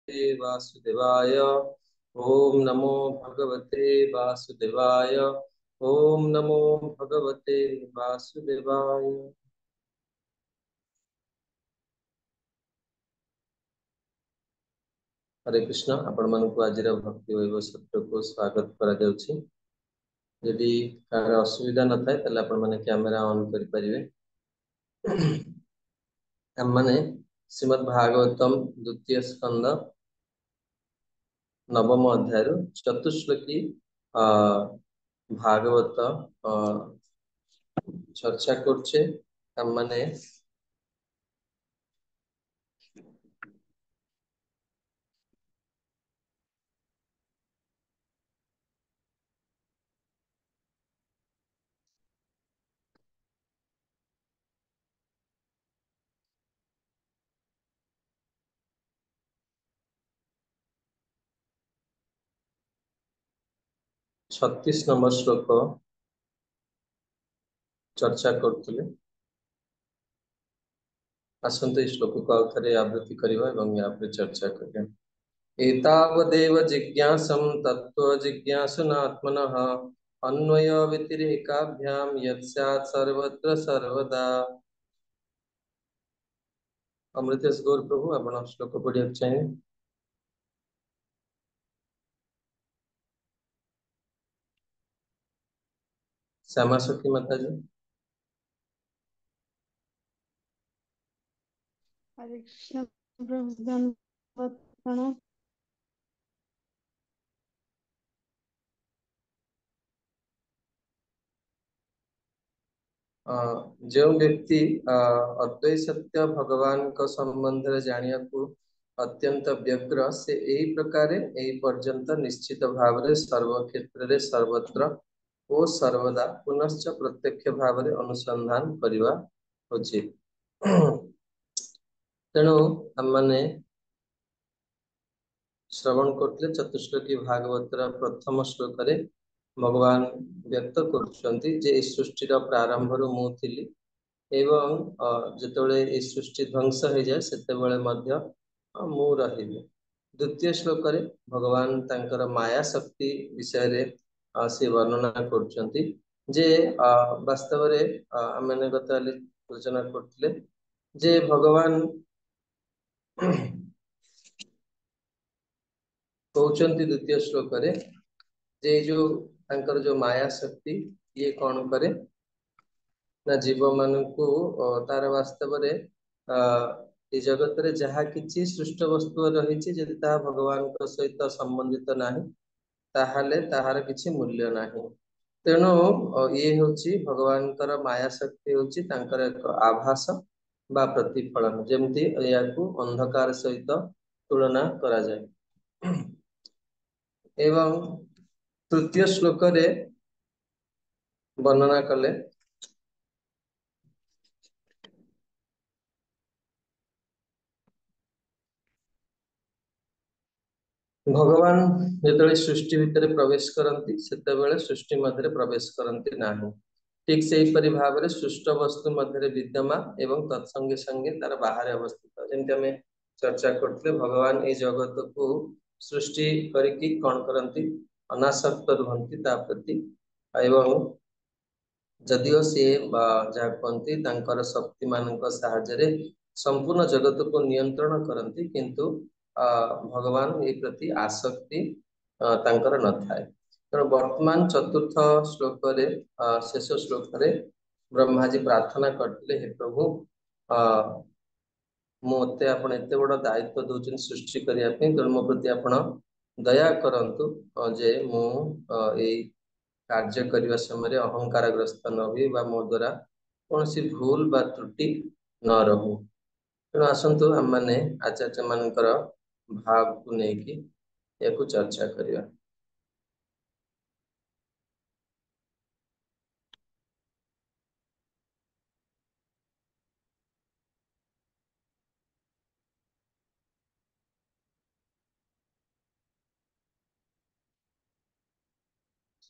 वासुदेवाय। ओम नमो भगवते वासुदेवाय। ओम नमो भगवते वासुदेवाय। हरे कृष्ण। आपण मानक आज भक्ति वैभव सत्र को स्वागत करा जाउछि। यदि कार असुविधा न थाए तले आपण माने कैमरा ऑन करि परिबे। हम माने श्रीमद् भागवतम द्वितीय स्कंद नवम अध्याय चतुश्लोकी भागवत चर्चा करछे। हम माने 36 नंबर श्लोक चर्चा करथिले। आसंत श्लोक को आउथरे आवृत्ति करिवा एवं या पे चर्चा करिया। एतावदेव जिज्ञासं तत्त्व जिज्ञासुनात्मनः अन्वय व्यतिरेकाभ्याम यत्स्यात् सर्वत्र सर्वदा। अमृतेश गौर प्रभु आपण श्लोक पढ़िया चाहिए। श्यामा सखी माता जी। हरे कृष्ण प्रभु धन्यवाद प्रणाम। जो व्यक्ति अद्वैत सत्य भगवान का संबंध रे जानिया को अत्यंत व्यग्र से यही प्रकार यही पर्यंत निश्चित भाव रे सर्व क्षेत्र रे सर्वत्र ओ सर्वदा पुनश्च प्रत्यक्ष भाव रे अनुसंधान करवा उचित। तेणु आमने श्रवण करते चतुश्लोकी भागवतर प्रथम श्लोक रे भगवान व्यक्त करुछंती जे सृष्टि प्रारंभ रु मु थिली एवं जेतबेले ए सृष्टि ध्वंस हो जाए सेतेबेले मध्य मु रहिबे। द्वितीय श्लोक रे भगवान तांकर माया शक्ति विषय रे से वर्णना करुछंती जे वास्तव रे आमने गतले सूचना करथिले जे भगवान कहउछंती द्वितीय श्लोक रे जे जो तांकर जो माया शक्ति ये कौन करे ना जीव मान को तार वास्तव रे ये जगत रे जहा किछि सृष्ट वस्तु रही जदि ता भगवान को सहित संबंधित नाही ताहाले ताहार किछि मूल्य नाही। तेणु ये होछि भगवान कर माया शक्ति होछि तांकर एक आभास बा प्रतिफलन जेमति याकू अंधकार सहित तुलना करा जाय। एवं तृतीय श्लोक रे वर्णना कले भगवान जेतबेले सृष्टि भितर प्रवेश करती सेतेबेले सृष्टि मध्य प्रवेश करती नाही। ठीक से परि भाव रे सृष्ट वस्तु मध्य विद्यमान एवं तत्संगे संगे तार बाहर अवस्थित जेमति हमें चर्चा करते भगवान ए जगत को सृष्टि करिकी कौन करती अनासक्त रुहंती ता प्रति एवं जदिओ सी जहाँ कहती तांकर शक्ति मानक साहाय्य संपूर्ण जगत को नियंत्रण करती किंतु भगवान ए प्रति आसक्ति तांकर न थाए। तेणु वर्तमान चतुर्थ श्लोक रे शेष श्लोक रे ब्रह्मा जी प्रार्थना करते हे प्रभु मते आपण एते बड़ दायित्व दौरान सृष्टि करने तेणु मो प्रति आपण दया करंतु जे मु कार्य करने समय अहंकार ग्रस्त न हुई मो द्वारा कौन सी भूल बा त्रुटि न रहू। तेणु आसतु आम मैंने आचार्य मानकर भाव को लेकिन या चर्चा करिया।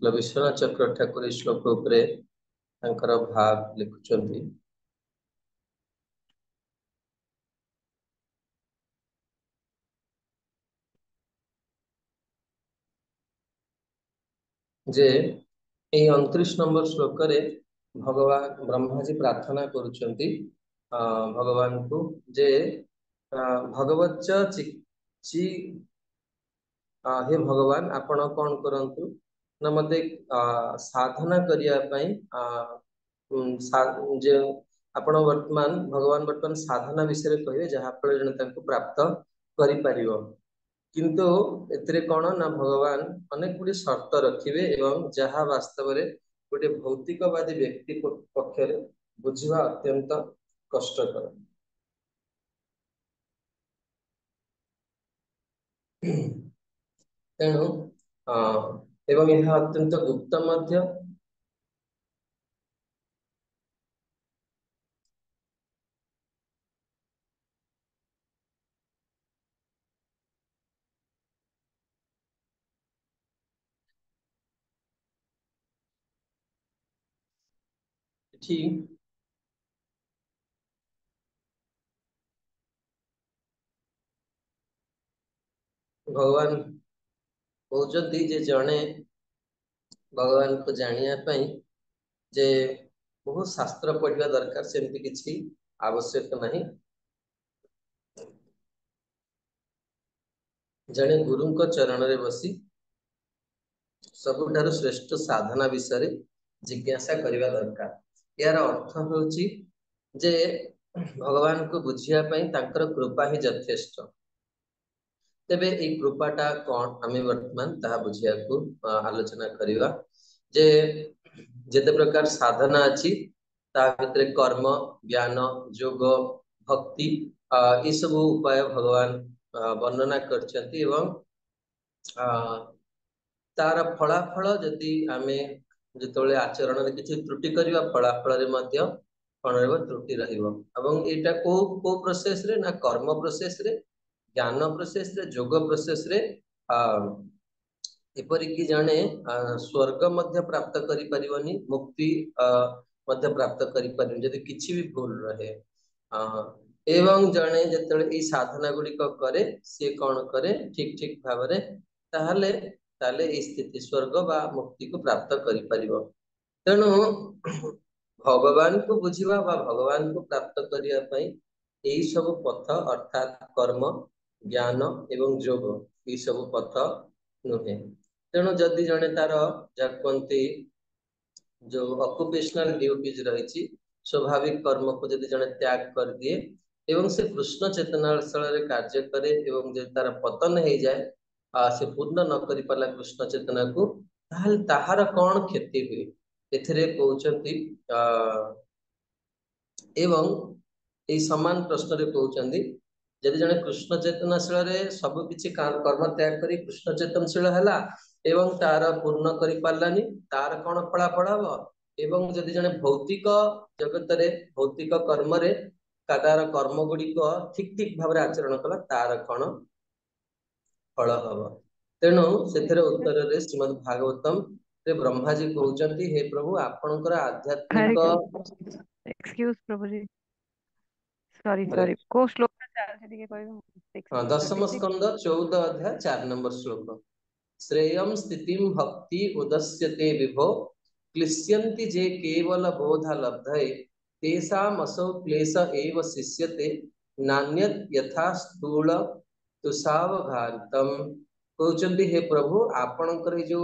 विश्वनाथ चक्र ठाकुर श्लोक उपरे तांकर भाव लिखुचंती। जे এই 29 নম্বর শ্লোকରେ ଭଗବାନ ବ୍ରହ୍ମାଜୀ ପ୍ରାର୍ଥନା କରୁଛନ୍ତି ଭଗବାନଙ୍କୁ ଯେ ଭଗବଚ୍ଚ ଚି हे भगवान आपण कौन करंतु ना मते साधना करिया पई जे आपण वर्तमान भगवान वर्तमान साधना विषय कहे जहाँ फल जन तांको प्राप्त करि परिबो किंतु एतरे कौन ना भगवान अनेक गुडी शर्त रखिबे एवं जहाँ वास्तव रे गोटे भौतिकवादी व्यक्ति पक्षरे बुझिवा अत्यंत कष्टकर तेणु एवं यह अत्यंत गुप्त मध्य ठीक भगवान कहते जे जड़े भगवान को जानिया पाई जे बहुत शास्त्र पढ़ा दरकार सेमती किसी आवश्यक नहीं जड़े गुरु चरण रे बसी सबुठारु श्रेष्ठ साधना विषय जिज्ञासा करने दरकार यार अर्थ हूँ जे भगवान को बुझिया पाई तांकर कृपा ही यथेष्ट तेबे ए कृपाटा कौन आम वर्तमान ता बुझिया को आलोचना करवा जे जेते प्रकार साधना अच्छी ता भितरे कर्म ज्ञान योग भक्ति ये सब उपाय भगवान वर्णना करछंती एवं तार फलाफल जदि आमे जेतोले आचरण किसी त्रुटि करिवा फलाफल रे मध्य कौन रहबो त्रुटि रहिबो एवं एटा को प्रोसेस रे ना कर्म प्रोसेस रे ज्ञान प्रोसेस रे योग प्रोसेस रे एपरिकी जने स्वर्ग मध्य प्राप्त करि परिबनी मुक्ति मध्य प्राप्त करि परिबनी जदि किछि भी भूल रहे एवं जने जेतले ई साधना गुडी को करे से कौन करे ठीक ठीक भाव रे ताहले ताले ई स्थिति स्वर्ग बा मुक्ति को प्राप्त करि परिबो तेणु भगवान को बुझिबा बा भगवान को प्राप्त करिया पई एई सब पथ अर्थात कर्म ज्ञान एवं योग ये सब पथ नुहे तेणु जदि जने तार जाकंती जो ऑक्युपेशनल ड्यूटीज रही स्वाभाविक कर्म को जदि जने त्याग कर दिए एवं से कृष्ण चेतना स्थल कार्य करे एवं जे तार पतन हो जाए से पूर्ण न करि पाला कृष्ण चेतना को ताहार कौन क्षति हुए एथिरे कहउचंती एवं ए समान प्रश्न रे कहउचंती यदि जने कृष्ण चेतनशील सब किछि कर्म त्याग करी कृष्ण चेतनशील हैला एवं तार पूर्ण करि पारलानी तार कौन फलाफल हम एवं जदि जने भौतिक जगत रे भौतिक कर्म रे तार कर्म गुडी को ठीक ठीक भाव आचरण कला तार कौन फल हम तेणु से उत्तर रे श्रीमद् भागवतम रे ब्रह्मा जी कहउचंती हे प्रभु आपणकर आध्यात्मिक एक्सक्यूज प्रभु जी सॉरी हरे सॉरी को श्लोक चालते टिके कहबो दशम स्कंद 14 अध्याय 4 नंबर श्लोक श्रेयम स्थितिम भक्ति उदस्यते विभो क्लिश्यन्ति जे केवल बोध लब्धये तेषाम असौ क्लेश एव शिष्यते नान्यत यथा स्थूल तुषावघातम कहउचंती हे प्रभु आपणकर जो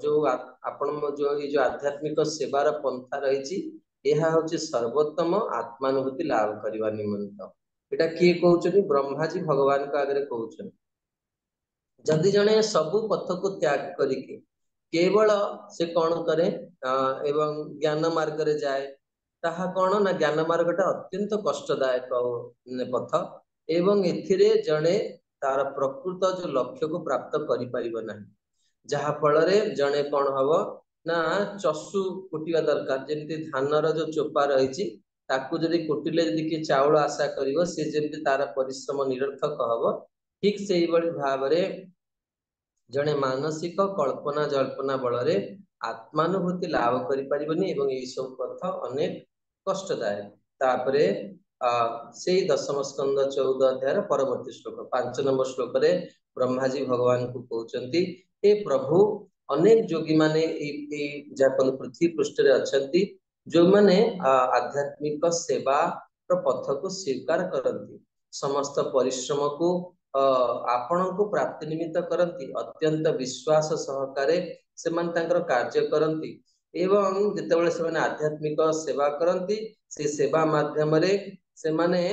जो आपण जो ये जो आध्यात्मिक सेवार पंथा रही यह हूँ सर्वोत्तम आत्मानुभूति लाभ करने निमित्त एटा किए कहउचंती ब्रह्माजी भगवान का आगे कहउचंती जदि जने सबु पथ को त्याग करिके केवल से कौन करे एवं ज्ञान मार्ग रे जाए ताहा कौन ना ज्ञान मार्गटा अत्यंत कष्टदायक पथ एवं एथिरे जने तार प्रकृत जो लक्ष्य को प्राप्त करि परिबो नाही जहा फल रे जने कौन हबो ना चसु कुटिया दरकार जेमति धानर जो चोपा रही ताकू जदि कुटिले जदि कि चाउल आशा करिवो से जेमति तार परिश्रम निरर्थक हबो ठीक से भाव रे जने मानसिक कल्पना जल्पना बल रे आत्मानुभूति लाभ करि परिबनी एवं ये सब पथ अनेक कष्टदायक तापरे से दशम स्कंद 14 अध्याय परवर्ती श्लोक 5 नंबर श्लोक रे ब्रह्माजी भगवान को कहउचंती हे प्रभु अनेक जोगी माने पृथ्वी पृष्ठ रे अछंती जो माने आध्यात्मिक सेवा पथ को स्वीकार करती समस्त परिश्रम को आपण को प्राप्ति निमित्त करती अत्यंत विश्वास सहकारे से कार्य करती एवं जितेबाला से आध्यात्मिक सेवा करती से सेवा माध्यम रे से माने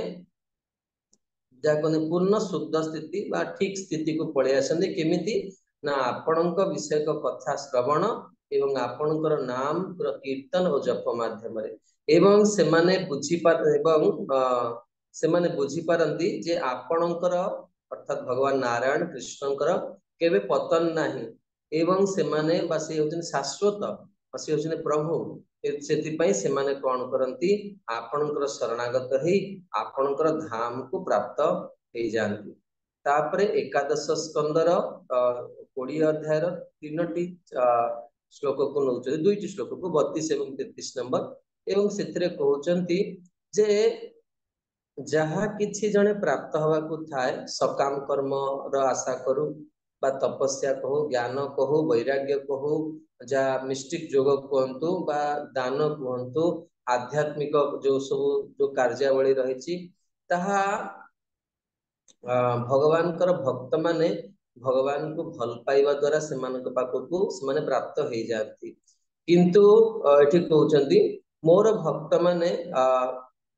जहाँ पूर्ण शुद्ध स्थिति बा ठीक स्थिति को पलि आसती केमिति ना आपणक विषय कथा श्रवण एवं आपणकर नाम कीर्तन और जप माध्यम रे एवं सेमाने बुझी पारंती जे आपणकर अर्थात भगवान नारायण कृष्णकर केवे पतन नाही एवं सेमाने बा से होचन शाश्वत से होचन प्रभु सेतिपई सेमाने कौन करंती आपणकर शरणागत ही आपणकर धाम को प्राप्त हो जाती तापरे एकादश स्कंदर 20 अध्याय 3टी श्लोक को नौ 2टी श्लोक को 32 एवं 33 नंबर एवं से कहते जे जहा किछि जने प्राप्त हवा को थाए सकाम कर्म र आशा करू बा तपस्या कहो ज्ञान कहो वैराग्य कहो जा मिस्टिक जोग कहतु बा दान कहतु आध्यात्मिक जो सब जो कार्यावली रही ताहा भगवान भक्त माने भगवान को भल पाइबा द्वारा से पाखकू से प्राप्त हो जाती किंतु एठी कहउचंदी मोर भक्त माने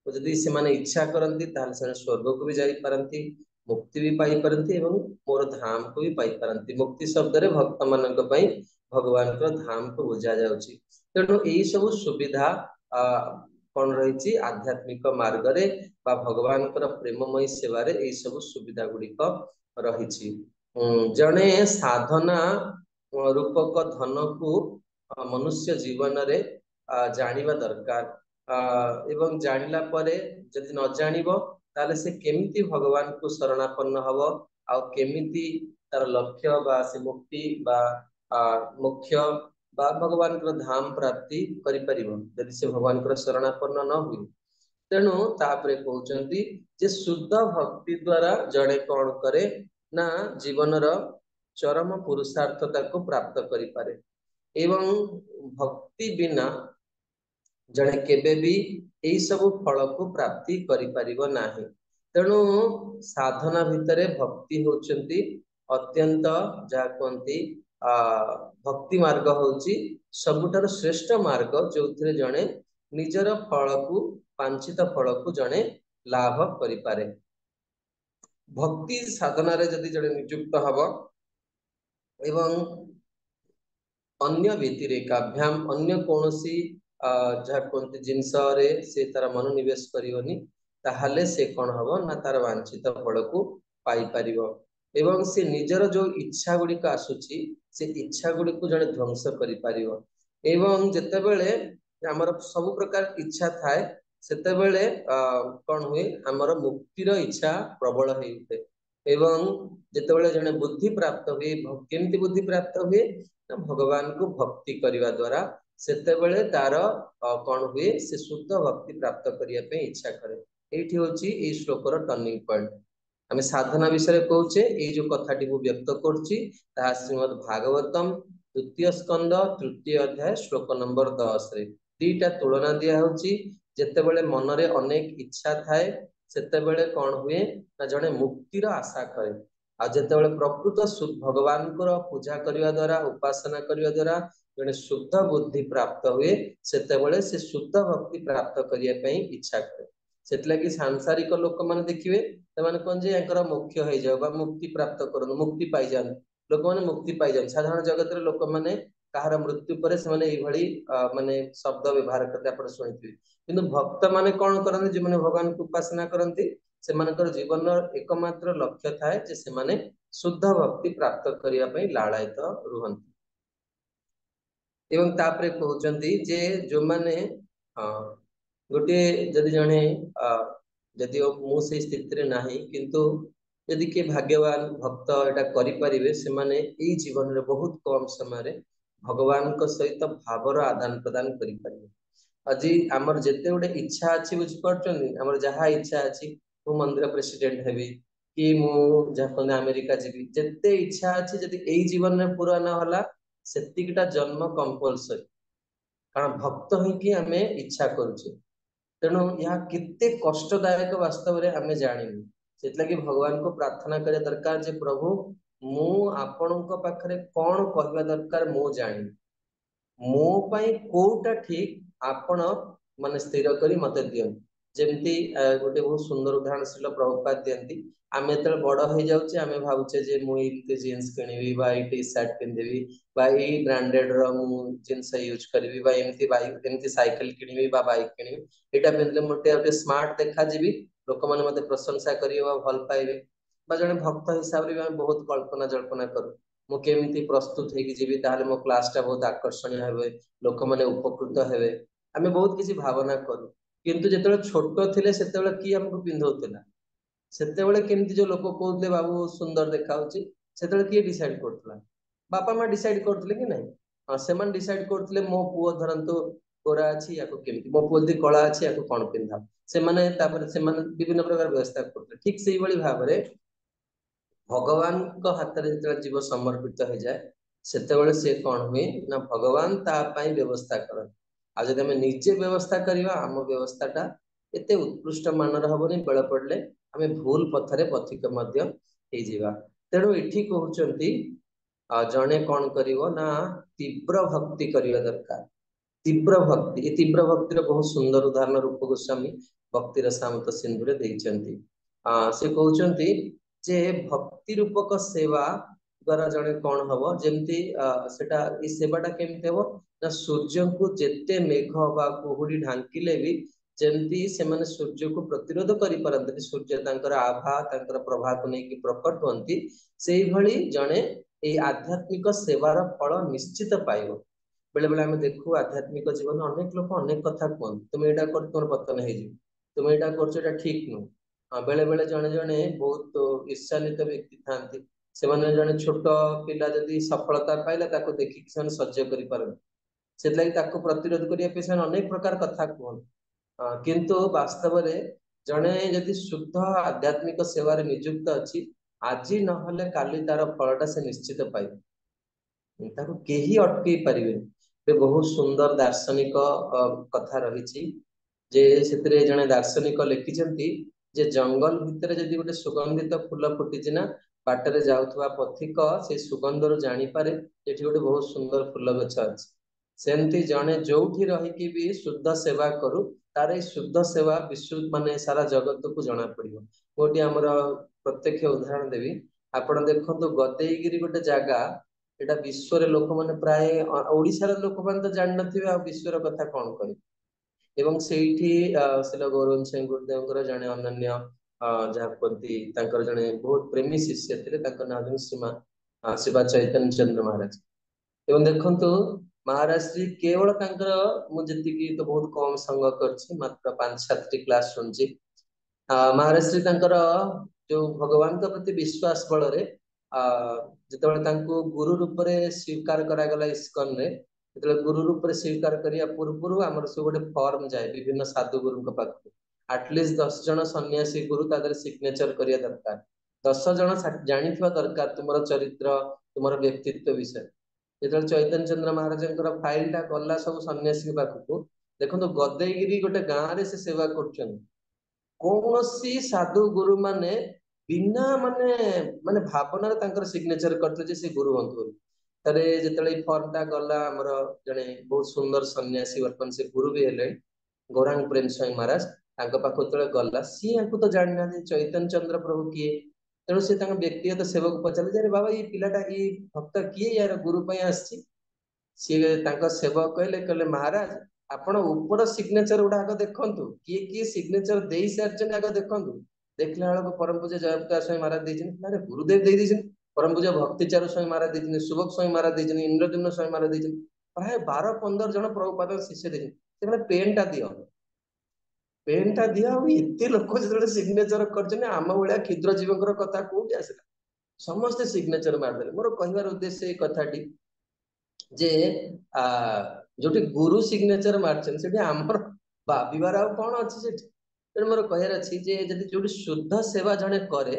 जदि से माने इच्छा करती ताहले से स्वर्ग को भी जाई पारंती मुक्ति भी पाई पारंती एवं मोर धाम को भी पाई पारंती मुक्ति शब्द रे भक्त मानक पई भगवान को धाम को बुझा जाउची तेणु एई सब सुविधा कौन रही आध्यात्मिक मार्ग रे बा भगवान प्रेममयी सेवा रे एई सब सुविधा गुड़िक रही जने साधना रूपक धन को मनुष्य जीवन रे जानिबा दरकार एवं जानिला परे जदि न जानिबो ताले से केमिति भगवान को शरणापन्न हबो आ केमिति तार लक्ष्य बा से मुक्ति बा मुख्य बा भगवान को धाम प्राप्ति करि परिबो जदि से भगवान को शरणापन्न न हुई तेणु तापरे कहउचंती जे शुद्ध भक्ति द्वारा जड़े कौन करे ना जीवन रो चरम पुरुषार्थता को प्राप्त करि पारे एवं भक्ति बिना जड़े केबे भी यही सब फल को प्राप्ति करि परिबो नाही तेणु साधना भितरे भक्ति होचंती अत्यंत जा कहंती भक्ति मार्ग होची सबुठार श्रेष्ठ मार्ग जो जड़े निजर फल को वांछित फल को जड़े लाभ करि पारे भक्ति साधना रे जदि जड़े नियुक्त हब एवं अन्य व्यतिरेकाभ्याम अन्य कौनसी जहाँ कहते जिनस से तार मनोनिवेश करनी ताहले से कौन हम ना तार वांछित फल को पाई परिबो एवं से निजर जो इच्छा गुड़िक आसुची से इच्छा गुड़िक जड़े ध्वंस करि परिबो एवं जेतेबेले हमर सब प्रकार इच्छा थाए सेतेबेले कौन हुए हमर मुक्तिर इच्छा प्रबल हो उठे एवं जेतेबेले जड़े बुद्धि प्राप्त हुए केमती बुद्धि प्राप्त हुए भगवान को भक्ति करने द्वारा सेतेबेले तार कौन हुए से शुद्ध भक्ति प्राप्त करने पे इच्छा करे एठी होची ए श्लोकर टर्निंग पॉइंट आमे साधना विषय कहूचे ए जो कथाटी को व्यक्त करछि ता श्रीमद् भागवतम द्वितीय स्कंद तृतीय अध्याय श्लोक नंबर 10 रे दीटा तुलना दिया होची जेतेबेले मन रे अनेक इच्छा थाए सेतेबेले कौन हुए ना जने मुक्तिर आशा करे आ जेतेबेले प्रकृत भगवान को पूजा करने द्वारा उपासना करने द्वारा जने शुद्ध बुद्धि प्राप्त हुए सेतेबेले से शुद्ध भक्ति प्राप्त करने पे इच्छा करे सेतलागी सांसारिक लोक माने देखिवे तमाने कोन जे एकर मुख्य हो जाओ बा मुक्ति प्राप्त करन मुक्ति पाई जान लोक माने मुक्ति पाई जान साधारण जगत रे लोक माने कहार मृत्यु परे से माने ई भली माने शब्द व्यवहार करते आपण सुनिथिबे किंतु भक्त माने कोन करन जे माने भगवान को उपासना करंती से मानकर जीवन एकमात्र लक्ष्य थाए जे से माने शुद्ध भक्ति प्राप्त करिया पई लालायित रुहंती एवं तापरे कहउचंती जे जो माने गोटे जदि जने जदि मु से स्थिति रे नाही किंतु यदि के भाग्यवान भक्त एटा करि परिबे से माने ई जीवन रे बहुत कम समय रे भगवान को सहित भावर आदान प्रदान करि परिबे अजी हमर जेते गोटे इच्छा अछि बुझ परचनी हमर जहा इच्छा अछि मु मंदिर प्रेसिडेंट हेबी कि मु जहा अमेरिका जेबी जेते इच्छा अछि जदि एई जीवन में पूरा न होला ସେତିକିଟା ଜନ୍ମ କମ୍ପଲସରି, କାରଣ ଭକ୍ତ ହେଇକି ଆମେ ଇଚ୍ଛା କରୁଛେ। ତେଣୁ ଏହା କେତେ କଷ୍ଟଦାୟକ ବାସ୍ତବରେ ଆମେ ଜାଣିନୁ। ସେଥିଲାଗି ଭଗବାନଙ୍କୁ ପ୍ରାର୍ଥନା କରିବା ଦରକାର ଯେ ପ୍ରଭୁ ମୁଁ ଆପଣଙ୍କ ପାଖରେ କଣ କହିବା ଦରକାର ମୁଁ ଜାଣିନି, ମୋ ପାଇଁ କୋଉଟା ଠିକ ଆପଣ ମାନେ ସ୍ଥିର କରି ମତେ ଦିଅନ୍ତୁ। ଯେମିତି ଗୋଟେ ବହୁତ ସୁନ୍ଦର ଉଦାହରଣ ଶିଲ ପ୍ରଭୁପାଦ ଦିଅନ୍ତି। ଆମେ ଯେତେବେଳେ ବଡ ହେଇଯାଉଛେ ଆମେ ଭାବୁଛେ ଯେ ମୁଁ ଏମିତି ଜିନ୍ସ କିଣିବି ବା ଏଇ ଟି ସାର୍ଟ ପିନ୍ଧିବି ବା ଏଇ ବ୍ରାଣ୍ଡେଡ ର ମୁଁ ଜିନିଷ ୟୁଜ କରିବି ବା ଏମିତି ବାଇକ ଏମିତି ସାଇକେଲ କିଣିବି ବା ବାଇକ କିଣିବି, ଏଇଟା ପିନ୍ଧିଲେ ମୁଁ ଗୋଟେ ସ୍ମାର୍ଟ ଦେଖାଯିବି, ଲୋକମାନେ ମତେ ପ୍ରଶଂସା କରିବେ ବା ଭଲ ପାଇବେ। ବା ଜଣେ ଭକ୍ତ ହିସାବରେ ବି ଆମେ ବହୁତ କଳ୍ପନା ଜଳ୍ପନା କରୁ, ମୁଁ କେମିତି ପ୍ରସ୍ତୁତ ହେଇକି ଯିବି ତାହେଲେ ମୋ କ୍ଲାସ ଟା ବହୁତ ଆକର୍ଷଣୀୟ ହେବେ, ଲୋକମାନେ ଉପକୃତ ହେବେ, ଆମେ ବହୁତ କିଛି ଭାବନା କରୁ। କିନ୍ତୁ ଯେତେବେଳେ ଛୋଟ ଥିଲେ ସେତେବେଳେ କିଏ ଆମକୁ ପିନ୍ଧଉଥିଲା, ସେତେବେଳେ କେମିତି ଯୋଉ ଲୋକ କହୁଥିଲେ ବାବୁ ସୁନ୍ଦର ଦେଖାଯାଉଛି, ସେତେବେଳେ କିଏ ଡିସାଇଡ କରୁଥିଲା? ବାପା ମା ଡିସାଇଡ କରୁଥିଲେ କି ନାଇଁ? ହଁ ସେମାନେ ଡିସାଇଡ କରୁଥିଲେ ମୋ ପୁଅ ଧରନ୍ତୁ ଗୋରା ଅଛି ୟାକୁ କେମିତି, ମୋ ପୁଅ ଯଦି କଳା ଅଛି ୟାକୁ କଣ ପିନ୍ଧା, ସେମାନେ ତାପରେ ସେମାନେ ବିଭିନ୍ନ ପ୍ରକାର ବ୍ୟବସ୍ଥା କରୁଥିଲେ। ଠିକ ସେଇଭଳି ଭାବରେ ଭଗବାନଙ୍କ ହାତରେ ଯେତେବେଳେ ଜୀବ ସମର୍ପିତ ହେଇଯାଏ ସେତେବେଳେ ସେ କଣ ହୁଏ ନା ଭଗବାନ ତା ପାଇଁ ବ୍ୟବସ୍ଥା କରନ୍ତି। ଆଉ ଯଦି ଆମେ ନିଜେ ବ୍ୟବସ୍ଥା କରିବା ଆମ ବ୍ୟବସ୍ଥାଟା ଏତେ ଉତ୍କୃଷ୍ଟ ମାନର ହବନି, ବେଳ ପଡିଲେ ଆମେ ଭୁଲ ପଥରେ ପଥିକ ମଧ୍ୟ ହେଇଯିବା। ତେଣୁ ଏଠି କହୁଛନ୍ତି ଜଣେ କଣ କରିବ ନା ତୀବ୍ର ଭକ୍ତି କରିବା ଦରକାର। ତୀବ୍ର ଭକ୍ତି, ଏ ତୀବ୍ର ଭକ୍ତିର ବହୁତ ସୁନ୍ଦର ଉଦାହରଣ ରୂପ ଗୋସ୍ୱାମୀ ଭକ୍ତିର ସାମନ୍ତ ସିନ୍ଧୁରେ ଦେଇଛନ୍ତି। ସେ କହୁଛନ୍ତି ଯେ ଭକ୍ତି ରୂପକ ସେବା ଦ୍ଵାରା ଜଣେ କଣ ହବ, ଯେମିତି ସେଟା ଏଇ ସେବାଟା କେମିତି ହବ ନା ସୂର୍ଯ୍ୟଙ୍କୁ ଯେତେ ମେଘ ବା କୁହୁଡି ଢାଙ୍କିଲେ ବି ଯେମିତି ସେମାନେ ସୂର୍ଯ୍ୟକୁ ପ୍ରତିରୋଧ କରିପାରନ୍ତି, ସୂର୍ଯ୍ୟ ତାଙ୍କର ଆଭା ତାଙ୍କର ପ୍ରଭାକୁ ନେଇକି ପ୍ରକଟ ହୁଅନ୍ତି, ସେଇଭଳି ଜଣେ ଏଇ ଆଧ୍ୟାତ୍ମିକ ସେବାର ଫଳ ନିଶ୍ଚିତ ପାଇବ। ବେଳେ ବେଳେ ଆମେ ଦେଖୁ ଆଧ୍ୟାତ୍ମିକ ଜୀବନ ଅନେକ ଲୋକ ଅନେକ କଥା କୁହନ୍ତି, ତୁମେ ଏଇଟା କର ତୁମର ପତନ ହେଇଯିବ, ତୁମେ ଏଇଟା କରୁଛ ଏଇଟା ଠିକ ନୁହଁ। ବେଳେ ବେଳେ ଜଣେ ଜଣେ ବହୁତ ଈର୍ଷାନ୍ୱିତ ବ୍ୟକ୍ତି ଥାନ୍ତି, ସେମାନେ ଜଣେ ଛୋଟ ପିଲା ଯଦି ସଫଳତା ପାଇଲା ତାକୁ ଦେଖିକି ସେମାନେ ସହ୍ୟ କରିପାରନ୍ତି, ସେଥିଲାଗି ତାକୁ ପ୍ରତିରୋଧ କରିବା ପାଇଁ ସେମାନେ ଅନେକ ପ୍ରକାର କଥା କୁହନ୍ତି। କିନ୍ତୁ ବାସ୍ତବରେ ଜଣେ ଯଦି ଶୁଦ୍ଧ ଆଧ୍ୟାତ୍ମିକ ସେବାରେ ନିଯୁକ୍ତ ଅଛି, ଆଜି ନହେଲେ କାଲି ତାର ଫଳଟା ସେ ନିଶ୍ଚିତ ପାଇବ, ତାକୁ କେହି ଅଟକେଇ ପାରିବେନି। ବହୁତ ସୁନ୍ଦର ଦାର୍ଶନିକ କଥା ରହିଛି, ଯେ ସେଥିରେ ଜଣେ ଦାର୍ଶନିକ ଲେଖିଛନ୍ତି ଯେ ଜଙ୍ଗଲ ଭିତରେ ଯଦି ଗୋଟେ ସୁଗନ୍ଧିତ ଫୁଲ ଫୁଟିଛି ନା, ବାଟରେ ଯାଉଥିବା ପଥିକ ସେ ସୁଗନ୍ଧରୁ ଜାଣିପାରେ ଏଠି ଗୋଟେ ବହୁତ ସୁନ୍ଦର ଫୁଲ ଗଛ ଅଛି। ସେମିତି ଜଣେ ଯୋଉଠି ରହିକି ବି ଶୁଦ୍ଧ ସେବା କରୁ, ତାର ଏଇ ଶୁଦ୍ଧ ସେବା ବିଶ୍ୱ ମାନେ ସାରା ଜଗତକୁ ଜଣା ପଡିବ। ଗୋଟି ଆମର ପ୍ରତ୍ୟକ୍ଷ ଉଦାହରଣ ଦେବି, ଆପଣ ଦେଖନ୍ତୁ ଗଦେଇଗିରି ଗୋଟେ ଜାଗା, ଏଇଟା ବିଶ୍ୱରେ ଲୋକମାନେ ପ୍ରାୟ ଓଡିଶାର ଲୋକମାନେ ତ ଜାଣିନଥିବେ, ଆଉ ବିଶ୍ୱର କଥା କଣ କହିବେ। ଏବଂ ସେଇଠି ଶିଲ ଗୌରବନ୍ତ ସିଂହ ଗୁରୁଦେବଙ୍କର ଜଣେ ଅନନ୍ୟ ଯାହା କୁହନ୍ତି ତାଙ୍କର ଜଣେ ବହୁତ ପ୍ରେମୀ ଶିଷ୍ୟ ଥିଲେ, ତାଙ୍କ ନାଁ ଶିବା ଚୈତନ୍ୟ ଚନ୍ଦ୍ର ମହାରାଜ। ଏବଂ ଦେଖନ୍ତୁ ମହାରାଜ ଶ୍ରୀ କେବଳ ତାଙ୍କର, ମୁଁ ଯେତିକି ତ ବହୁତ କମ ସଙ୍ଗ କରିଛି, ମାତ୍ର 5-7ଟି କ୍ଲାସ ଶୁଣିଛି, ମହାରାଜ ଶ୍ରୀ ତାଙ୍କର ଯୋଉ ଭଗବାନଙ୍କ ପ୍ରତି ବିଶ୍ୱାସ ବଳରେ ଯେତେବେଳେ ତାଙ୍କୁ ଗୁରୁ ରୂପରେ ସ୍ୱୀକାର କରାଗଲା ଇସ୍କନରେ, ଯେତେବେଳେ ଗୁରୁ ରୂପରେ ସ୍ୱୀକାର କରିବା ପୂର୍ବରୁ ଆମର ସବୁ ଗୋଟେ ଫର୍ମ ଯାଏ ବିଭିନ୍ନ ସାଧୁ ଗୁରୁଙ୍କ ପାଖକୁ, ଆଟଲିଷ୍ଟ 10 ଜଣ ସନ୍ନ୍ୟାସୀ ଗୁରୁ ତା ଦେହରେ ସିଗ୍ନେଚର କରିବା ଦରକାର, 10 ଜଣ ଜାଣିଥିବା ଦରକାର ତୁମର ଚରିତ୍ର ତୁମର ବ୍ୟକ୍ତିତ୍ୱ ବିଷୟରେ। ଯେତେବେଳେ ଚୈତନ୍ୟ ଚନ୍ଦ୍ର ମହାରାଜଙ୍କର ଫାଇଲ ଟା ଗଲା ସବୁ ସନ୍ନ୍ୟାସୀଙ୍କ ପାଖକୁ, ଦେଖନ୍ତୁ ଗଦେଇଗିରି ଗୋଟେ ଗାଁରେ ସେ ସେବା କରୁଛନ୍ତି, କୌଣସି ସାଧୁ ଗୁରୁ ମାନେ ବିନା ମାନେ ଭାବନାରେ ତାଙ୍କର ସିଗ୍ନେଚର କରିଥିଲେ ଯେ ସେ ଗୁରୁ ହୁଅନ୍ତୁ ବୋଲି। ଥରେ ଯେତେବେଳେ ଏଇ ଫର୍ମ ଟା ଗଲା, ଆମର ଜଣେ ବହୁତ ସୁନ୍ଦର ସନ୍ନ୍ୟାସୀ ବର୍ତ୍ତମାନ ସେ ଗୁରୁ ବି ହେଲେ ଗୌରାଙ୍ଗ ପ୍ରେମ ସ୍ୱାଇଁ ମହାରାଜ, ତାଙ୍କ ପାଖକୁ ଯେତେବେଳେ ଗଲା, ସିଏ ୟାଙ୍କୁ ତ ଜାଣିନାହାନ୍ତି ଚୈତନ୍ୟ ଚନ୍ଦ୍ର ପ୍ରଭୁ କିଏ, ତେଣୁ ସେ ତାଙ୍କ ବ୍ୟକ୍ତିଗତ ସେବକ ପଚାରିଲେ ଯେ ବାବା ଏଇ ପିଲାଟା ଏଇ ଭକ୍ତ କିଏ, ୟାର ଗୁରୁ ପାଇଁ ଆସିଛି। ସିଏ ତାଙ୍କ ସେବକ କହିଲେ ମହାରାଜ ଆପଣ ଉପର ସିଗ୍ନେଚର ଗୁଡା ଆଗ ଦେଖନ୍ତୁ, କିଏ କିଏ ସିଗ୍ନେଚର ଦେଇ ସାରିଛନ୍ତି ଆଗ ଦେଖନ୍ତୁ। ଦେଖିଲା ବେଳକୁ ପରମ ପୂଜ୍ୟ ଜୟପ୍ରକାଶ ସ୍ୱାଇଁ ମହାରାଜ ଦେଇଛନ୍ତି, ଆରେ ଗୁରୁଦେବ ଦେଇ ଦେଇଛନ୍ତି, ପରମ ପୂଜ୍ୟ ଭକ୍ତିଚାରୁ ସ୍ୱାଇଁ ମହାରାଜ ଦେଇଛନ୍ତି, ସୁବକ ସ୍ୱାଇଁ ମହାରାଜ ଦେଇଛନ୍ତି, ଇନ୍ଦ୍ରଦ୍ୟୁମ୍ନ ସ୍ୱାଇଁ ମହାରାଜ ଦେଇଛନ୍ତି, ପ୍ରାୟ 12-15 ଜଣ ପ୍ରଭୁପାଦ ଶିଷ୍ୟ ଦେଇଛନ୍ତି। ସେମାନେ ପେନ୍ ଟା ଦିଅ, ପେନ୍ ଟା ଦିଅ, ଆଉ ଏତେ ଲୋକ ଯେତେବେଳେ ସିଗ୍ନେଚର କରିଛନ୍ତି, ଆମ ଭଳିଆ କ୍ଷୁଦ୍ର ଜୀବଙ୍କର କଥା କୋଉଠି ଆସିଲା, ସମସ୍ତେ ସିଗ୍ନେଚର ମାରିଦେଲେ। ମୋର କହିବାର ଉଦ୍ଦେଶ୍ୟ ଏଇ କଥାଟି ଯେ ଯୋଉଠି ଗୁରୁ ସିଗ୍ନେଚର ମାରିଛନ୍ତି ସେଠି ଆମର ଭାବିବାର ଆଉ କଣ ଅଛି ସେଠି। ତେଣୁ ମୋର କହିବାର ଅଛି ଯେ ଯଦି ଯୋଉଠି ଶୁଦ୍ଧ ସେବା ଜଣେ କରେ,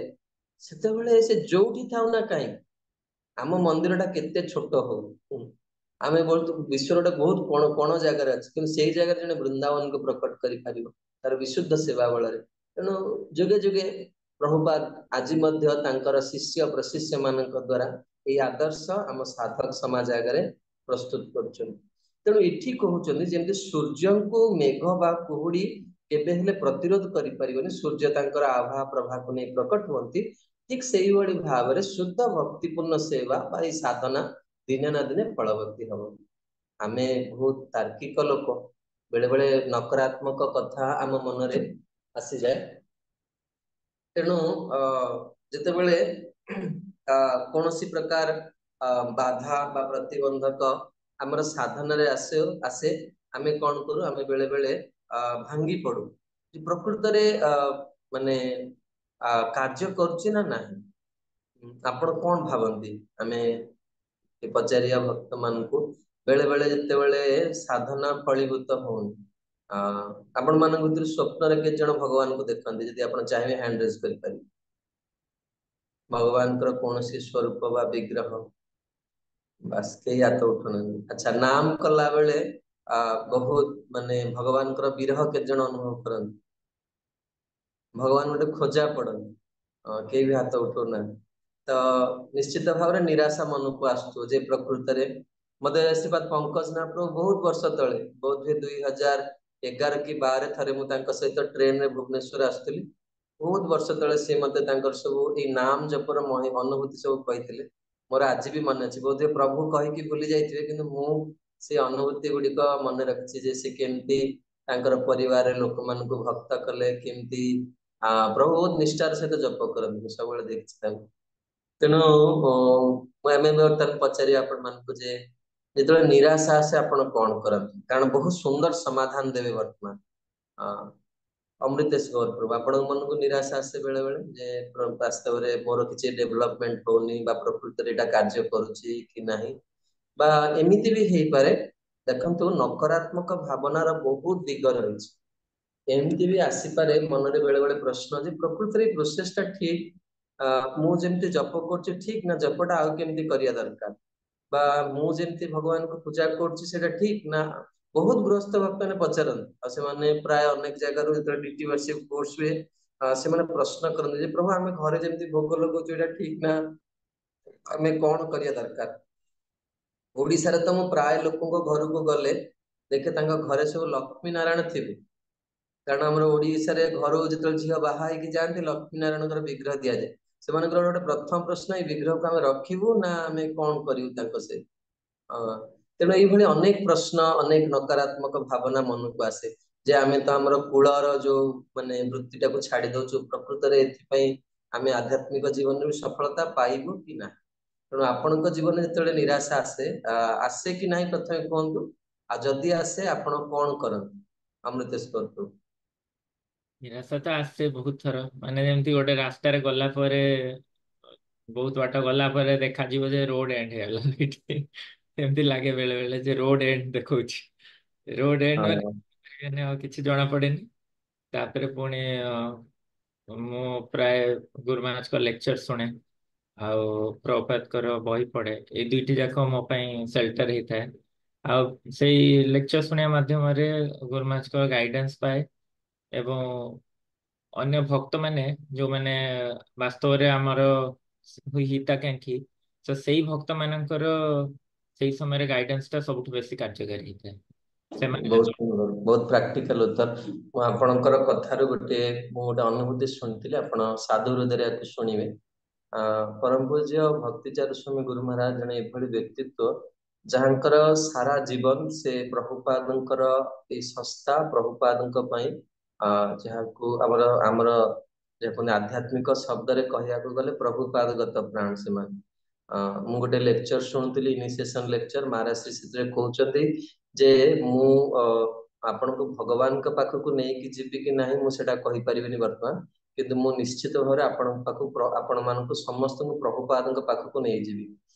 ସେତେବେଳେ ସେ ଯୋଉଠି ଥାଉ ନା କାହିଁକି, आम मंदिर केते छोट हो आम बहुत विश्वर बहुत कोण कोण जगार अच्छे कि से जगह जन वृंदावन को प्रकट कर तार विशुद्ध सेवा बल तेणु जुगे जुगे प्रभुपाद आज शिष्य प्रशिष्य मान द्वारा ये आदर्श आम साधक समाज आगे प्रस्तुत कर तेणु ये कहते जमी सूर्य को मेघ बा कुहुड़ी केबे हेले प्रतिरोध करि सूर्य तांकर आभा प्रभा को नहीं प्रकट होती ठीक से ही भाव में शुद्ध भक्तिपूर्ण सेवा बा साधना दिने ना दिने फलवती हम आमे बहुत तार्किक लोक बेले बेले नकारात्मक कथा आम मन रे आसी जाए तेणु जिते बेले कौन सी प्रकार बाधा बा प्रतिबंधक आमर साधन रे आसे आसे आमे कौन करू आमे बेले बेले भांगी पड़ू प्रकृत रे माने कार्य करुची ना नहीं आपण कौन भावती आमे पचारिया भक्त मान को बेले बेले जिते बेले साधना फलीभूत होनी आपण मान भीतर स्वप्न के जन भगवान को देखते जदि आप चाहिए हैंड रेज कर भगवान कौन सी स्वरूप बा विग्रह बस कई हाथ उठन अच्छा नाम कला बेले बहुत माने भगवान विरह के जन अनुभव करते भगवान गोटे खोजा पड़न कई भी हाथ उठौना तो निश्चित भाव में निराशा मन को आसु जे प्रकृत रे मत श्रीपाद पंकज महाप्रभु बहुत वर्ष तले बहुत 2011 कि 12 थे मुझे सहित ट्रेन रे भुवनेश्वर आसुली बहुत वर्ष तले सी मत सब ये नाम जपर अनुभूति सब कही मोर आज भी मन अच्छे बोध प्रभु कहीकि भूली जाइए कि से अनुभूति गुड़िक मन रखी से केमती परिवार लोक मान भक्त कले केमती प्रभु बहुत निष्ठार सहित जप करते सब देखी तेणु पचारि आपण मानक जे जो निराशा आसे आपण कौन करते कारण बहुत सुंदर समाधान देवे वर्तमान अमृतेश गौर प्रभु आपण मन को निराशा आसे बेले बेले जे वास्तव में मोर किसी डेवलपमेंट होनी प्रकृत में कार्य करुच्ची कि नहीं बा एमती भी हो पारे देखो नकारात्मक भावनार बहुत दिग रही एमती भी आसीपारे मन में बेले बेले प्रश्न जे प्रकृत में प्रोसेस टा ठीक मुझे जप कर ठीक ना जपटा आउ केमती करिया दरकार बा मुझे भगवान को पूजा कर ठीक ना बहुत गृहस्थ भक्त ने पचारती से प्राय अनेक जगार डीटीसी कोर्स हुए से प्रश्न करते प्रभु आम घरे जमी भोग लगो ठीक ना आम कौन करिया दरकार ओडिशा तो मु प्राय लोक घर को गले देखे घरे सब लक्ष्मी नारायण थे कारण आम ओडिशा घर जो झील बाहर जाती लक्ष्मी नारायण विग्रह दि जाए से गोटे प्रथम प्रश्न ये विग्रह को आम रखू ना आम कौन करूँ से तेणु ये अनेक प्रश्न अनेक नकारात्मक भावना मन को आसे जे आम तो आम कूलर जो माने वृत्ति को छाड़ी दौचु प्रकृत में आम आध्यात्मिक जीवन में सफलता पाइबू कि ना तेणु आपण जीवन जो निराशा आसे आसे कि ना प्रथम कहतु जदि आसे आपण कौन करते अमृतेश करतु निराशा तो आसे बहुत थर माने जमती गोटे रास्तार गला पर बहुत बाट गला पर देखा जे रोड एंड एमती लगे बेले बेले जे रोड एंड देखा रोड एंड माने किसी जना पड़े तापर पुणी मु प्राय गुरु महाराज का लेक्चर शुणे आउ प्रभुपाद कर बही पढ़े ये दुईटी जाक मो सेल्टर होता है आउ से लेक्चर शुणा मध्यम गुरु महाराज का गाइडेंस पाए एवं अन्य भक्त माने जो माने वास्तव रे हमर हिताकांक्षी तो सेई भक्त मानकर सेई समय गाइडेंस टा सबुठ बेसी कार्यकारी होता है बहुत प्रैक्टिकल उत्तर आपणकर कथार गोटे गोटे अनुभूति शुणी आप साधु हृदय शुणे परम पूज्य भक्तिचार स्वामी गुरु महाराज जने एभली व्यक्तित्व जहाँकर सारा जीवन से प्रभुपादंकर संस्था प्रभुपादंक जहाँ आमर आमर आध्यात्मिक शब्द रे कहया गले प्रभुपादगत प्राण से मु गोटे लेक्चर शुणुली इनिशिएशन लेक्चर महाराज श्री से कहते जे मु आपण को भगवान के पाखक नहीं कि जीवी कि नहीं मुझे कही पारिबिनी वर्तमान किंतु मु निश्चित भाव में आपण मान समस्त प्रभुपाद पाखक नहीं जीवी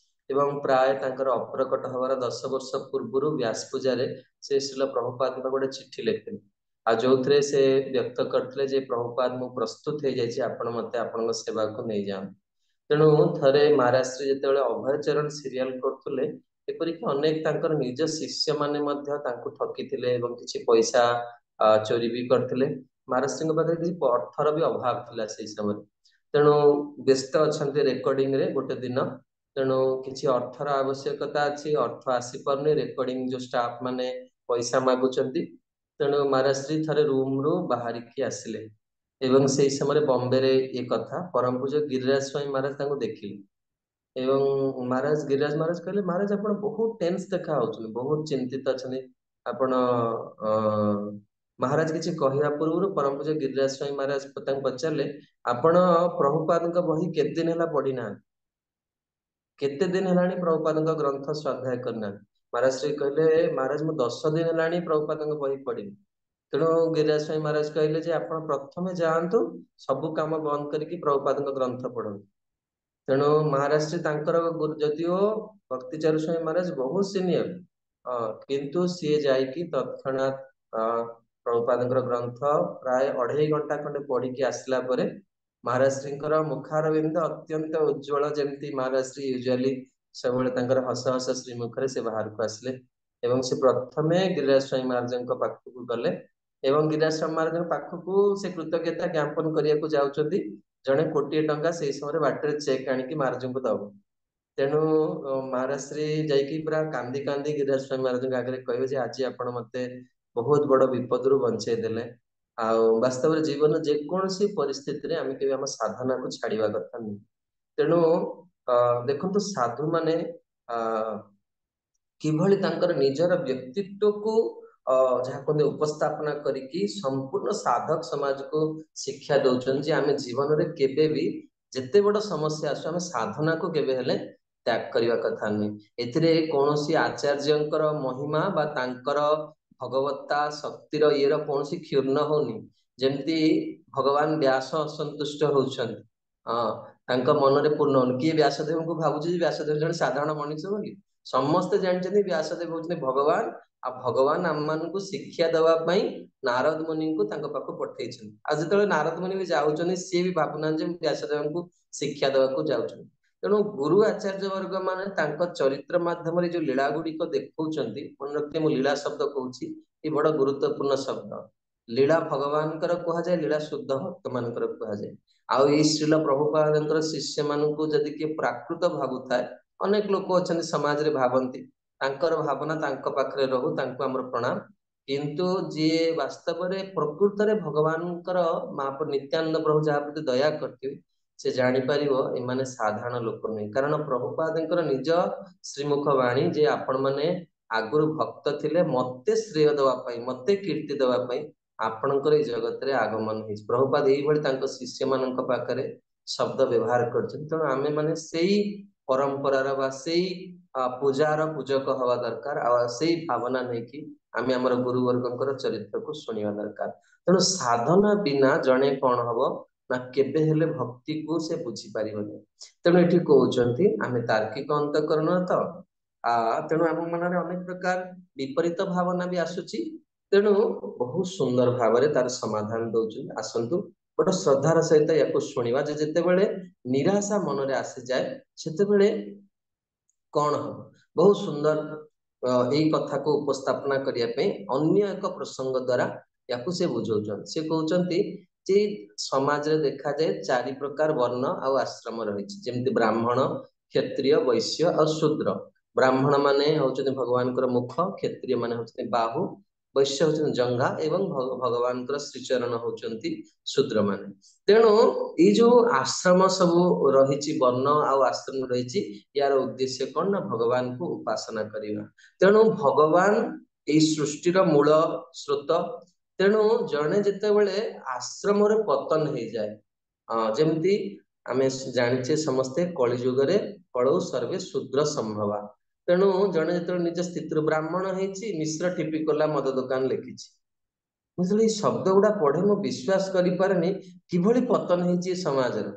एवं प्राय अप्रकट हबार 10 वर्ष पूर्व व्यास पूजा से श्रील प्रभुपाद गोटे चिट्ठी लिखिले आ जो से व्यक्त करते प्रभुपाद मु प्रस्तुत हो जाए आपण मते आपण सेवा को नहीं जाऊँ ତେଣୁ ଥରେ ମହାରାଷ୍ଟ୍ରରେ ଯେତେବେଳେ ଅଭୟ ଚରଣ ସିରିଏଲ କରୁଥିଲେ, ଏପରିକି ଅନେକ ତାଙ୍କର ନିଜ ଶିଷ୍ୟ ମାନେ ମଧ୍ୟ ତାଙ୍କୁ ଠକିଥିଲେ ଏବଂ କିଛି ପଇସା ଚୋରି ବି କରିଥିଲେ। ମହାରାଷ୍ଟ୍ରଙ୍କ ପାଖରେ କିଛି ଅର୍ଥର ବି ଅଭାବ ଥିଲା ସେଇ ସମୟରେ। ତେଣୁ ବ୍ୟସ୍ତ ଅଛନ୍ତି ରେକର୍ଡିଂ ରେ ଗୋଟେ ଦିନ, ତେଣୁ କିଛି ଅର୍ଥର ଆବଶ୍ୟକତା ଅଛି, ଅର୍ଥ ଆସିପାରୁନି, ରେକର୍ଡିଂ ଯୋଉ ଷ୍ଟାଫ ମାନେ ପଇସା ମାଗୁଛନ୍ତି। ତେଣୁ ମହାରାଷ୍ଟ୍ରୀ ଥରେ ରୁମ ରୁ ବାହାରିକି ଆସିଲେ ଏବଂ ସେଇ ସମୟରେ ବମ୍ବେରେ ଏ କଥା ପରମ ପୂଜ୍ୟ ଗିରିରାଜ ସ୍ୱାଇଁ ମହାରାଜ ତାଙ୍କୁ ଦେଖିଲେ ଏବଂ ଗିରିରାଜ ମହାରାଜ କହିଲେ, ମହାରାଜ ଆପଣ ବହୁତ ଟେନ୍ସ ଦେଖା ହଉଛନ୍ତି, ବହୁତ ଚିନ୍ତିତ ଅଛନ୍ତି ଆପଣ। ମହାରାଜ କିଛି କହିବା ପୂର୍ବରୁ ପରମ ପୂଜ୍ୟ ଗିରିରାଜ ସ୍ୱାଇଁ ମହାରାଜ ତାଙ୍କୁ ପଚାରିଲେ, ଆପଣ ପ୍ରଭୁପାଦଙ୍କ ବହି କେତେ ଦିନ ହେଲା ପଢିନାହାନ୍ତି? କେତେ ଦିନ ହେଲାଣି ପ୍ରଭୁପାଦଙ୍କ ଗ୍ରନ୍ଥ ସ୍ୱାଧ୍ୟାୟ କରିନାହାନ୍ତି? ମହାରାଜ ଶ୍ରୀ କହିଲେ, ମହାରାଜ ମୁଁ 10 ଦିନ ହେଲାଣି ପ୍ରଭୁପାଦଙ୍କ ବହି ପଢିନି। ତେଣୁ ଗିରିରାଜ ସ୍ୱାଇଁ ମହାରାଜ କହିଲେ ଯେ ଆପଣ ପ୍ରଥମେ ଯାଆନ୍ତୁ, ସବୁ କାମ ବନ୍ଦ କରିକି ପ୍ରଭୁପାଦଙ୍କ ଗ୍ରନ୍ଥ ପଢନ୍ତୁ। ତେଣୁ ମହାରାଷ୍ଟ୍ରୀ ତାଙ୍କର ଯଦିଓ ଭକ୍ତିଚାରୁ ସ୍ୱାଇଁ ମହାରାଜ ବହୁତ ସିନିୟର, କିନ୍ତୁ ସିଏ ଯାଇକି ତତ୍କ୍ଷଣାତ୍ ପ୍ରଭୁପାଦଙ୍କର ଗ୍ରନ୍ଥ ପ୍ରାୟ 2.5 ଘଣ୍ଟା ଖଣ୍ଡେ ପଢିକି ଆସିଲା ପରେ ମହାରାଷ୍ଟ୍ରୀଙ୍କର ମୁଖାରବିନ୍ଦ ଅତ୍ୟନ୍ତ ଉଜ୍ଜଳ, ଯେମିତି ମହାରାଷ୍ଟ୍ରୀ ୟୁଜୁଆଲି ସବୁବେଳେ ତାଙ୍କର ହସ ହସ ଶ୍ରୀମୁଖରେ ସେ ବାହାରକୁ ଆସିଲେ ଏବଂ ସେ ପ୍ରଥମେ ଗିରିରାଜ ସ୍ୱାଇଁ ମହାରାଜଙ୍କ ପାଖକୁ ଗଲେ ଏବଂ ଗିରିରାଜ ସ୍ୱାଇଁ ମହାରାଜଙ୍କ ପାଖକୁ ସେ କୃତଜ୍ଞତା ଜ୍ଞାପନ କରିବାକୁ ଯାଉଛନ୍ତି। ଜଣେ 1,000,000 ଟଙ୍କା ସେଇ ସମୟରେ ବାଟରେ ଚେକ୍ ଆଣିକି ମହାରାଜଙ୍କୁ ଦବ। ତେଣୁ ମହାରାଷ୍ଟ୍ରୀ ଯାଇକି ପୁରା କାନ୍ଦି କାନ୍ଦି ଗିରିରାଜ ସ୍ୱାଇଁ ମହାରାଜଙ୍କ ଆଗରେ କହିବେ ଯେ ଆଜି ଆପଣ ମତେ ବହୁତ ବଡ ବିପଦରୁ ବଞ୍ଚେଇ ଦେଲେ। ଆଉ ବାସ୍ତବରେ ଜୀବନ ଯେକୌଣସି ପରିସ୍ଥିତିରେ ଆମେ କେବେ ଆମ ସାଧନାକୁ ଛାଡିବା କଥା ନୁହେଁ। ତେଣୁ ଦେଖନ୍ତୁ ସାଧୁ ମାନେ କିଭଳି ତାଙ୍କର ନିଜର ବ୍ୟକ୍ତିତ୍ୱକୁ ଯାହା କୁହନ୍ତି ଉପସ୍ଥାପନା କରିକି ସମ୍ପୂର୍ଣ୍ଣ ସାଧକ ସମାଜକୁ ଶିକ୍ଷା ଦଉଛନ୍ତି ଯେ ଆମେ ଜୀବନରେ କେବେ ବି ଯେତେ ବଡ ସମସ୍ୟା ଆସୁ ଆମେ ସାଧନାକୁ କେବେ ହେଲେ ତ୍ୟାଗ କରିବା କଥା ନୁହେଁ। ଏଥିରେ କୌଣସି ଆଚାର୍ଯ୍ୟଙ୍କର ମହିମା ବା ତାଙ୍କର ଭଗବତ୍ତା ଶକ୍ତିର ଇଏର କୌଣସି କ୍ଷୁର୍ଣ୍ଣ ହଉନି। ଯେମିତି ଭଗବାନ ବ୍ୟାସ ଅସନ୍ତୁଷ୍ଟ ହଉଛନ୍ତି, ତାଙ୍କ ମନରେ ପୂର୍ଣ୍ଣ ହଉନି। କିଏ ବ୍ୟାସଦେବଙ୍କୁ ଭାବୁଛି ଯେ ବ୍ୟାସଦେବ ଜଣେ ସାଧାରଣ ମଣିଷ ବୋଲି? ସମସ୍ତେ ଜାଣିଛନ୍ତି ବ୍ୟାସଦେବ ହଉଛନ୍ତି ଭଗବାନ, ଆଉ ଭଗବାନ ଆମମାନଙ୍କୁ ଶିକ୍ଷା ଦେବା ପାଇଁ ନାରଦ ମୁନିଙ୍କୁ ତାଙ୍କ ପାଖକୁ ପଠେଇଛନ୍ତି। ଆଉ ଯେତେବେଳେ ନାରଦ ମୁନି ବି ଯାଉଛନ୍ତି ସିଏ ବି ଭାବୁନାହାନ୍ତି ଯେ ବ୍ୟାସଦେବଙ୍କୁ ଶିକ୍ଷା ଦେବାକୁ ଯାଉଛନ୍ତି। ତେଣୁ ଗୁରୁ ଆଚାର୍ଯ୍ୟ ବର୍ଗ ମାନେ ତାଙ୍କ ଚରିତ୍ର ମାଧ୍ୟମରେ ଯୋଉ ଲୀଳା ଗୁଡିକ ଦେଖଉଛନ୍ତି, ମନେ ରଖିଥିବେ ମୁଁ ଲୀଳା ଶବ୍ଦ କହୁଛି, ଏ ବଡ ଗୁରୁତ୍ୱପୂର୍ଣ୍ଣ ଶବ୍ଦ। ଲୀଳା ଭଗବାନଙ୍କର କୁହାଯାଏ, ଲୀଳା ଶୁଦ୍ଧ ଭକ୍ତ ମାନଙ୍କର କୁହାଯାଏ। ଆଉ ଏଇ ଶ୍ରୀଲ ପ୍ରଭୁପାଦଙ୍କର ଶିଷ୍ୟ ମାନଙ୍କୁ ଯଦି କିଏ ପ୍ରାକୃତ ଭାବୁଥାଏ, ଅନେକ ଲୋକ ଅଛନ୍ତି ସମାଜରେ ଭାବନ୍ତି, ତାଙ୍କର ଭାବନା ତାଙ୍କ ପାଖରେ ରହୁ, ତାଙ୍କୁ ଆମର ପ୍ରଣାମ। କିନ୍ତୁ ଯିଏ ବାସ୍ତବରେ ପ୍ରକୃତରେ ଭଗବାନଙ୍କର ନିତ୍ୟାନନ୍ଦ ପ୍ରଭୁ ଯାହା ପ୍ରତି ଦୟା କରିଥିବେ, ସେ ଜାଣିପାରିବ ଏମାନେ ସାଧାରଣ ଲୋକ ନୁହେଁ। କାରଣ ପ୍ରଭୁପାଦଙ୍କର ନିଜ ଶ୍ରୀମୁଖ ବାଣୀ ଯେ ଆପଣ ମାନେ ଆଗରୁ ଭକ୍ତ ଥିଲେ, ମତେ ଶ୍ରେୟ ଦେବା ପାଇଁ, ମତେ କୀର୍ତ୍ତି ଦେବା ପାଇଁ ଆପଣଙ୍କର ଏଇ ଜଗତରେ ଆଗମନ ହେଇଛି। ପ୍ରଭୁପାଦ ଏଇଭଳି ତାଙ୍କ ଶିଷ୍ୟ ମାନଙ୍କ ପାଖରେ ଶବ୍ଦ ବ୍ୟବହାର କରିଛନ୍ତି। ତେଣୁ ଆମେ ମାନେ ସେଇ ପରମ୍ପରାର ବା ସେଇ ପୂଜାର ପୂଜକ ହବା ଦରକାର, ଆଉ ସେଇ ଭାବନା ନେଇକି ଆମେ ଆମର ଗୁରୁବର୍ଗଙ୍କର ଚରିତ୍ରକୁ ଶୁଣିବା ଦରକାର। ତେଣୁ ସାଧନା ବିନା ଜଣେ କଣ ହବ ନା କେବେ ହେଲେ ଭକ୍ତିକୁ ସେ ବୁଝିପାରିବନି। ତେଣୁ ଏଠି କହୁଛନ୍ତି ଆମେ ତାର୍କିକ ଅନ୍ତଃକରଣ ତ ତେଣୁ ଆମ ମନରେ ଅନେକ ପ୍ରକାର ବିପରୀତ ଭାବନା ବି ଆସୁଛି। ତେଣୁ ବହୁତ ସୁନ୍ଦର ଭାବରେ ତାର ସମାଧାନ ଦଉଛନ୍ତି। ଆସନ୍ତୁ ଗୋଟେ ଶ୍ରଦ୍ଧାର ସହିତ ୟାକୁ ଶୁଣିବା ଯେ ଯେତେବେଳେ ନିରାଶା ମନରେ ଆସିଯାଏ ସେତେବେଳେ କଣ ହବ। ବହୁତ ସୁନ୍ଦର ଏଇ କଥାକୁ ଉପସ୍ଥାପନା କରିବା ପାଇଁ ଅନ୍ୟ ଏକ ପ୍ରସଙ୍ଗ ଦ୍ଵାରା ୟାକୁ ସେ ବୁଝଉଛନ୍ତି। ସେ କହୁଛନ୍ତି ଯେ ସମାଜରେ ଦେଖାଯାଏ 4 ପ୍ରକାର ବର୍ଣ୍ଣ ଆଉ ଆଶ୍ରମ ରହିଛି, ଯେମିତି ବ୍ରାହ୍ମଣ, କ୍ଷତ୍ରିୟ, ବୈଶ୍ୟ ଆଉ ଶୂଦ୍ର। ବ୍ରାହ୍ମଣ ମାନେ ହଉଛନ୍ତି ଭଗବାନଙ୍କର ମୁଖ, କ୍ଷତ୍ରିୟ ମାନେ ହଉଛନ୍ତି ବାହୁ, ବୈଶ୍ୟ ହଉଛନ୍ତି ଜଙ୍ଘା ଏବଂ ଭଗବାନଙ୍କର ଶ୍ରୀଚରଣ ହଉଛନ୍ତି ଶୂଦ୍ର ମାନେ। ତେଣୁ ଏଇ ଯୋଉ ଆଶ୍ରମ ସବୁ ରହିଛି, ବର୍ଣ୍ଣ ଆଉ ଆଶ୍ରମ ରହିଛି, ୟାର ଉଦ୍ଦେଶ୍ୟ କଣ ନା ଭଗବାନଙ୍କୁ ଉପାସନା କରିବା। ତେଣୁ ଭଗବାନ ଏଇ ସୃଷ୍ଟିର ମୂଳ ସ୍ରୋତ। ତେଣୁ ଜଣେ ଯେତେବେଳେ ଆଶ୍ରମରେ ପତନ ହେଇଯାଏ, ଯେମିତି ଆମେ ଜାଣିଛେ ସମସ୍ତେ କଳି ଯୁଗରେ କଳଉ ସର୍ବେ ଶୂଦ୍ର ସମ୍ଭବା। ତେଣୁ ଜଣେ ଯେତେବେଳେ ନିଜ ସ୍ଥିତିରୁ ବ୍ରାହ୍ମଣ ହେଇଛି, ମିଶ୍ର ଠିପି କଲା ମଦ ଦୋକାନ ଲେଖିଛି। ମୁଁ ଯେତେବେଳେ ଏଇ ଶବ୍ଦ ଗୁଡା ପଢେ ମୁଁ ବିଶ୍ୱାସ କରିପାରେନି କିଭଳି ପତନ ହେଇଛି ଏ ସମାଜରେ।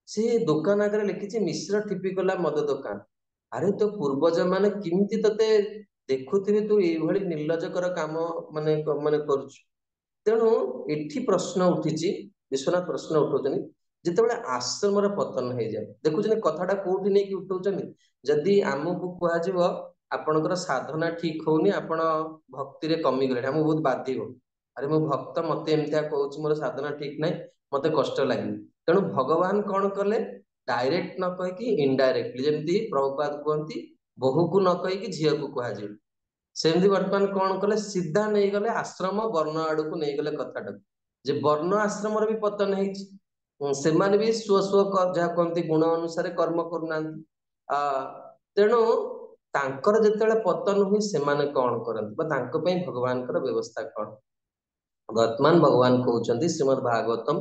ସେ ଦୋକାନ ଆଗରେ ଲେଖିଛି ମିଶ୍ର ଠିପି କଲା ମଦ ଦୋକାନ। ଆରେ ତୋ ପୂର୍ବଜ ମାନେ କେମିତି ତତେ ଦେଖୁଥିବେ ତୁ ଏଇଭଳି ନିର୍ଲଜକର କାମ ମାନେ କରୁଛୁ। ତେଣୁ ଏଠି ପ୍ରଶ୍ନ ଉଠିଛି, ବିଶ୍ୱନାଥ ପ୍ରଶ୍ନ ଉଠାଉଛନ୍ତି ଯେତେବେଳେ ଆଶ୍ରମର ପତନ ହେଇଯାଏ, ଦେଖୁଛନ୍ତି କଥାଟା କୋଉଠି ନେଇକି ଉଠଉଛନ୍ତି। ଯଦି ଆମକୁ କୁହାଯିବ ଆପଣଙ୍କର ସାଧନା ଠିକ ହଉନି, ଆପଣ ଭକ୍ତିରେ କମିଗଲେଣି, ଆମକୁ ବହୁତ ବାଧିବ। ଆରେ ମୁଁ ଭକ୍ତ, ମତେ ଏମିତିଆ କହୁଛି, ମୋର ସାଧନା ଠିକ ନାହିଁ, ମତେ କଷ୍ଟ ଲାଗିବ। ତେଣୁ ଭଗବାନ କଣ କଲେ, ଡାଇରେକ୍ଟ ନ କହିକି ଇନଡାଇରେକ୍ଟଲି, ଯେମିତି ପ୍ରଭୁପାଦ କୁହନ୍ତି ବୋହୂକୁ ନ କହିକି ଝିଅକୁ କୁହାଯିବ, ସେମିତି ବର୍ତ୍ତମାନ କଣ କଲେ, ସିଧା ନେଇଗଲେ ଆଶ୍ରମ ବର୍ଣ୍ଣ ଆଡକୁ ନେଇଗଲେ କଥାଟାକୁ, ଯେ ବର୍ଣ୍ଣ ଆଶ୍ରମର ବି ପତନ ହେଇଛି। ସେମାନେ ବି ଯାହା କହନ୍ତି ଗୁଣ ଅନୁସାରେ କର୍ମ କରୁନାହାନ୍ତି। ତେଣୁ ତାଙ୍କର ଯେତେବେଳେ ପତନ ହୁଏ ସେମାନେ କଣ କରନ୍ତି, ବା ତାଙ୍କ ପାଇଁ ଭଗବାନଙ୍କର ବ୍ୟବସ୍ଥା କଣ। ବର୍ତ୍ତମାନ ଭଗବାନ କହୁଛନ୍ତି ଶ୍ରୀମଦ୍ ଭାଗବତମ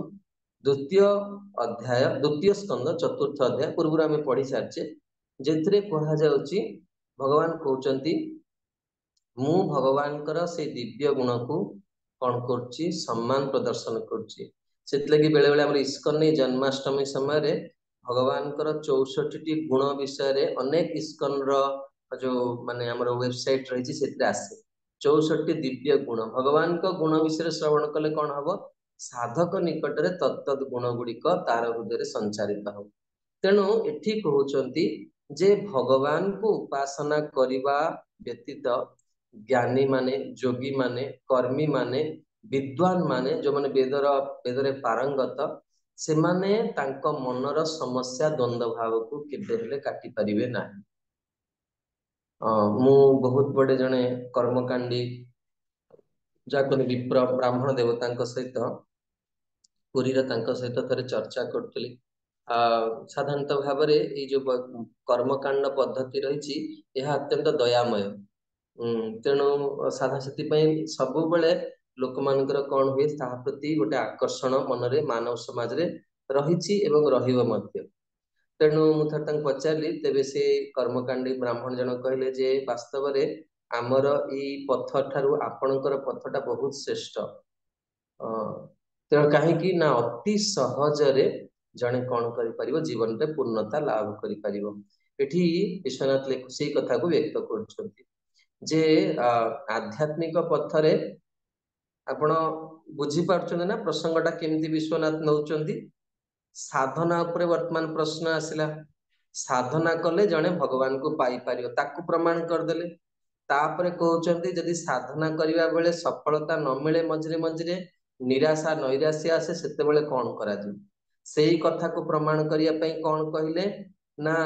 ଦ୍ୱିତୀୟ ସ୍କନ୍ଧ 4ର୍ଥ ଅଧ୍ୟାୟ, ପୂର୍ବରୁ ଆମେ ପଢି ସାରିଛେ, ଯେଉଁଥିରେ କୁହାଯାଉଛି, ଭଗବାନ କହୁଛନ୍ତି ମୁଁ ଭଗବାନଙ୍କର ସେଇ ଦିବ୍ୟ ଗୁଣକୁ କଣ କରୁଛି, ସମ୍ମାନ ପ୍ରଦର୍ଶନ କରୁଛି। ସେଥିଲାଗି ବେଳେ ବେଳେ ଆମର ଇସ୍କନ ଜନ୍ମାଷ୍ଟମୀ ସମୟରେ ଭଗବାନଙ୍କର 64ଟି ଗୁଣ ବିଷୟରେ ଅନେକ ଇସ୍କନର ଯୋଉ ମାନେ ଆମର ୱେବସାଇଟ ରହିଛି ସେଥିରେ ଆସେ 64ଟି ଦିବ୍ୟ ଗୁଣ। ଭଗବାନଙ୍କ ଗୁଣ ବିଷୟରେ ଶ୍ରବଣ କଲେ କଣ ହବ, ସାଧକ ନିକଟରେ ତତ୍ତଦ ଗୁଣ ଗୁଡିକ ତାର ହୃଦୟରେ ସଞ୍ଚାରିତ ହବ। ତେଣୁ ଏଠି କହୁଛନ୍ତି ଯେ ଭଗବାନଙ୍କୁ ଉପାସନା କରିବା ବ୍ୟତୀତ ଜ୍ଞାନୀ ମାନେ, ଯୋଗୀ ମାନେ, କର୍ମୀ ମାନେ, ବିଦ୍ୱାନ ମାନେ, ଯୋଉମାନେ ବେଦରେ ପାରଙ୍ଗତ, ସେମାନେ ତାଙ୍କ ମନର ସମସ୍ୟା ଦ୍ୱନ୍ଦ୍ୱ ଭାବକୁ କେବେ ହେଲେ କାଟି ପାରିବେ ନାହିଁ। ମୁଁ ବହୁତ ବଡ ଜଣେ କର୍ମକାଣ୍ଡୀ ଯାହାକୁ ବିପ୍ର ବ୍ରାହ୍ମଣ ଦେବତାଙ୍କ ସହିତ ପୁରୀର ତାଙ୍କ ସହିତ ଥରେ ଚର୍ଚ୍ଚା କରୁଥିଲି। ସାଧାରଣତଃ ଭାବରେ ଏଇ ଯୋଉ କର୍ମକାଣ୍ଡ ପଦ୍ଧତି ରହିଛି ଏହା ଅତ୍ୟନ୍ତ ଦୟାମୟ। ତେଣୁ ସେଥିପାଇଁ ସବୁବେଳେ ଲୋକମାନଙ୍କର କଣ ହୁଏ, ତାହା ପ୍ରତି ଗୋଟେ ଆକର୍ଷଣ ମନରେ ମାନବ ସମାଜରେ ରହିଛି ଏବଂ ରହିବ ମଧ୍ୟ। ତେଣୁ ମୁଁ ଥରେ ତାଙ୍କୁ ପଚାରିଲି, ତେବେ ସେ କର୍ମକାଣ୍ଡୀ ବ୍ରାହ୍ମଣ ଜଣକ କହିଲେ ଯେ ବାସ୍ତବରେ ଆମର ଏଇ ପଥ ଠାରୁ ଆପଣଙ୍କର ପଥଟା ବହୁତ ଶ୍ରେଷ୍ଠ। ତେଣୁ କାହିଁକି ନା ଅତି ସହଜରେ ଜଣେ କଣ କରିପାରିବ, ଜୀବନରେ ପୂର୍ଣ୍ଣତା ଲାଭ କରିପାରିବ। ଏଠି ବିଶ୍ୱନାଥ ସେଇ କଥାକୁ ବ୍ୟକ୍ତ କରୁଛନ୍ତି ଯେ ଆଧ୍ୟାତ୍ମିକ ପଥରେ ଆପଣ ବୁଝିପାରୁଛନ୍ତି ନା ପ୍ରସଙ୍ଗଟା କେମିତି ବିଶ୍ୱନାଥ ନଉଛନ୍ତି। ସାଧନା ଉପରେ ବର୍ତ୍ତମାନ ପ୍ରଶ୍ନ ଆସିଲା, ସାଧନା କଲେ ଜଣେ ଭଗବାନଙ୍କୁ ପାଇପାରିବ, ତାକୁ ପ୍ରମାଣ କରିଦେଲେ। ତାପରେ କହୁଛନ୍ତି ଯଦି ସାଧନା କରିବା ବେଳେ ସଫଳତା ନ ମିଳେ, ମଝିରେ ମଝିରେ ନିରାଶା ନୈରାଶ୍ୟ ଆସେ, ସେତେବେଳେ କଣ କରାଯିବ। ସେଇ କଥାକୁ ପ୍ରମାଣ କରିବା ପାଇଁ କଣ କହିଲେ ନା,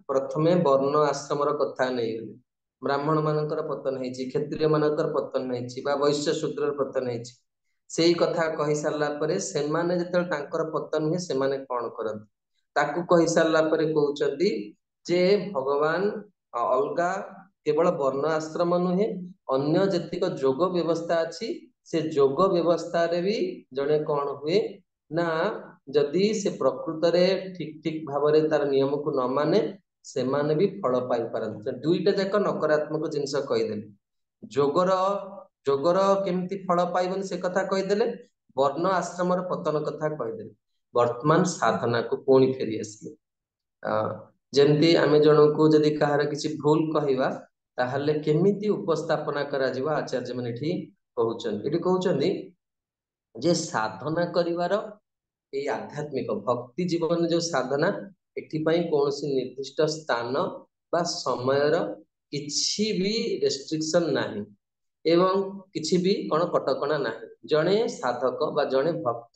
ପ୍ରଥମେ ବର୍ଣ୍ଣ ଆଶ୍ରମର କଥା ନେଇଗଲେ। ବ୍ରାହ୍ମଣ ମାନଙ୍କର ପତନ ହେଇଛି, କ୍ଷତ୍ରିୟ ମାନଙ୍କର ପତନ ହେଇଛି, ବା ବୈଶ୍ୟ ଶୂଦ୍ରର ପତନ ହେଇଛି। ସେଇ କଥା କହି ସାରିଲା ପରେ ସେମାନେ ଯେତେବେଳେ ତାଙ୍କର ପତନ ହୁଏ ସେମାନେ କଣ କରନ୍ତି, ତାକୁ କହି ସାରିଲା ପରେ କହୁଛନ୍ତି ଯେ ଭଗବାନ ଅଲଗା କେବଳ ବର୍ଣ୍ଣ ଆଶ୍ରମ ନୁହେଁ, ଅନ୍ୟ ଯେତିକ ଯୋଗ ବ୍ୟବସ୍ଥା ଅଛି ସେ ଯୋଗ ବ୍ୟବସ୍ଥାରେ ବି ଜଣେ କଣ ହୁଏ ନା, ଯଦି ସେ ପ୍ରକୃତରେ ଠିକ ଭାବରେ ତାର ନିୟମକୁ ନ ମାନେ, ସେମାନେ ବି ଫଳ ପାଇପାରନ୍ତି। ଦୁଇଟା ଯାକ ନକାରାତ୍ମକ ଜିନିଷ କହିଦେଲେ। ଯୋଗର କେମିତି ଫଳ ପାଇବନି ସେ କଥା କହିଦେଲେ, ବର୍ଣ୍ଣ ଆଶ୍ରମର ପତନ କଥା କହିଦେଲେ। ବର୍ତ୍ତମାନ ସାଧନାକୁ ପୁଣି ଫେରି ଆସିଲେ। ଯେମିତି ଆମେ ଜଣଙ୍କୁ ଯଦି କାହାର କିଛି ଭୁଲ କହିବା, ତାହେଲେ କେମିତି ଉପସ୍ଥାପନା କରାଯିବ ଆଚାର୍ଯ୍ୟ ମାନେ ଏଠି କହୁଛନ୍ତି। ଏଠି କହୁଛନ୍ତି ଯେ ସାଧନା କରିବାର ଏଇ ଆଧ୍ୟାତ୍ମିକ ଭକ୍ତି ଜୀବନରେ ଯୋଉ ସାଧନା, ଏଥିପାଇଁ କୌଣସି ନିର୍ଦ୍ଦିଷ୍ଟ ସ୍ଥାନ ବା ସମୟର କିଛି ବି ରେଷ୍ଟ୍ରିକ୍ସନ ନାହିଁ ଏବଂ କିଛି ବି କଣ କଟକଣା ନାହିଁ। ଜଣେ ସାଧକ ବା ଜଣେ ଭକ୍ତ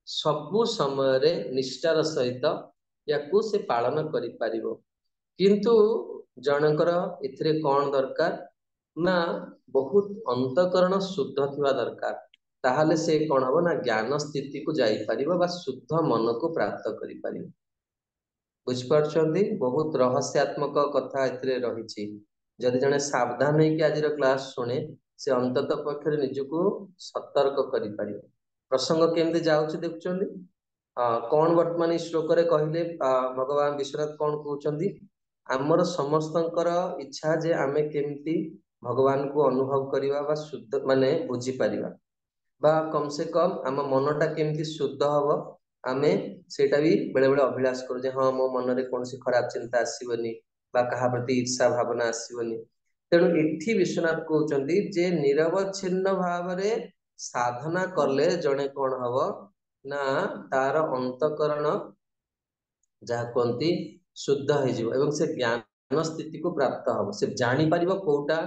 ସବୁ ସମୟରେ ନିଷ୍ଠାର ସହିତ ୟାକୁ ସେ ପାଳନ କରିପାରିବ। କିନ୍ତୁ ଜଣଙ୍କର ଏଥିରେ କଣ ଦରକାର ନା, ବହୁତ ଅନ୍ତଃକରଣ ଶୁଦ୍ଧ ଥିବା ଦରକାର। ତାହେଲେ ସେ କଣ ହବ ନା, ଜ୍ଞାନ ସ୍ଥିତିକୁ ଯାଇପାରିବ ବା ଶୁଦ୍ଧ ମନକୁ ପ୍ରାପ୍ତ କରିପାରିବ। ବୁଝିପାରୁଛନ୍ତି, ବହୁତ ରହସ୍ୟାତ୍ମକ କଥା ଏଥିରେ ରହିଛି। ଯଦି ଜଣେ ସାବଧାନ ହେଇକି ଆଜିର କ୍ଲାସ ଶୁଣେ, ସେ ଅନ୍ତତଃ ପକ୍ଷରେ ନିଜକୁ ସତର୍କ କରିପାରିବ। ପ୍ରସଙ୍ଗ କେମିତି ଯାଉଛି ଦେଖୁଛନ୍ତି। କଣ ବର୍ତ୍ତମାନ ଏଇ ଶ୍ଲୋକରେ କହିଲେ ଭଗବାନ ବିଶ୍ୱନାଥ କଣ କହୁଛନ୍ତି, ଆମର ସମସ୍ତଙ୍କର ଇଚ୍ଛା ଯେ ଆମେ କେମିତି ଭଗବାନଙ୍କୁ ଅନୁଭବ କରିବା ବା ଶୁଦ୍ଧ ମାନେ ବୁଝିପାରିବା, ବା କମ ସେ କମ ଆମ ମନଟା କେମିତି ଶୁଦ୍ଧ ହବ, ଆମେ ସେଇଟା ବି ବେଳେ ବେଳେ ଅଭିଳାଷ କରୁ ଯେ ହଁ ମୋ ମନରେ କୌଣସି ଖରାପ ଚିନ୍ତା ଆସିବନି ବା କାହା ପ୍ରତି ଈର୍ଷା ଭାବନା ଆସିବନି। ତେଣୁ ଏଠି ବିଶ୍ୱନାଥ କହୁଛନ୍ତି ଯେ ନିରବଚ୍ଛିନ୍ନ ଭାବରେ ସାଧନା କଲେ ଜଣେ କଣ ହବ ना तार अंतकरण जहाँ कहती शुद्ध हो से ज्ञान स्थिति को प्राप्त हम से जानी पारिबो कोउटा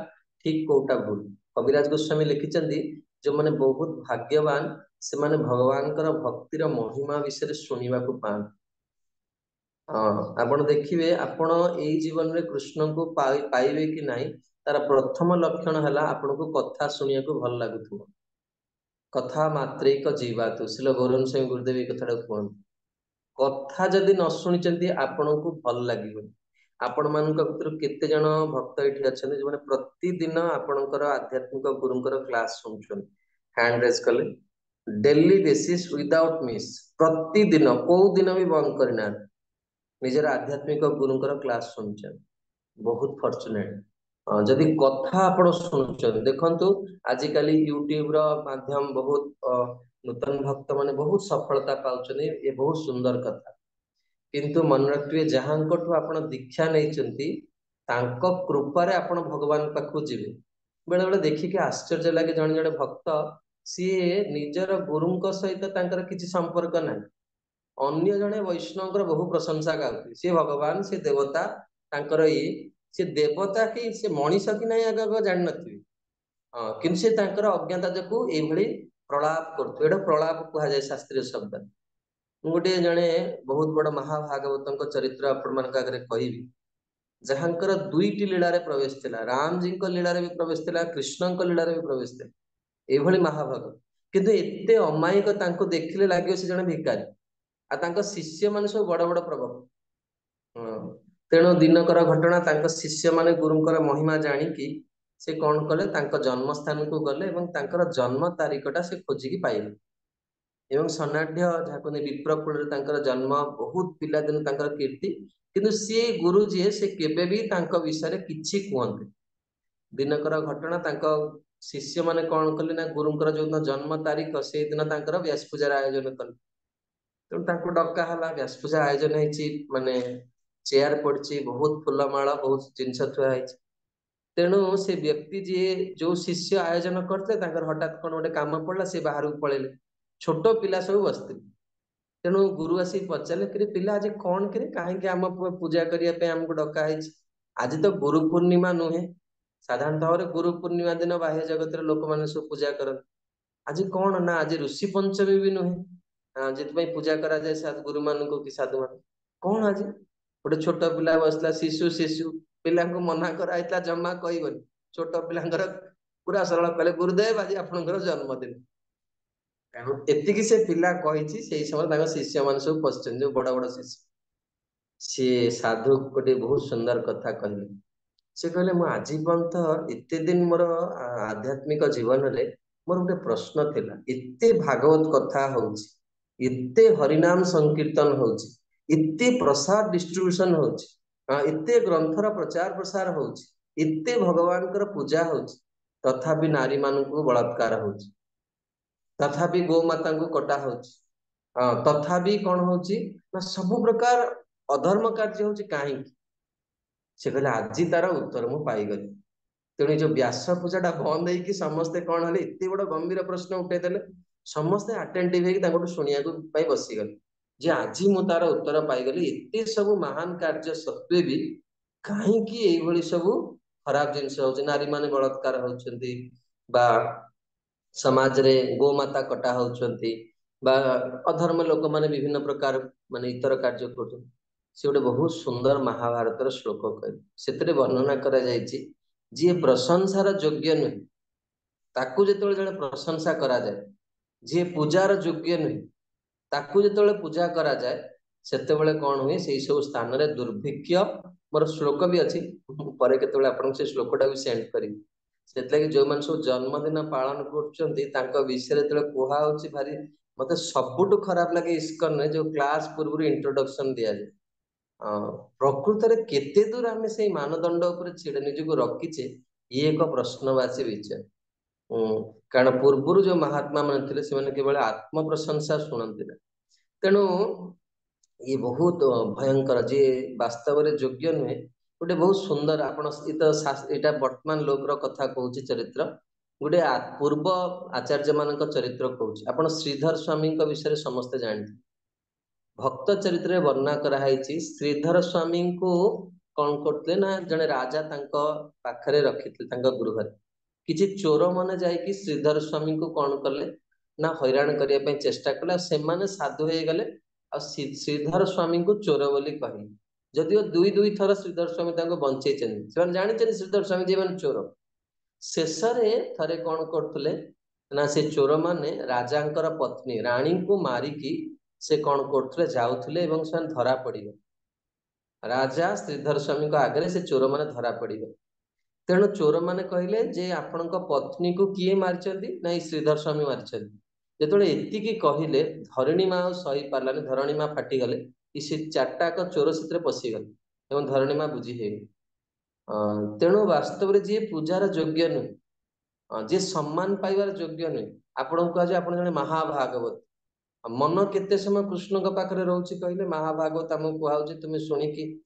ठीक कोउटा भूल। कविराज गोस्वामी लिखिछन्ति जो माने बहुत भाग्यवान से माने भगवान कर भक्तिर महिमा विषय शुणा को पान। आपण देखिए आपण एई जीवन में कृष्ण को पाइबे कि नहीं तार प्रथम लक्षण है आपण को कथा शुणा को भल लगुव। कथा मात्रेक जीवातु शिल गौरन सिंह गुरुदेव कथा कहते कथा जदि न शुणी आपण को भल लगे। आपण मान भर केते जन भक्त ये अच्छा जो मैंने प्रतिदिन आपणकर आध्यात्मिक गुरुंकर क्लास शुणुं हैंड रेज कले डेली बेसिस विदाउट मिस प्रतिदिन कौ दिन भी बंद करना निजर आध्यात्मिक गुरुंकर क्लास शुणुं बहुत फॉर्चुनेट। जदि कथा आपण शुणुं देखु आजिकल यूट्यूब रो माध्यम बहुत नूतन भक्त माने बहुत सफलता पाउछन ये बहुत सुंदर कथा किंतु मन रखिए जहां आपण दीक्षा नहीं तांको कृपारे आपण भगवान पाखु जीवे बेले बेले देखिके आश्चर्य लगे जन जन भक्त सी निजर गुरुंक सहित तांकर किछि संपर्क ना अन्य जने वैष्णव बहु प्रशंसा गाउथि सी भगवान सी देवता तांकर ये सी देवता कि से मनीष कि नहीं आगे जान नथिबे किंतु से तांकर अज्ञाता जकु एभली प्रलाप करथु एटा प्रलाप कहा जाय शास्त्रीय शब्द। गोटे जने बहुत बड़ महाभागवत चरित्र आपण मान आगे कहबी जहांकर दुईटी लीला रे प्रवेश थिला राम जी को लीला रे भी प्रवेश थिला कृष्ण को लीला रे भी प्रवेश थिला एभली महाभागवत किंतु एते अमायिक तांको देखिले लागियो से जने भिकारी आ तांको शिष्य माने सब बड़ बड़ प्रभाव। तेणु दिनकर घटना तांको शिष्य माने गुरुंकर महिमा जानिकी से कौन कले तांको जन्म स्थान को गले एवं तांकर जन्म तारीखटा से खोजिकी पाइले एवं सनाढ़ जहाँ विप्रकुल तांकर जन्म बहुत पिला दिन तांकर कीर्ति किंतु सी गुरु जी से केबे भी तांको विषय किछि कहते दिनकर घटना तांको शिष्य माने कौन कले ना गुरुंकर जो जन्म तारीख से दिन तांकर व्यास पूजार आयोजन कले तेणु तांको डका हला व्यास पूजा आयोजन होइछि माने चेयर पड़छि बहुत फूलमाला बहुत जिनस थुआ होइछि तेणु से व्यक्ति जी जो शिष्य आयोजन करते हठात कौन गोटे काम पड़ा से बाहर को पड़े छोट पिला सब बसते तेणु गुरु आसी पचारे कि पिला आज कौन कि कहीं आम पूजा करने आमको डका आज तो गुरु पूर्णिमा नुहे साधारण भाव में गुरु पूर्णिमा दिन बाह्य जगत लोक मैंने सब पूजा कर आज कौन ना आज ऋषि पंचमी भी नुहे जितपाई पूजा करा जाए गुरु मान कि साधु मान कौन आज गोटे छोट पिला बसला शिशु शिशु पिला मना कराइला जमा कहबनी छोट पिला पूरा सरल कहले गुरुदेव आज आपनकर जन्मदिन एतिकी से पिला कही से समय शिष्य मान सब पश्चिम जो बड़ बड़ शिष्य सी साधु गोटे बहुत सुंदर कथा कहले से कहले मु आज पर्यंत एते दिन मोर आध्यात्मिक जीवन रे मोर गोटे प्रश्न थिला एते भागवत कथा होउची एते हरिनाम संकीर्तन होउची एते प्रसाद डिस्ट्रीब्यूशन होउची एते ग्रंथर प्रचार प्रसार होउची एते भगवान कर पूजा होउची तथापि नारी मान को बलात्कार होउची तथापि गौ माता को कटा होउची तथापि कौन होउची ना सब प्रकार अधर्म कार्य होउची काहे से कहले आज तार उत्तर मु पाइगली तेणु जो व्यास पूजाटा बंद होगी समस्ते कौन हेले एते बड़ गंभीर प्रश्न उठेदेले समस्ते आटेंटिव होगी शुणा बसीगले जे आज मु तार उत्तर पाइगली एते सब महान कार्य सत्वे भी कहीं सब खराब जिनस हो नारी माने बलात्कार होउछंती बा समाज रे गोमाता कटा होउछंती बा अधर्म लोक माने विभिन्न प्रकार माने इतर कार्य कर से गोटे बहुत सुंदर महाभारत श्लोक कह से वर्णना करा जायछि जी प्रशंसार योग्य नुहे ताकू जो जड़े प्रशंसा करा जाए जी पूजार योग्य नुहे ताकू जो पूजा करा जाए सेते बळे कौन हुए से सब स्थान रे दुर्भिक्ष मोर श्लोक भी अच्छी पर के श्लोकटा भी सेंड करी से जो मान सब जन्मदिन पालन कर विषय कहा भारी मत सबुठ खराब लगे इस्कन जो क्लास पूर्व इंट्रोडक्शन दि जाए प्रकृत में केते दूर आम से मानदंड छिड़े निजक रखीचे ये एक प्रश्नवाची विषय कारण पूर्वर जो महात्मा मान थे से केवल आत्म प्रशंसा शुणती तेणु ये बहुत भयंकर जे वास्तव में योग्य नुहे गोटे बहुत सुंदर आपड़ा वर्तमान लोक कथा कहूँ चरित्र गोटे पूर्व आचार्य मान चरित्र कहूँ आपण श्रीधर स्वामी विषय समस्ते जानते भक्त चरित्र वर्णना कराई श्रीधर स्वामी को कौन करते ना जड़े राजा पाखरे रखी गृह किसी चोर मैंने जाकि श्रीधर स्वामी को कौन कले ना हैरान करने चेष्टा कले से साधु हो गले श्रीधर स्वामी को चोर बोली कहले जदिव दुई दुई थर श्रीधर स्वामी बंचे जानी श्रीधर स्वामी जी मैंने चोर शेष थे कौन करते ना से चोर मैंने राजा पत्नी राणी को मारिकी से कौन करते जाऊले धरा पड़े राजा श्रीधर स्वामी को आगे से चोर मैंने धरा पड़े तेणु चोर मैंने कहले जे आपण पत्नी को किए मारी ना श्रीधर स्वामी मारी जो एति कहले धरणी माँ सही पार्लानी धरणी माँ फाटीगले सी चार्टाक चोर से पशिगले धरणी माँ बुझी तेणु वास्तव में जी पूजार योग्य नुहे जी सम्मान पाइबार योग्य नुहे आपन कह जड़े महाभागवत मन केते समय कृष्ण के पाखरे रोचे कहले महाभागवत आमको कहुचे तुम शुणिकी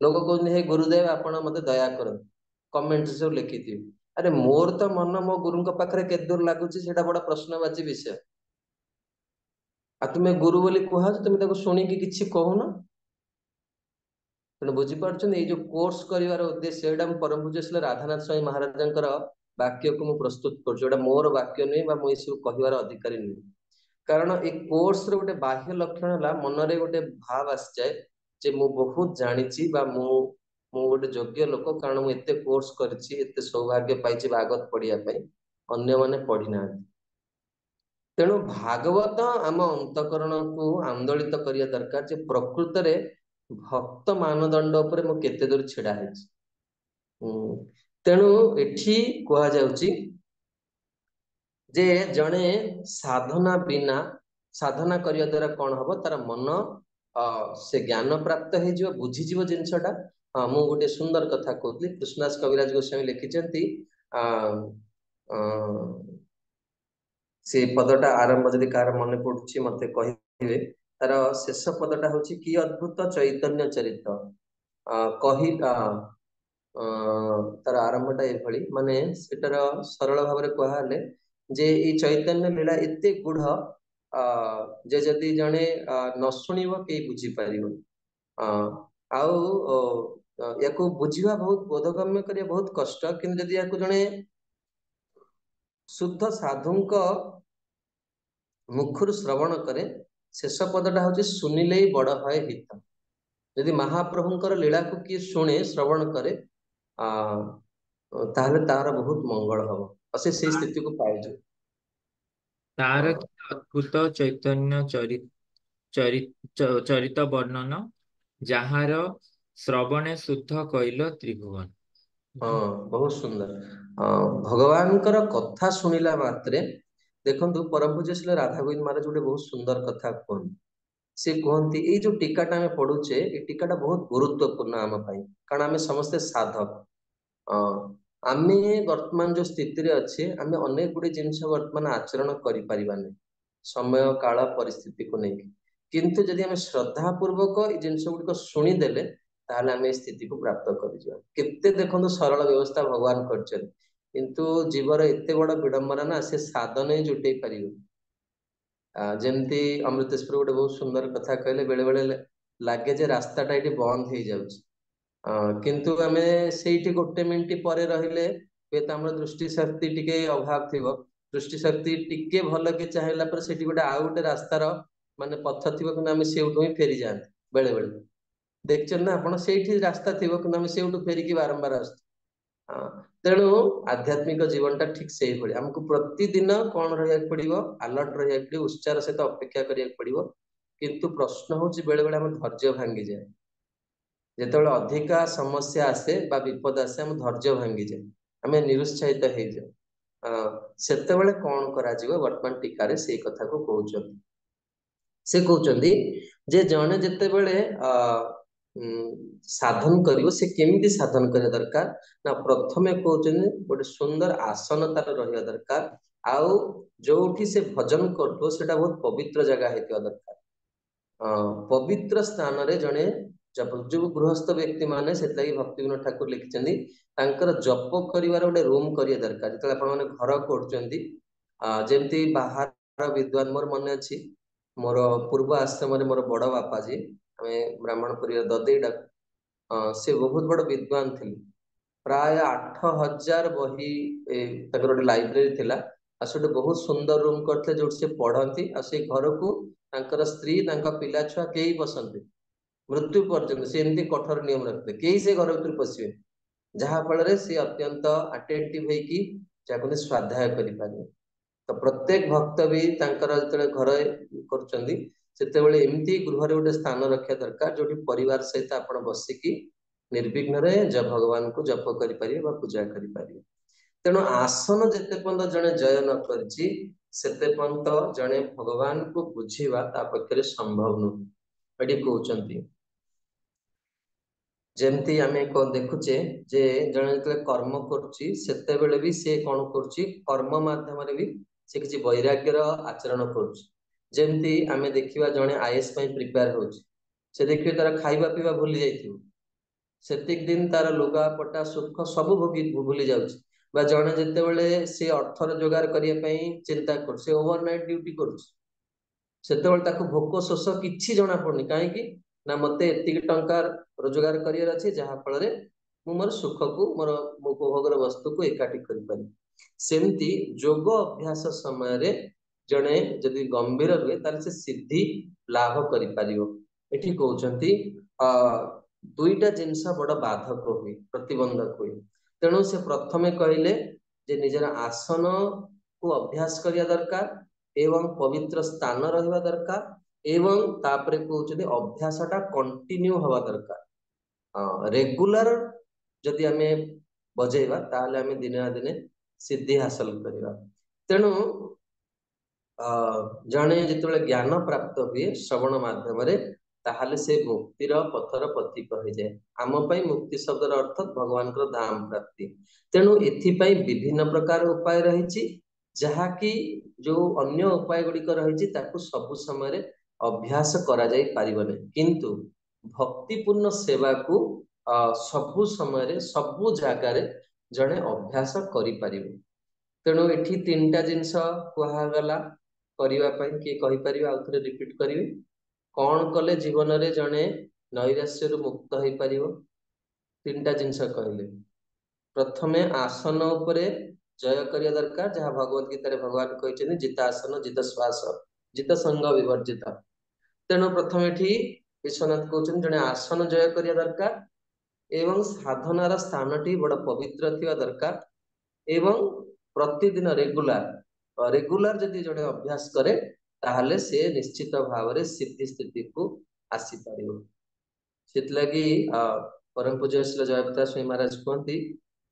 लोक कहते हे गुरुदेव आपण मत दया कर कमेंट सब लिखी अरे मोर तो मन मो गुरु पाखरे केते दूर लगुच बड़ा प्रश्नवाची विषय आ तुम्हें गुरु बोली कह तुम शुणिकी किसी कहून तेणु बुझीपार जो कोर्स कर उद्देश्य यहाँ परम पूज्य राधानाथ स्वामी महाराज वाक्य को मुझे प्रस्तुत कर मोर वाक्य नुहे मुझे कहबार अधिकारी नुहे कारण ए कोर्स रो गोटे बाह्य लक्षण है मनरे गोटे भाव आसी जाए जे मु बहुत जानी गोटे योग्य लोक कारण मुझे कोर्स करते सौभाग्य पाई भागवत पढ़िया अन्य माने पढ़ी ना तेणु भागवत आम अंतकरण को आंदोलित करिया दरकार जे प्रकृत रे भक्त मानदंड उपर मु केते दूर छिड़ा है तेणु एठी कहा जाउची जे जने साधना बिना साधना करिया द्वारा कौन हम तार मन से ज्ञान प्राप्त हो बुझीज जिनसटा मु गोटे सुंदर कथा कहती कृष्णदास कविराज गोस्वामी लिखिंट से पदटा आरंभ जदि कार मन पड़ुछि मते कहिबे तार शेष पदटा होछि कि अद्भुत चैतन्य चरित्र कहि तार आरंभटा एभली माने सेटार सरल भाव में कहले जे ये चैतन्य लीला एते गुढ़ जे जदि जने न शुणिब के बुझी पारिबो या बुझा बहुत बोधगम्य करिया बहुत कष्ट किंतु जदि या जने शुद्ध साधुंक मुखर श्रवण करे शेष पदटा हूँ सुनिले ही बड़ भय हित यदि महाप्रभुंकर लीला को किए शुणे श्रवण करे ताहले तार बहुत मंगल हम से स्थिति को पाइज तार अद्भुत चैतन्य चरित वर्णन जहार श्रवणे शुद्ध कहल त्रिभुवन हाँ बहुत सुंदर भगवान कथा शुणिला मात्रे देखंतु परम पूज्य श्री राधा गोविंद महाराज गोटे बहुत सुंदर कथा कहते से कहते ये जो टीकाटा आम पढ़ुचे ये टीकाटा बहुत गुरुत्वपूर्ण आम कारण आम समस्ते साधक आमे वर्तमान जो स्थिति अच्छे आम अनेक गुड़े जिन वर्तमान आचरण कर समय काल परिस्थिति को लेकिन किंतु जदि आम श्रद्धा पूर्वक ये जिनस गुड़िक शुणीदेले ताहले आम स्थिति को प्राप्त कर देखो सरल व्यवस्था भगवान कर किंतु जीवर एते बड़ विडंबना ना से साधन ही जुटे पार जमती अमृतेश्वर गोटे बहुत सुंदर कथा कहले बेले बेले लगे जे रास्ताटा ये बंद हो जाऊँ किंतु आम से गोटे मिनिट पर रहिले आम दृष्टि शक्ति टिके अभाव थी दृष्टि शक्ति टिके भल के चाहिए से गोटे आउ गोटे रास्तार माने पथ थी कि आम से ही फेरी जाते बेले बेले देखते ना आप से रास्ता थी कि आम से फेरिकी बारंबार आस तेणु आध्यात्मिक जीवनटा ठीक से ही आमको प्रतिदिन कौन रहा पड़ो अलर्ट रहा पड़ो उत्साह सहित अपेक्षा करा पड़ो किंतु प्रश्न हूँ बेले बेले आम धैर्य भांगी जाए जिते अधिका समस्या आसे बा विपद आसे आम धैर्य भांगी जाए आम निरुत्साहित हो जाए से कौन करा वर्तमान टीकार से कथा को कहते से कहते जे जने जिते बड़े साधन करियो से केमिति साधन करिया दरकार ना प्रथमे कहउछन गोटे सुंदर आसन तार रहिया दरकार आउ जोठी से भजन करथो सेटा बहुत पवित्र जगह हेतिया दरकार पवित्र स्थान रे जने जो गृहस्थ व्यक्ति माने से भक्ति विनोद ठाकुर लिखिଛନ୍ତି तांकर जप करिवार गोटे रूम करिया दरकार जतले आपण माने घर करचंदी जेमती बाहर विद्वान मोर मन अछि मोर पूर्व आश्रम रे मोर बड़ बापा जी हमें ब्राह्मण परिवार ददेईडा से बहुत बड़ विद्वान थे प्राय 8000 बही गोटे लाइब्रेरी थिला आसोटे बहुत सुंदर रूम करते जो से पढ़ती आ से घर को तांकर स्त्री तांका पिला छुआ केही बसंती मृत्यु पर्यंत से एमती कठोर नियम रखते कई से घर भीतर पशिवे जहाँ फल से अत्यंत अटेंटिव होगी जहाँ स्वाध्याय करें तो प्रत्येक भक्त भी तांकर जो घर करचंदी सेतेबेले एमती गृह रे गोटे स्थान रखा दरकार जो परिवार सहित आप बसिकी निर्विघ्न रे जब भगवान को जप करि परिबे बा पूजा करि परिबे तेणु आसन जेते पर्यंत जने जय न करछि सेते पर्यंत जने भगवान को बुझिबा ता पक्षरे संभव नुह एडी कहउचंती जेमती आमे को देखुचे जे जने जते कर्म करछि सेते बेले भी से कोन करछि कर्म माध्यम रे भी से किछि वैराग्यर आचरण करछि जेमती आमे देखिबा जने आईएएस पई प्रिपेयर होछि से देखिबे तार खाइबा पीबा भूली जाइथिबो सेतिक दिन तार लुगा पटा सुख सब भोगी भूली जाउछि बा जने जेते बेले से अर्थर जोगार करिया पई चिंता कर से ओवरनाइट ड्यूटी करूछि सेते बेले ताको भोक शोष किछि जणा पड़नी काहे कि ना मते एतिक टंका रोजगार करियर अछि जहा फल रे मु मोर सुख को मोर उपभोगर वस्तु को एकाठी करि पारि सेमती योग अभ्यास समय रे जणे जदि गंभीर हुए ताले से सिद्धि लाभ करि पारियो एठी कहउचंती दुईटा जिनस बड़ बाधक हुए प्रतिबंधक हुए तेणु से प्रथमे कहले जे निजर आसन को अभ्यास करिया दरकार एवं पवित्र स्थान रहिबा दरकार एवं तापरे कहउचंती अभ्यासटा कंटिन्यू हवा दरकार रेगुलर जदि आमे बजेबा ताहले आमे दिने आ दिने सिद्धि हासिल करिबा तेणु जणे जितबेले ज्ञान प्राप्त हुए श्रवण माध्यम रे ताहले से मुक्तिर पथर पथिक हो जाए आम पई मुक्ति शब्दर अर्थ भगवान को धाम प्राप्ति तेणु एथिपाई विभिन्न प्रकार उपाय रही जहाँकि जो अन्य उपाय गुड़िक रही सब समय अभ्यास करा जाई पारिबने किंतु भक्तिपूर्ण सेवा को सबु समय सबु जगार जड़े अभ्यास करि परिबो तेणु एठी तीनटा जिनस कुहागला करिवा पई के कहि परिबा आउथरे रिपीट करिवे कौन कले जीवन रे जड़े नैराश्य मुक्त हो पार तीनटा जिनस कहले प्रथमे आसन उपरे जय करिया दरकार जहाँ भगवत गीता भगवान कहते जितासन जित श्वास जित संग विवर्जित तेणु प्रथम एठी विश्वनाथ कहते जड़े आसन जय करिया दरकार एवं साधनार स्थानटी बड़ पवित्र थिबा दरकार एवं प्रतिदिन रेगुलर जदि जड़े अभ्यास करे ताहले से निश्चित भाव में सिद्धि स्थिति को आसी पारिबो सेतलागी परम पूज्य श्री जयप्रकाश स्वामी महाराज कहती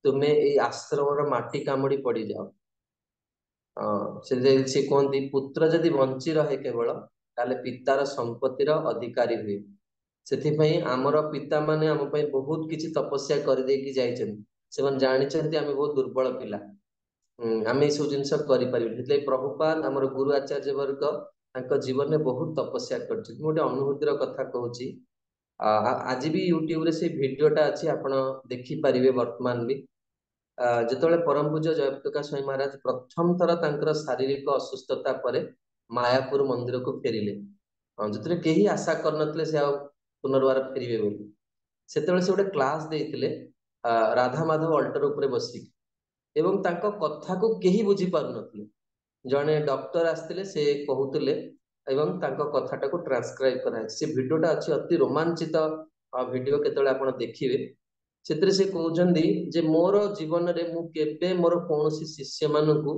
तुमे ए आश्रम माटी कामुड़ी पड़ी जाओ से कहती पुत्र जदि बंची रहे केवल ताले पितार संपत्तिर अधिकारी हुए सेथिपई आमर पिता माने आम पई बहुत किछि तपस्या कर देकी जाइछन सेवन जानिछन्ति आमे बहुत दुर्बल पिला आमे सब जिनस करि परिबे प्रभुपाद आमर गुरु आचार्य वर्ग तांको जीवन में बहुत तपस्या करछि गोटे अनुभूतिर कथा कहूची आज भी यूट्यूब रे से वीडियोटा अच्छी आपण देखि परिबे वर्तमान भी जेतोले परम पूज्य जयप्रकाश स्वामी महाराज प्रथम थर तांकर शारीरिक असुस्थता परे मायापुर मंदिर को फेरिले जेतरे केही आशा करनतले से पुनर्वार फेरिबे बोली सेतेबेले से गोटे क्लास देइथिले राधा माधव अल्टर उपरे बसी एवं तांको कथा को केही बुझी पारुनतले जने डॉक्टर आस्तिले से कहउतले एवं तांको कथाटा को ट्रांसक्राइब करा से वीडियोटा अच्छी अति रोमांचित वीडियो केतले आपण देखिबे सेतरे से कहउचंदी जे मोर जीवन रे मु केबे मोर कोनोसी शिष्य मानकु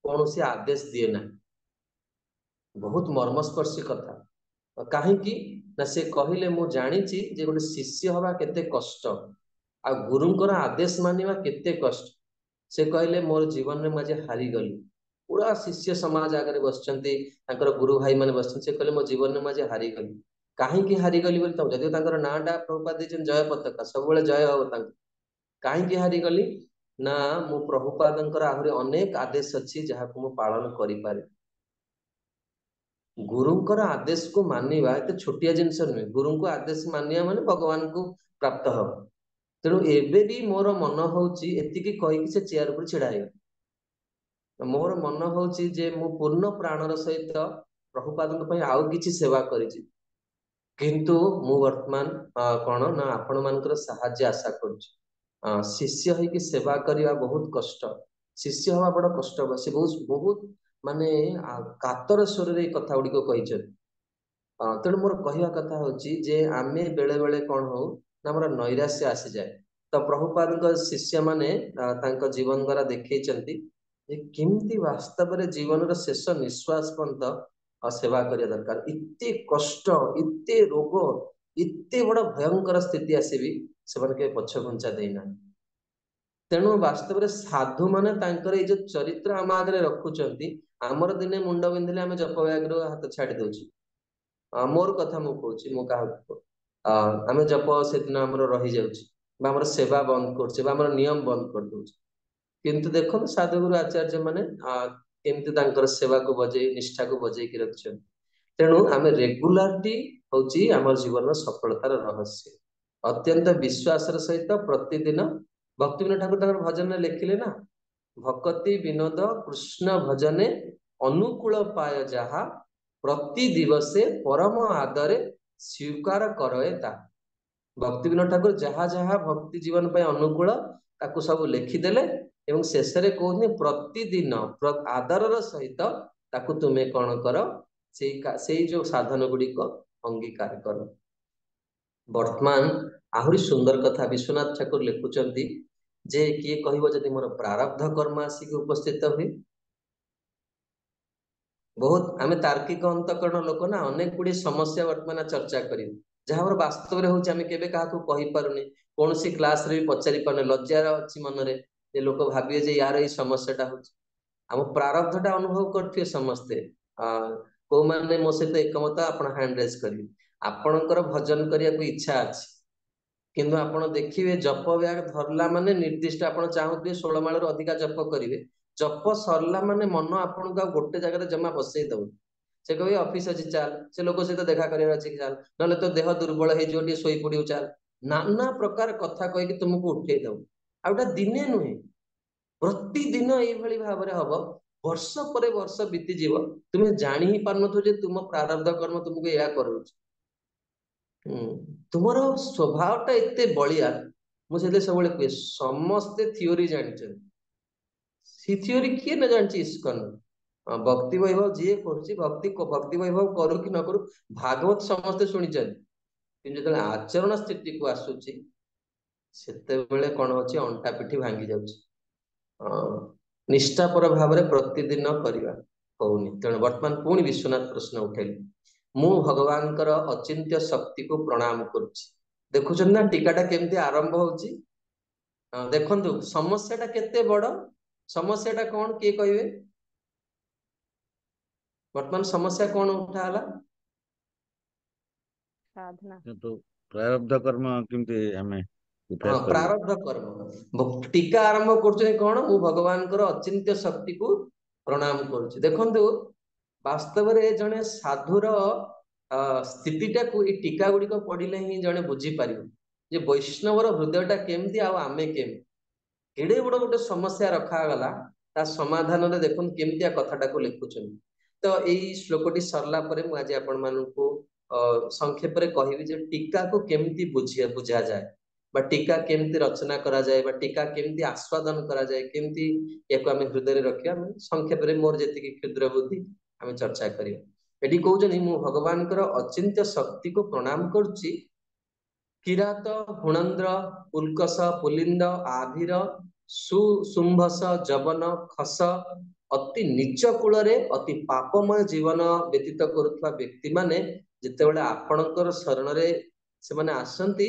कोनोसी आदेश दिए ना बहुत मर्मस्पर्शी कथा काहेकि ना से कहिले मु जानिछि जे गोटे शिष्य हवा केते कष्ट आ गुरुंकर आदेश मानिबा केते कष्ट से कहले मोर जीवन में मजे हारी गली पूरा शिष्य समाज आगे बसचंती गुरु भाई माने बसचंती से कहले मो जीवन में मजे हारी गली काहेकि हारी गली बोली तम जदि तांकर नाटा प्रभुपाद देछन जय पताका सब बेले जय हो तांक काहेकि हारी गली ना मो प्रभुपादंकर आहुरी अनेक आदेश अछि जहा को मु पालन करि पारे गुरुंकर आदेश को मानिबा एते छोटिया जिनिस नुहे। गुरुंको आदेश मानिया माने भगवान को प्राप्त हब। तेणु एबे भी मोर मन होउची एतिकी कहि कि से चेयर पर छिड़ा हे। मोर मन होउची जे मु पूर्ण प्राणर सहित प्रभुपादଙ୍କ ପାଇଁ ଆଉ କିଛି सेवा କରିଛି। किंतु मु वर्तमान कौन ना आपण मानकर साहाय्य आशा करुछि। शिष्य है कि सेवा करवा बहुत कष्ट। शिष्य हवा बड़ कष्ट। से बहुत बहुत माने कातर स्वर रे कथा गुडी को कहिछन। तेणु मोर कहवा कथा होची जे आमे बेले बेले कौन हो ना हमर नैराश्य आसी जाए। तो प्रभुपाद शिष्य माने तांको जीवन द्वारा देखैचंती जे केमती वास्तव रे जीवन रो शेष निश्वास पर्यंत सेवा करिया दरकार। इत्ते कष्ट, इत्ते रोग, इत्ते बड़ भयंकर स्थिति आसीबी से के पछ घुंचा देना। तेणु वास्तव रे साधु माने तांकर ए जो चरित्र आम आगे रखुचंती। आमर दिने मुंड बिंधिले आमे जप ब्याग रो हाथ छाड़ी दउची। मोर कथा मु कहूची मु काहा आमे जप से दिन हमर रही जाउची बा हमर सेवा बंद करछे बा हमर नियम बंद कर दउची। किंतु देखो साधुगुरु आचार्य माने केमती तांकर सेवा को बजै निष्ठा को बजै कि रखछन। तेणु आमे रेगुलारिटी होची हमर जीवन सफलतार रहस्य। अत्यंत विश्वास सहित प्रतिदिन भक्ति विनोद ठाकुर तांकर भजन में लिखिले ना, भक्ति विनोद कृष्ण भजने अनुकूल पाय जहा प्रति दिवसे परम आदरे स्वीकार करए ता। भक्ति विनोद ठाकुर जहा जहा भक्ति जीवन पे अनुकूल ताकू सब लिखिदेले एवं शेष रे कहते प्रतिदिन आदर सहित ताकू तुम्हें कौन कर से जो साधन गुड़िक अंगीकार कर। वर्तमान आहुरी सुंदर कथा विश्वनाथ ठाकुर लिखुचंती जे किए कहबो जदि मोर प्रारब्ध कर्म आसिक उपस्थित हुए। बहुत आमे तार्किक अंतकरण लोक ना अनेक गुडी समस्या वर्तमान चर्चा करियो जहावर वास्तव रे होची आमे केबे काहा को कहि पारुनी। कोनसी क्लास रे पचारि पाने लज्जा अछि मन रे जे लोक भाबिए जे यार ए समस्याटा होची। हम प्रारब्धटा अनुभव करथिए समस्ते। को माने मो सहित एकमत आपण हैंड रेज करियो। आपणकर भजन करिया को इच्छा अछि किंतु आपण देखिए जप ब्याग धरला माने निर्दिष्ट आपण चाहुथिए 16 माळ रो अधिका जप करिवे। जप सरला माने मन आपण का गोटे जगह जमा बसई दउ। से कहि ऑफिस अछि चाल, से लोक सहित देखा करिया अछि चाल, नले तो देह दुर्बल हे जो सोई पडियो चाल, नाना प्रकार कथा कहि कि तुमको उठे दउ। आउटा दिने नुहे प्रतिदिन एई भली भाबरे हबो। वर्ष परे वर्ष बीती जीव तुमे जानि ही पारनथु जे तुम प्रारब्ध कर्म तुमको एया करूछ। तुमरो स्वभावटा एते बलिया मुझे सब कहे समस्ते थियोरी जानते सी थियोरी किए न जानची इस्कन भक्ति वैभव जी करुच्ची भक्ति वैभव करू कि न करू भागवत समस्ते शुणी जो आचरण स्थिति को आसूची सेतेबेले कौन होची अंटा पिठी भांगी जाउची। निष्ठापर भाव में प्रतिदिन करवा होनी। तेणु वर्तमान पुणी विश्वनाथ प्रश्न उठेली मु भगवान अचिंत्य शक्ति को प्रणाम करुच्ची। देखुच ना टीकाटा केमती आरंभ होची। देखंतु समस्याटा केते बड़ समस्याटा कौन किए कहिवे वर्तमान समस्या कौन उठाला साधना तो प्रारब्ध कर्म केमती हमें हाँ प्रारब्ध कर्म टीका आरंभ कर कौन मु भगवान अचिंत्य शक्ति को प्रणाम करुच्ची। देखंतु वास्तव में जड़े साधुर स्थितिटा को टीका गुड़िक पढ़ले ही जड़े बुझी पार जे वैष्णवर हृदयटा केमती आमे केमती केड़े बड़ गोटे समस्या रखागला ता समाधान रे देखुन केमतिया कथाटा को लिखुछन। तो यही श्लोकटी सरला परे मु आज आपण मानकु संक्षेप रे कहिबी जे टीका को केमती बुझा जाए बा टीका केमती रचना करा जाए बा टीका केमती आस्वादन करा जाए केमती याको आमे हृदय रे रखिया संक्षेप रे मोर जेतिकी क्षुद्र बुद्धि आमे चर्चा करिया। एटी कहउजनी मु भगवान अचिंत्य शक्ति को प्रणाम करुच्ची। किरात हुणन्द्र उल्कस पुलिंद आभीर सुशुंभस जवन खस अति नीच कूल अति पापमय जीवन व्यतीत करुवा व्यक्ति माने जितेबाला आपणकर शरण रे से माने आसंती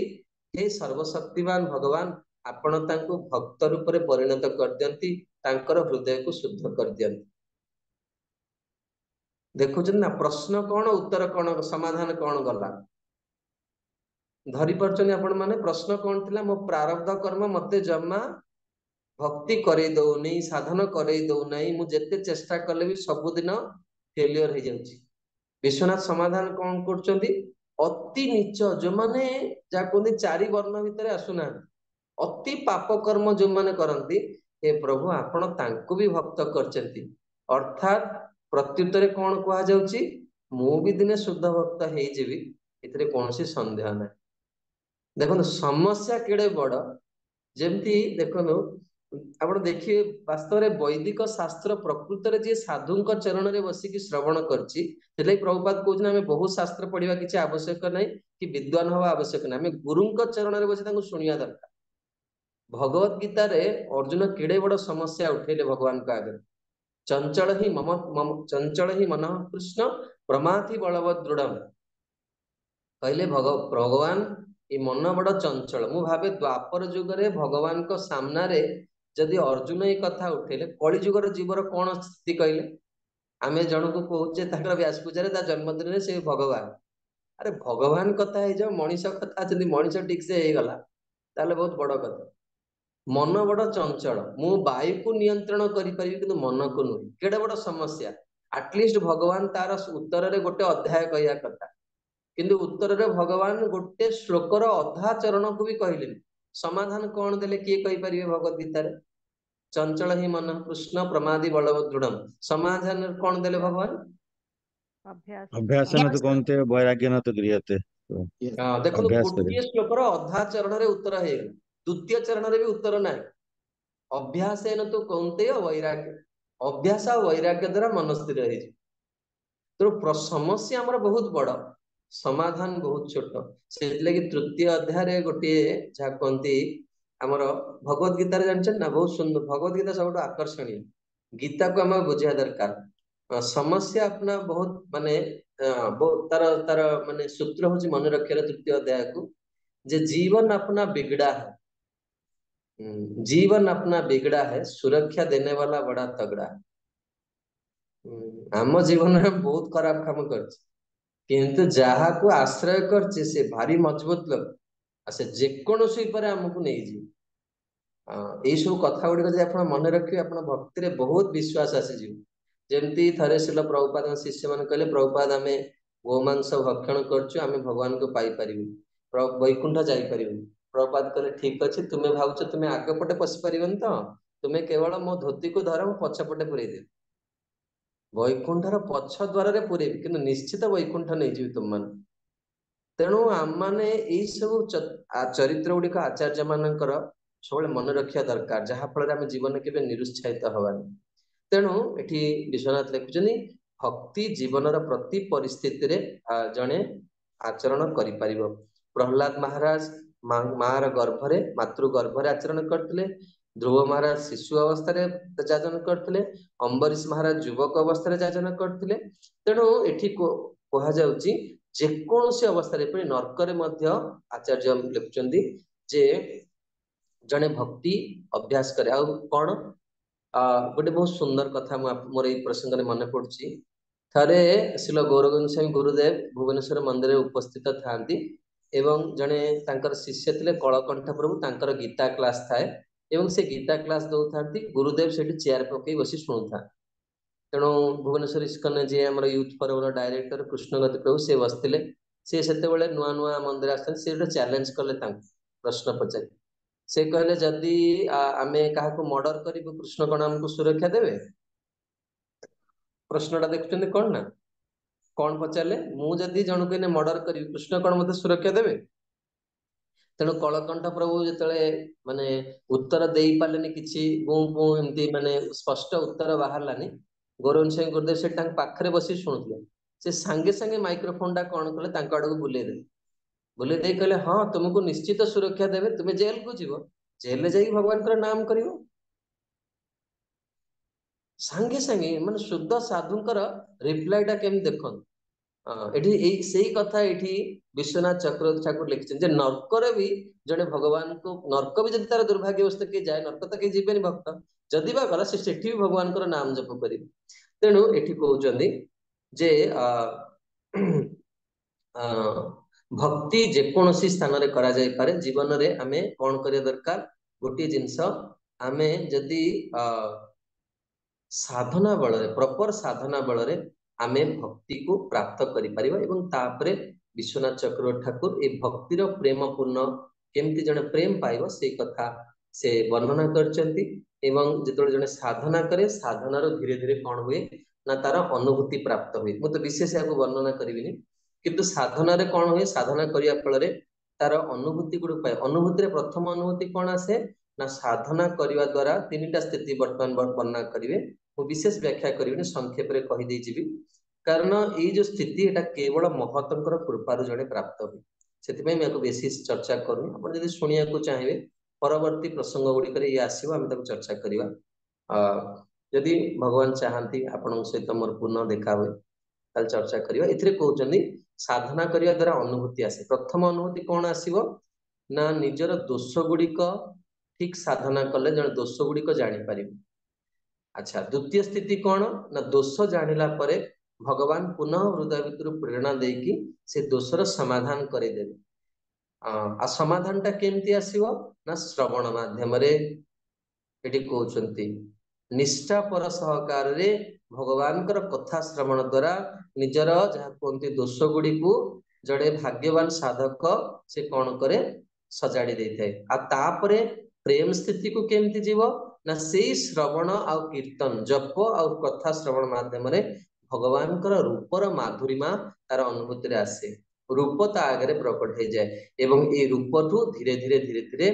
हे सर्वशक्तिमान भगवान आपण तांको भक्त रूप में परिणत कर दियंती तांकर हृदय को शुद्ध कर दियंती। देखुछन ना प्रश्न कौन उत्तर कौन समाधान कौन गला धरी पारछन आपण माने प्रश्न कौन थिला मो प्रारब्ध कर्म मते जमा भक्ति करे दउनी साधन करे दउनी मु जेते चेष्टा कले भी सब दिन फेलियर हो जाउची। विश्वनाथ समाधान कौन करचंती अति नीच जो माने जा कहते चारि वर्ण भितर आसुना अति पाप कर्म जो माने करंती हे प्रभु आपण तांको भी भक्त करचंती अर्थात प्रत्युत्तर कौन कहा जाउची मु भी दिने शुद्ध भक्त हे जेबी एथिरे कोनसी संदेह ना देखो समस्या केड़े बड़ जेमती देखो आपण देखिए वास्तव में वैदिक शास्त्र प्रकृत रे जे साधुंक चरण रे बसिकी श्रवण करची सेलै प्रभुपाद कहउछन हमें बहुत शास्त्र पढ़िबा किछि आवश्यक नै कि विद्वान हवा आवश्यक नै हमें गुरुंक चरण रे बसि तांको सुनिया दरकार भगवत गीता रे अर्जुन केड़े बड़ समस्या उठेले भगवान का आगे चंचल ही चंचल ही मन कृष्ण प्रमाथि बलवत् दृढ़ कहले भगवान ये मन बड़ चंचल मु भावे द्वापर जुग रे भगवान को सामना रे जदि अर्जुन ये कथा उठेले कली जुगर जीवर कौन स्थिति कहले आमे जन को कहूचे ताकर व्यास पूजा रे ता जन्मदिन रे से भगवान अरे भगवान कथा हे जो मनीष कथा जदि मनीष ठीक से हे गला ताले बहुत बड़ कथा मन बड़ चंचल मु वायु को नियंत्रण करि परिबि किंतु मन को नुहि केडे बड़ समस्या एटलीस्ट भगवान तार उत्तर रे गोटे अध्याय कहिया कथा किंतु उत्तर रे भगवान गोटे श्लोकर अधा चरण को भी कहले समाधान कौन देले किए कहि परिबे भगवत गीता रे चंचल ही मन कृष्ण प्रमादि बलवत् दृढ़ समाधान कौन देले भगवान अभ्यास अभ्यासन तो कौनते वैराग्य न तो गृहते तो देखो अभ्यास करे गोटे श्लोकर अधा चरण रे उत्तर हे द्वितीय चरण रे भी उत्तर नाही अभ्यास न तो कौनते वैराग्य अभ्यास और वैराग्य द्वारा मन स्थिर हे तो समस्या हमर बहुत बड़ समाधान बहुत छोट से लगी तृतीय अध्याय रे गोटे जा कहती हमर भगवत गीता रे जानछन ना बहुत सुंदर भगवत गीता सब आकर्षणीय गीता को हम बुझिया दरकार समस्या अपना बहुत माने बहुत तार तार माने सूत्र होची मन रखिया तृतीय अध्याय को जे जीवन अपना बिगड़ा है जीवन अपना बिगड़ा है सुरक्षा देने वाला बड़ा तगड़ा आम जीवन में बहुत खराब काम कर किंतु जहा को आश्रय करছে से भारी मजबूत लोग से जेकोसी पर हमको नहीं जी यही सब कथा गुड़िक जब आप मन रखिए आप भक्ति रे बहुत विश्वास आसीज जमती थे शिल प्रभुपाद शिष्य मैंने कहले प्रभुपाद आम गोमांस भक्षण करछु आम भगवान को पाई पारिबु वैकुंठ जाई परिबु प्रभुपाद कहले ठीक अच्छे तुम्हें भावुच तुम्हें आगे पटे पशि पारिबनि तो तुम्हें केवल मो धोती को धर पछपटे पुरई दे वैकुंठर पछ द्वार रे पुरेबी कि निश्चित वैकुंठ नहीं जी तुम मान तेणु आम मैंने यही सब चरित्र गुड़िक आचार्य मानकर सब मन रखा दरकार जहा फल आम जीवन के निरुत्साहित हवानी तेणु एठी विश्वनाथ लिखुचनी भक्ति जीवनर प्रति परिस्थिति रे जड़े आचरण करि परिबो प्रहलाद महाराज मार गर्भरे मातृ गर्भरे आचरण करथिले ध्रुव महाराज शिशु अवस्था जाचन करथिले अंबरीश महाराज युवक अवस्था जाचन करथिले तेणु एठी कहा जाउची जेकोसी अवस्था रे नरकरे मध्य आचार्य लिखुचंदी जे जने भक्ति अभ्यास करे आ कोन गोटे बहुत सुंदर कथा मोर ये प्रसंग मन पड़ी थे शिल गौरगोविंद स्वामी गुरुदेव भुवनेश्वर मंदिर उपस्थित था एवं जड़े शिष्य थे कलकंठ प्रभु तांकर गीता क्लास थाए एवं से गीता क्लास दौथा गुरुदेव से चेयर पकई बसी शुणुता तेणु भुवनेश्वर इस्कन जी आम यूथ फोरम डायरेक्टर कृष्णगति प्रभु से बसते से नुआ नुआ मंदिर आसते से गोटे चैलेंज कले प्रश्न पचारि से कहले जदि आमे काहाको मर्डर करिबो कृष्ण कोन हमको सुरक्षा देबे प्रश्नटा देखुचंदी कोन ना कोन पचारले मु जदि जणको ने मर्डर करी कृष्ण कोन मते सुरक्षा देबे तेणु कलकंठ प्रभु जतले माने उत्तर देई पालेनी किछि गु गु एमती माने स्पष्ट उत्तर बाहरलानी गौरवन सिंह गुरुदेव से टांग पाखरे बसी सुनुथले से संगे संगे माइक्रोफोन टा कोन कले तांको आडू बुले दे बोले दे कहले हाँ तुमको निश्चित सुरक्षा देवे तुम्हें जेल को जीव जेल ले जाई भगवान का नाम करिवो संगे संगे माने शुद्ध साधुंकर रिप्लाईटा केम देखन एठी एई सेही कथा एठी विश्वनाथ चक्रवर्ती ठाकुर लिखिछन जे नरक भी जने भगवान को नरक भी जदि तार दुर्भाग्यवस्थ के जाए नरक तो के जीवेनी भक्त जदि बा गला से सेठी भी भगवान कर नाम जप करी तेणु एठी कहउचंदी जे भक्ति जेकोसी स्थान रे करा जाय पारे जीवन रे आमे कोन करिया दरकार गोटे जिंस आमे जदि साधना बल रे प्रॉपर साधना बल रे आमे भक्ति को प्राप्त करि परिबा एवं तापरे विश्वनाथ चक्रवर्ती ठाकुर ए भक्तिर प्रेम पूर्ण केमती जने प्रेम पाइबो से कथा से वर्णना करचंती एवं जेतोले जने साधना करे साधनार धीरे धीरे कोन हुए ना तार अनुभूति प्राप्त हुए मु तो विशेष याको वर्णना करिविनी किंतु साधना रे कोन हुए साधना करिया फल रे तार अनुभूति गुड पाए अनुभूति रे प्रथम अनुभूति कोन आसे ना साधना करिवा द्वारा तीनटा स्थिति वर्तमान वर्णना करिवे मु विशेष व्याख्या करिविनी संक्षेप रे कहि देई जिवि कारण ए जो स्थिति एटा केवल महतंकर कृपारु जणे प्राप्त हुए सेति मैं याको बेसी चर्चा करूनी आपण जदि सुनिया को चाहिए परवर्ती प्रसंग गुडी करे ये आसीबो हम ताको चर्चा करिवा यदि भगवान चाहती आपण सहित मोर पुनः देखा हुए ताल चर्चा करिवा एथिरे कहउचंदी साधना करिया द्वारा अनुभूति आसे प्रथम अनुभूति कोन आसीबो ना निजर दोष गुडी को ठीक साधना कले जण दोष गुडी को जानि परिबो अच्छा द्वितीय स्थिति कोन ना दोष जानिला परे भगवान पुनः हृदय भितर प्रेरणा देकी से दोषर समाधान करे देबे आ समाधान टा केमती आसीबो ना श्रवण माध्यम रे एटी कहउचंती निष्ठा पर सहकार रे भगवान कर कथा श्रवण द्वारा निजर जहा कोनती दोष गुडी को जड़े भाग्यवान साधक से कोन करे सजाड़ी देथाय आ तापरे प्रेम स्थिति को केमती जीव ना सेई श्रवण आ कीर्तन जप आ कथा श्रवण माध्यम रे भगवान कर रूपर माधुरीमा तार अनुभूति रे आसे रूप ता आगे प्रकट हो जाए एवं ए रूप ठू धीरे धीरे धीरे धीरे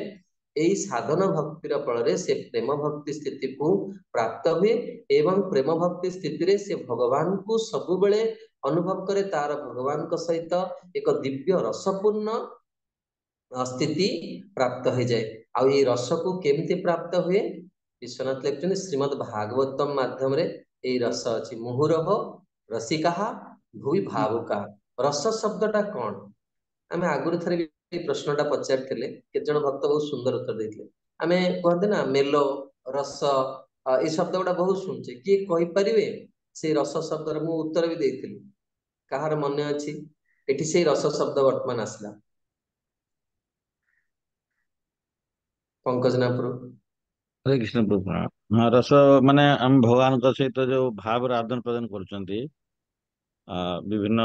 यही साधन भक्तिर फल से प्रेम भक्ति स्थिति को प्राप्त हुए एवं प्रेम भक्ति स्थिति रे से भगवान को सबु बेले अनुभव करे तार भगवान को सहित एक दिव्य रसपूर्ण स्थिति प्राप्त हो जाए आ ये रस को केमती प्राप्त हुए विश्वनाथ लिखुछन श्रीमद् भागवतम माध्यम रे ए रस अछि मुहुरह रसिका भूई भावुका रस शब्दटा कौन आमे आगुरी थरे भी प्रश्नटा पचारथिले के जण भक्त बहुत सुंदर उत्तर देथिले आमे कहते ना मेलो रस ए शब्द गुडा बहुत सुनचे कि कहि परिवे से रस शब्द रे मु उत्तर भी देथिली कहार मन अछि एठी से रस शब्द वर्तमान आसला पंकज नापुर हरे कृष्ण प्रभु हाँ रस माने हम भगवान का सहित जो भाव आदान प्रदान करछंती विभिन्न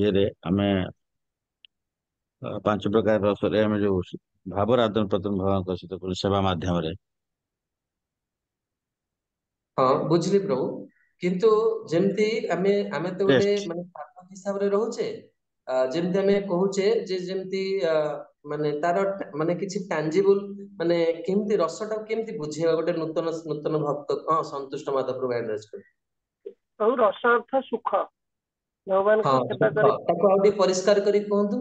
ये रे हमें 5 प्रकार रस रे हमें जो भाव आदान प्रदान भगवान का सहित करू सेवा माध्यम रे हाँ बुझली प्रभु किंतु जेमती आमे आमे तो गोटे टेस्ट माने साधक हिसाब रे रहूचे जेमती आमे कहूचे जे जेमती माने तार माने किछि टैंजिबल माने केमती रसटा केमती बुझेवा गोटे नूतन नूतन भक्त हाँ संतुष्ट माधव प्रभु एड्रेस प्रभु रस अर्थ सुख भगवान हाँ को सेवा सुख करे ताको आउडी परिष्कार करी कहंतु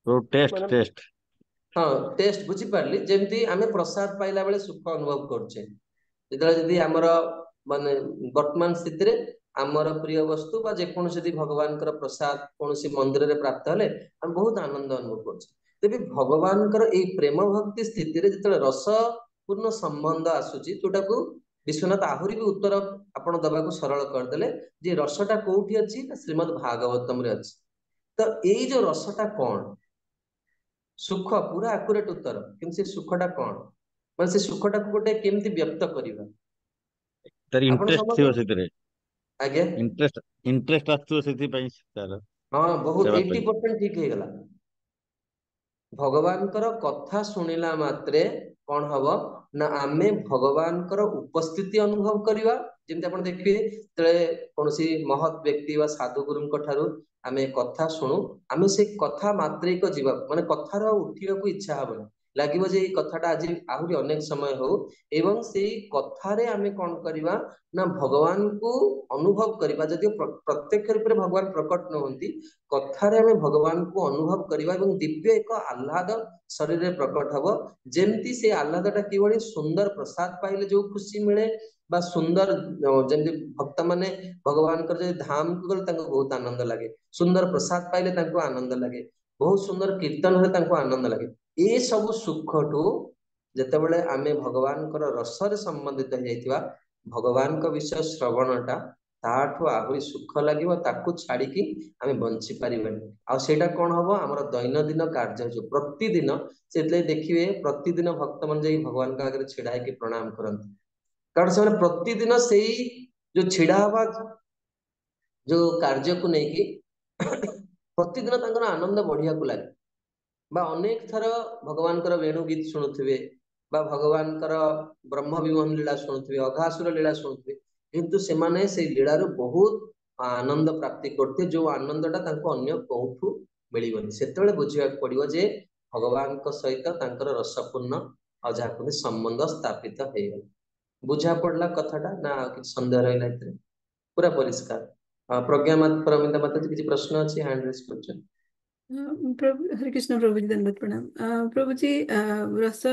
तो टेस्ट माने टेस्ट हाँ टेस्ट बुझी पारली जेमती आमे प्रसाद पाइला बेले सुख अनुभव करछे जेतले जदी हमर माने वर्तमान स्थिति रे हमर प्रिय वस्तु बा जे कोनोसी यदि भगवान कर प्रसाद कोनोसी मंदिर रे प्राप्त हले हम बहुत आनंद अनुभव करछे तेबे भगवान कर ए प्रेम भक्ति स्थिति रे जेतले रस पूर्ण संबंध आसुची जोटा को विश्वनाथ आहुरी भी उत्तर आपण दबा को सरल कर देले जे रसटा कोठी अछि ना श्रीमद् भागवतम रे अछि तो एई जो रसटा कोन सुख पूरा एक्यूरेट उत्तर किंतु से सुखटा कोन माने से सुखटा को गोटे केमती व्यक्त करिवा तार आपण इंटरेस्ट समझ थियो सेतिरे आज्ञा इंटरेस्ट आथु सेति पई तार हाँ बहुत सेवा पई 80% ठीक है गला भगवान कर कथा सुनिला मात्रे कौन हबो ना आमे भगवान कर उपस्थिति अनुभव करिवा जेमते आपण देखिबे तळे कोनोसी महत व्यक्ति वा साधु गुरुंक ठारू आमे कथा सुनु आमे से कथा मात्रे को जीवा माने कथार उठिया को इच्छा हबो लागिबो जे कथाटा आज आहुरी अनेक समय हो एवं सेई कथारे आमे कोन करिवा ना भगवान को अनुभव करिवा जदि प्रत्यक्ष रूप रे भगवान प्रकट न होंती कथारे आमे भगवान को अनुभव करिवा एवं दिव्य एक आह्लाद शरीर रे प्रकट हबो जेमती से आह्लादटा किबळी सुंदर प्रसाद पाइले जो खुशी मिले बा सुंदर जेमती भक्त माने भगवान कर जे धाम को गले तांको बहुत आनंद लागे सुंदर प्रसाद पाइले तांको आनंद लागे बहुत सुंदर कीर्तन रे तांको आनंद लागे ए सब सुखठू जेतेबेले आमे भगवान कर रस रे संबंधित हो जाइतिबा भगवान का विषय श्रवणटा ताठू आहुरी सुख लागिबो ताकू छाड़िकी आमे बंची परिबेनी आ सेटा कोन हबो हमर दैनंदिन कार्य जो प्रतिदिन सेतले देखिबे प्रतिदिन भक्त मन जाई भगवान का आगे छिड़ा के प्रणाम करंती କାରଣ ସେମାନେ ପ୍ରତିଦିନ ସେଇ ଯୋଉ ଛିଡା ହବା ଯୋଉ କାର୍ଯ୍ୟକୁ ନେଇକି ପ୍ରତିଦିନ ତାଙ୍କର ଆନନ୍ଦ ବଢିବାକୁ ଲାଗେ। ବା ଅନେକ ଥର ଭଗବାନଙ୍କର ବେଣୁ ଗୀତ ଶୁଣୁଥିବେ ବା ଭଗବାନଙ୍କର ବ୍ରହ୍ମ ବିମୋହନ ଲୀଳା ଶୁଣୁଥିବେ, ଅଘାସୁର ଲୀଳା ଶୁଣୁଥିବେ, କିନ୍ତୁ ସେମାନେ ସେଇ ଲୀଳାରୁ ବହୁତ ଆନନ୍ଦ ପ୍ରାପ୍ତି କରୁଥିବେ, ଯୋଉ ଆନନ୍ଦଟା ତାଙ୍କୁ ଅନ୍ୟ କୋଉଠୁ ମିଳିବନି। ସେତେବେଳେ ବୁଝିବାକୁ ପଡିବ ଯେ ଭଗବାନଙ୍କ ସହିତ ତାଙ୍କର ରସପୂର୍ଣ୍ଣ ଆଉ ଯାହା କୁହନ୍ତି ସମ୍ବନ୍ଧ ସ୍ଥାପିତ ହେଇଗଲା। ବୁଝା ପଡିଲା କଥାଟା ନା ଆଉ କିଛି ସନ୍ଦେହ ରହିଲା ଏଥିରେ? ପୁରା ପରିଷ୍କାର। ପ୍ରଜ୍ଞା ପ୍ରମିତା ମାତାଜୀ କିଛି ପ୍ରଶ୍ନ ଅଛି? ହ୍ୟାଣ୍ଡ ରେଜ କରୁଛନ୍ତି। प्रभु हरे कृष्ण प्रभु जी धन्यवाद प्रणाम। प्रभु जी रस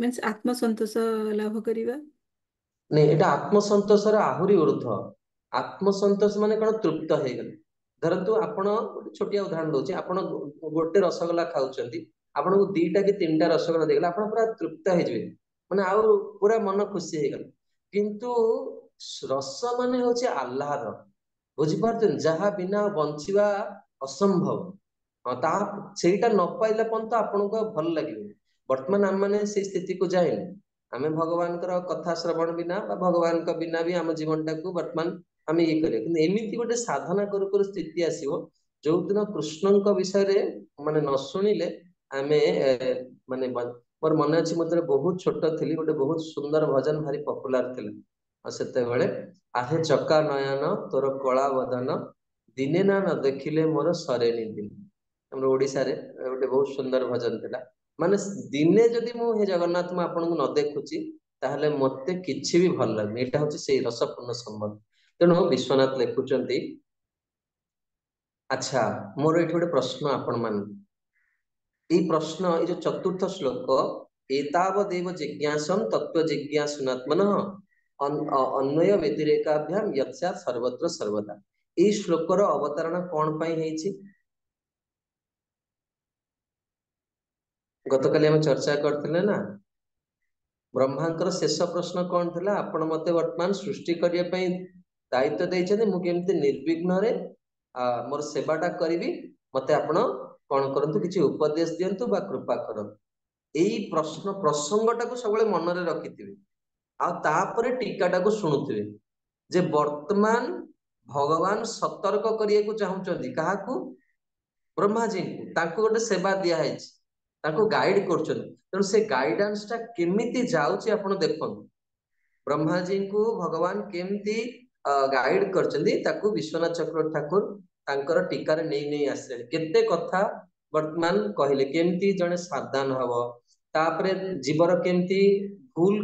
मीन्स आत्मसंतोष लाभ करिवा नहीं, एटा आत्मसंतोषर आहुरी ऊर्ध्व। आत्मसंतोष माने कौन? तृप्त ହେଇଗଲେ। ଧରନ୍ତୁ ଆପଣ ଗୋଟେ ଛୋଟିଆ ଉଦାହରଣ ଦଉଛି, ଆପଣ ଗୋଟେ ରସଗୋଲା ଖାଉଛନ୍ତି, ଆପଣଙ୍କୁ 2ଟା କି 3ଟା ରସଗୋଲା ଦେଇଗଲେ ଆପଣ ପୁରା ତୃପ୍ତ ହେଇଯିବେ, ମାନେ ଆଉ ପୁରା ମନ ଖୁସି ହେଇଗଲା। କିନ୍ତୁ ରସ ମାନେ ହଉଛି ଆହ୍ଲାଦ, ବୁଝିପାରୁଛନ୍ତି? ଯାହା ବିନା ବଞ୍ଚିବା ଅସମ୍ଭବ। ତା ସେଇଟା ନ ପାଇଲା ପର୍ଯ୍ୟନ୍ତ ଆପଣଙ୍କୁ ଆଉ ଭଲ ଲାଗିବନି। ବର୍ତ୍ତମାନ ଆମମାନେ ସେଇ ସ୍ଥିତିକୁ ଯାଇନି। ଆମେ ଭଗବାନଙ୍କର କଥା ଶ୍ରବଣ ବିନା ବା ଭଗବାନଙ୍କ ବିନା ବି ଆମ ଜୀବନଟାକୁ ବର୍ତ୍ତମାନ ଆମେ ଇଏ କରିବା। କିନ୍ତୁ ଏମିତି ଗୋଟେ ସାଧନା କରୁ କରୁ ସ୍ଥିତି ଆସିବ ଯୋଉଦିନ କୃଷ୍ଣଙ୍କ ବିଷୟରେ ମାନେ ନ ଶୁଣିଲେ ଆମେ ମାନେ ମୋର ମନେ ଅଛି, ମୁଁ ଯେତେବେଳେ ବହୁତ ଛୋଟ ଥିଲି, ଗୋଟେ ବହୁତ ସୁନ୍ଦର ଭଜନ ଭାରି ପପୁଲାର ଥିଲା। ଆଉ ସେତେବେଳେ ଆହେ ଚକା ନୟନ ତୋର କଳା ବଦନ, ଦିନେ ନା ନ ଦେଖିଲେ ମୋର ସରେନି ଦିନ। ଆମର ଓଡିଶାରେ ଗୋଟେ ବହୁତ ସୁନ୍ଦର ଭଜନ ଥିଲା। ମାନେ ଦିନେ ଯଦି ମୁଁ ହେ ଜଗନ୍ନାଥ ମୁଁ ଆପଣଙ୍କୁ ନ ଦେଖୁଛି ତାହେଲେ ମତେ କିଛି ବି ଭଲ ଲାଗୁନି। ଏଇଟା ହଉଛି ସେଇ ରସପୂର୍ଣ୍ଣ ସମ୍ବନ୍ଧ। ତେଣୁ ବିଶ୍ୱନାଥ ଲେଖୁଛନ୍ତି, ଆଚ୍ଛା ମୋର ଏଇଠି ଗୋଟେ ପ୍ରଶ୍ନ ଆପଣ ମାନଙ୍କୁ। ଏଇ ପ୍ରଶ୍ନ, ଏଇ ଯୋଉ ଚତୁର୍ଥ ଶ୍ଲୋକ, ଏତାବଦେବ ଜିଜ୍ଞାସଂ ତତ୍ତ୍ୱ ଜିଜ୍ଞାସୁନାତ୍ମନଃ ଅନ୍ୱୟ ବ୍ୟତିରେକାଭ୍ୟାମ ୟତ୍ସ୍ୟାତ୍ ସର୍ବତ୍ର ସର୍ବଦା। ଏଇ ଶ୍ଲୋକର ଅବତାରଣ କଣ ପାଇଁ ହେଇଛି? ଗତକାଲି ଆମେ ଚର୍ଚ୍ଚା କରିଥିଲେ ନା। ବ୍ରହ୍ମାଙ୍କର ଶେଷ ପ୍ରଶ୍ନ କଣ ଥିଲା? ଆପଣ ମତେ ବର୍ତ୍ତମାନ ସୃଷ୍ଟି କରିବା ପାଇଁ ଦାୟିତ୍ୱ ଦେଇଛନ୍ତି, ମୁଁ କେମିତି ନିର୍ବିଘ୍ନରେ ମୋର ସେବାଟା କରିବି, ମତେ ଆପଣ କଣ କରନ୍ତୁ, କିଛି ଉପଦେଶ ଦିଅନ୍ତୁ ବା କୃପା କରନ୍ତୁ। ଏଇ ପ୍ରଶ୍ନ ପ୍ରସଙ୍ଗଟାକୁ ସବୁବେଳେ ମନରେ ରଖିଥିବେ, ଆଉ ତାପରେ ଟୀକାଟାକୁ ଶୁଣୁଥିବେ ଯେ ବର୍ତ୍ତମାନ ଭଗବାନ ସତର୍କ କରିବାକୁ ଚାହୁଁଛନ୍ତି କାହାକୁ? ବ୍ରହ୍ମାଜୀଙ୍କୁ। ତାଙ୍କୁ ଗୋଟେ ସେବା ଦିଆହେଇଛି, ତାଙ୍କୁ ଗାଇଡ କରୁଛନ୍ତି। ତେଣୁ ସେ ଗାଇଡାନ୍ସ ଟା କେମିତି ଯାଉଛି ଆପଣ ଦେଖନ୍ତୁ। ବ୍ରହ୍ମାଜୀଙ୍କୁ ଭଗବାନ କେମିତି ଗାଇଡ କରିଛନ୍ତି ତାକୁ ବିଶ୍ୱନାଥ ଚକ୍ରବର୍ତ୍ତୀ ଠାକୁର ତାଙ୍କର ଟୀକାରେ ନେଇ ଆସିଲେଣି। କେତେ କଥା ବର୍ତ୍ତମାନ କହିଲେ, କେମିତି ଜଣେ ସାବଧାନ ହବ, ତାପରେ ଜୀବର କେମିତି ଭୁଲ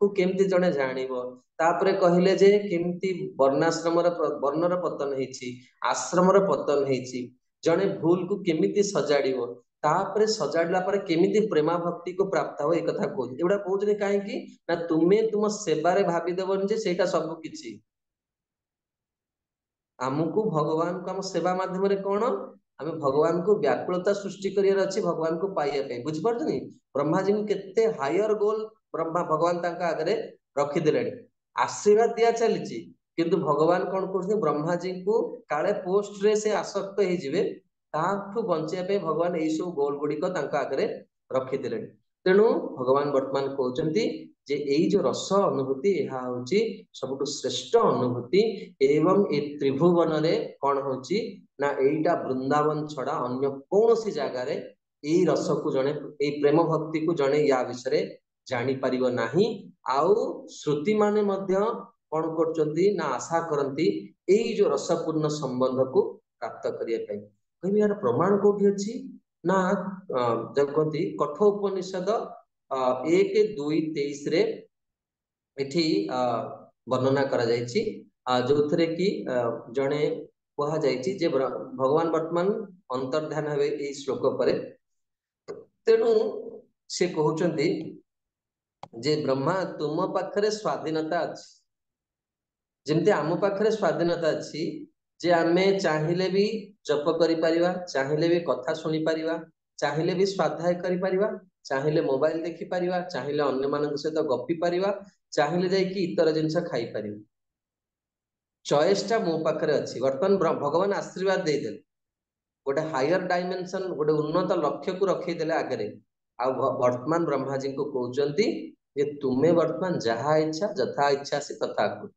କୁ କେମିତି ଜଣେ ଜାଣିବ, ତାପରେ କହିଲେ ଯେ କେମିତି ବର୍ଣ୍ଣର ପତନ ହେଇଛି, ଆଶ୍ରମର ପତନ ହେଇଛି, ଜଣେ ଭୁଲକୁ କେମିତି ସଜାଡିବ, ତାପରେ ସଜାଡିଲା ପରେ କେମିତି ପ୍ରେମା ଭକ୍ତିକୁ ପ୍ରାପ୍ତ ହବ, ଏ କଥା କହୁଛି। ଏଗୁଡା କହୁଛନ୍ତି କାହିଁକି ନା ତୁମେ ତୁମ ସେବାରେ ଭାବିଦେବନି ଯେ ସେଇଟା ସବୁ କିଛି। ଆମକୁ ଭଗବାନଙ୍କୁ ଆମ ସେବା ମାଧ୍ୟମରେ କଣ, ଆମେ ଭଗବାନଙ୍କୁ ବ୍ୟାକୁଳତା ସୃଷ୍ଟି କରିବାର ଅଛି ଭଗବାନଙ୍କୁ ପାଇବା ପାଇଁ। ବୁଝିପାରୁଛନ୍ତି? ବ୍ରହ୍ମାଜୀଙ୍କୁ କେତେ ହାୟର ଗୋଲ ଭଗବାନ ତାଙ୍କ ଆଗରେ ରଖିଦେଲେଣି। ଆଶୀର୍ବାଦ ଦିଆ ଚାଲିଛି, କିନ୍ତୁ ଭଗବାନ କଣ କରୁଛନ୍ତି, ବ୍ରହ୍ମାଜୀଙ୍କୁ କାଳେ ପୋଷ୍ଟରେ ସେ ଆସକ୍ତ ହେଇଯିବେ, ତାଠୁ ବଞ୍ଚିବା ପାଇଁ ଭଗବାନ ଏଇ ସବୁ ଗୋଲ ଗୁଡିକ ତାଙ୍କ ଆଗରେ ରଖିଦେଲେଣି। ତେଣୁ ଭଗବାନ ବର୍ତ୍ତମାନ କହୁଛନ୍ତି ଯେ ଏଇ ଯୋଉ ରସ ଅନୁଭୂତି, ଏହା ହଉଛି ସବୁଠୁ ଶ୍ରେଷ୍ଠ ଅନୁଭୂତି। ଏବଂ ଏ ତ୍ରିଭୁବନରେ କଣ ହଉଛି ନା ଏଇଟା ବୃନ୍ଦାବନ ଛଡା ଅନ୍ୟ କୌଣସି ଜାଗାରେ ଏଇ ରସକୁ ଜଣେ, ଏଇ ପ୍ରେମ ଭକ୍ତିକୁ ଜଣେ ୟା ବିଷୟରେ ଜାଣିପାରିବ ନାହିଁ। ଆଉ ଶ୍ରୁତି ମାନେ ମଧ୍ୟ କଣ କରୁଛନ୍ତି ନା ଆଶା କରନ୍ତି ଏଇ ଯୋଉ ରସପୂର୍ଣ୍ଣ ସମ୍ବନ୍ଧକୁ ପ୍ରାପ୍ତ କରିବା ପାଇଁ। କହିବି ଏହାର ପ୍ରମାଣ କୋଉଠି ଅଛି ନା କୁହନ୍ତି କଠୋପନିଷଦ 1:2-23 ଏଠି ବର୍ଣ୍ଣନା କରାଯାଇଛି, ଯୋଉଥିରେ କି ଜଣେ କୁହାଯାଇଛି ଯେ ଭଗବାନ ବର୍ତ୍ତମାନ ଅନ୍ତର୍ଧାନ ହେବେ ଏଇ ଶ୍ଲୋକ ପରେ। ତେଣୁ ସେ କହୁଛନ୍ତି ଯେ ବ୍ରହ୍ମା ତୁମ ପାଖରେ ସ୍ଵାଧୀନତା ଅଛି, ଯେମିତି ଆମ ପାଖରେ ସ୍ଵାଧୀନତା ଅଛି ଯେ ଆମେ ଚାହିଁଲେ ବି ଜପ କରିପାରିବା, ଚାହିଁଲେ ବି କଥା ଶୁଣିପାରିବା, ଚାହିଁଲେ ବି ସ୍ୱାଧ୍ୟାୟ କରିପାରିବା, ଚାହିଁଲେ ମୋବାଇଲ ଦେଖିପାରିବା, ଚାହିଁଲେ ଅନ୍ୟମାନଙ୍କ ସହିତ ଗପି ପାରିବା, ଚାହିଁଲେ ଯାଇକି ଇତର ଜିନିଷ ଖାଇପାରିବା। ଚଏସ ଟା ମୋ ପାଖରେ ଅଛି। ବର୍ତ୍ତମାନ ଭଗବାନ ଆଶୀର୍ବାଦ ଦେଇଦେଲେ, ଗୋଟେ ହାୟର ଡାଇମେନସନ, ଗୋଟେ ଉନ୍ନତ ଲକ୍ଷ୍ୟକୁ ରଖେଇଦେଲେ ଆଗରେ। ଆଉ ବର୍ତ୍ତମାନ ବ୍ରହ୍ମାଜୀଙ୍କୁ କହୁଛନ୍ତି ଯେ ତୁମେ ବର୍ତ୍ତମାନ ଯାହା ଇଚ୍ଛା ଯଥା ଇଚ୍ଛା ଆସି ତଥା କରୁ।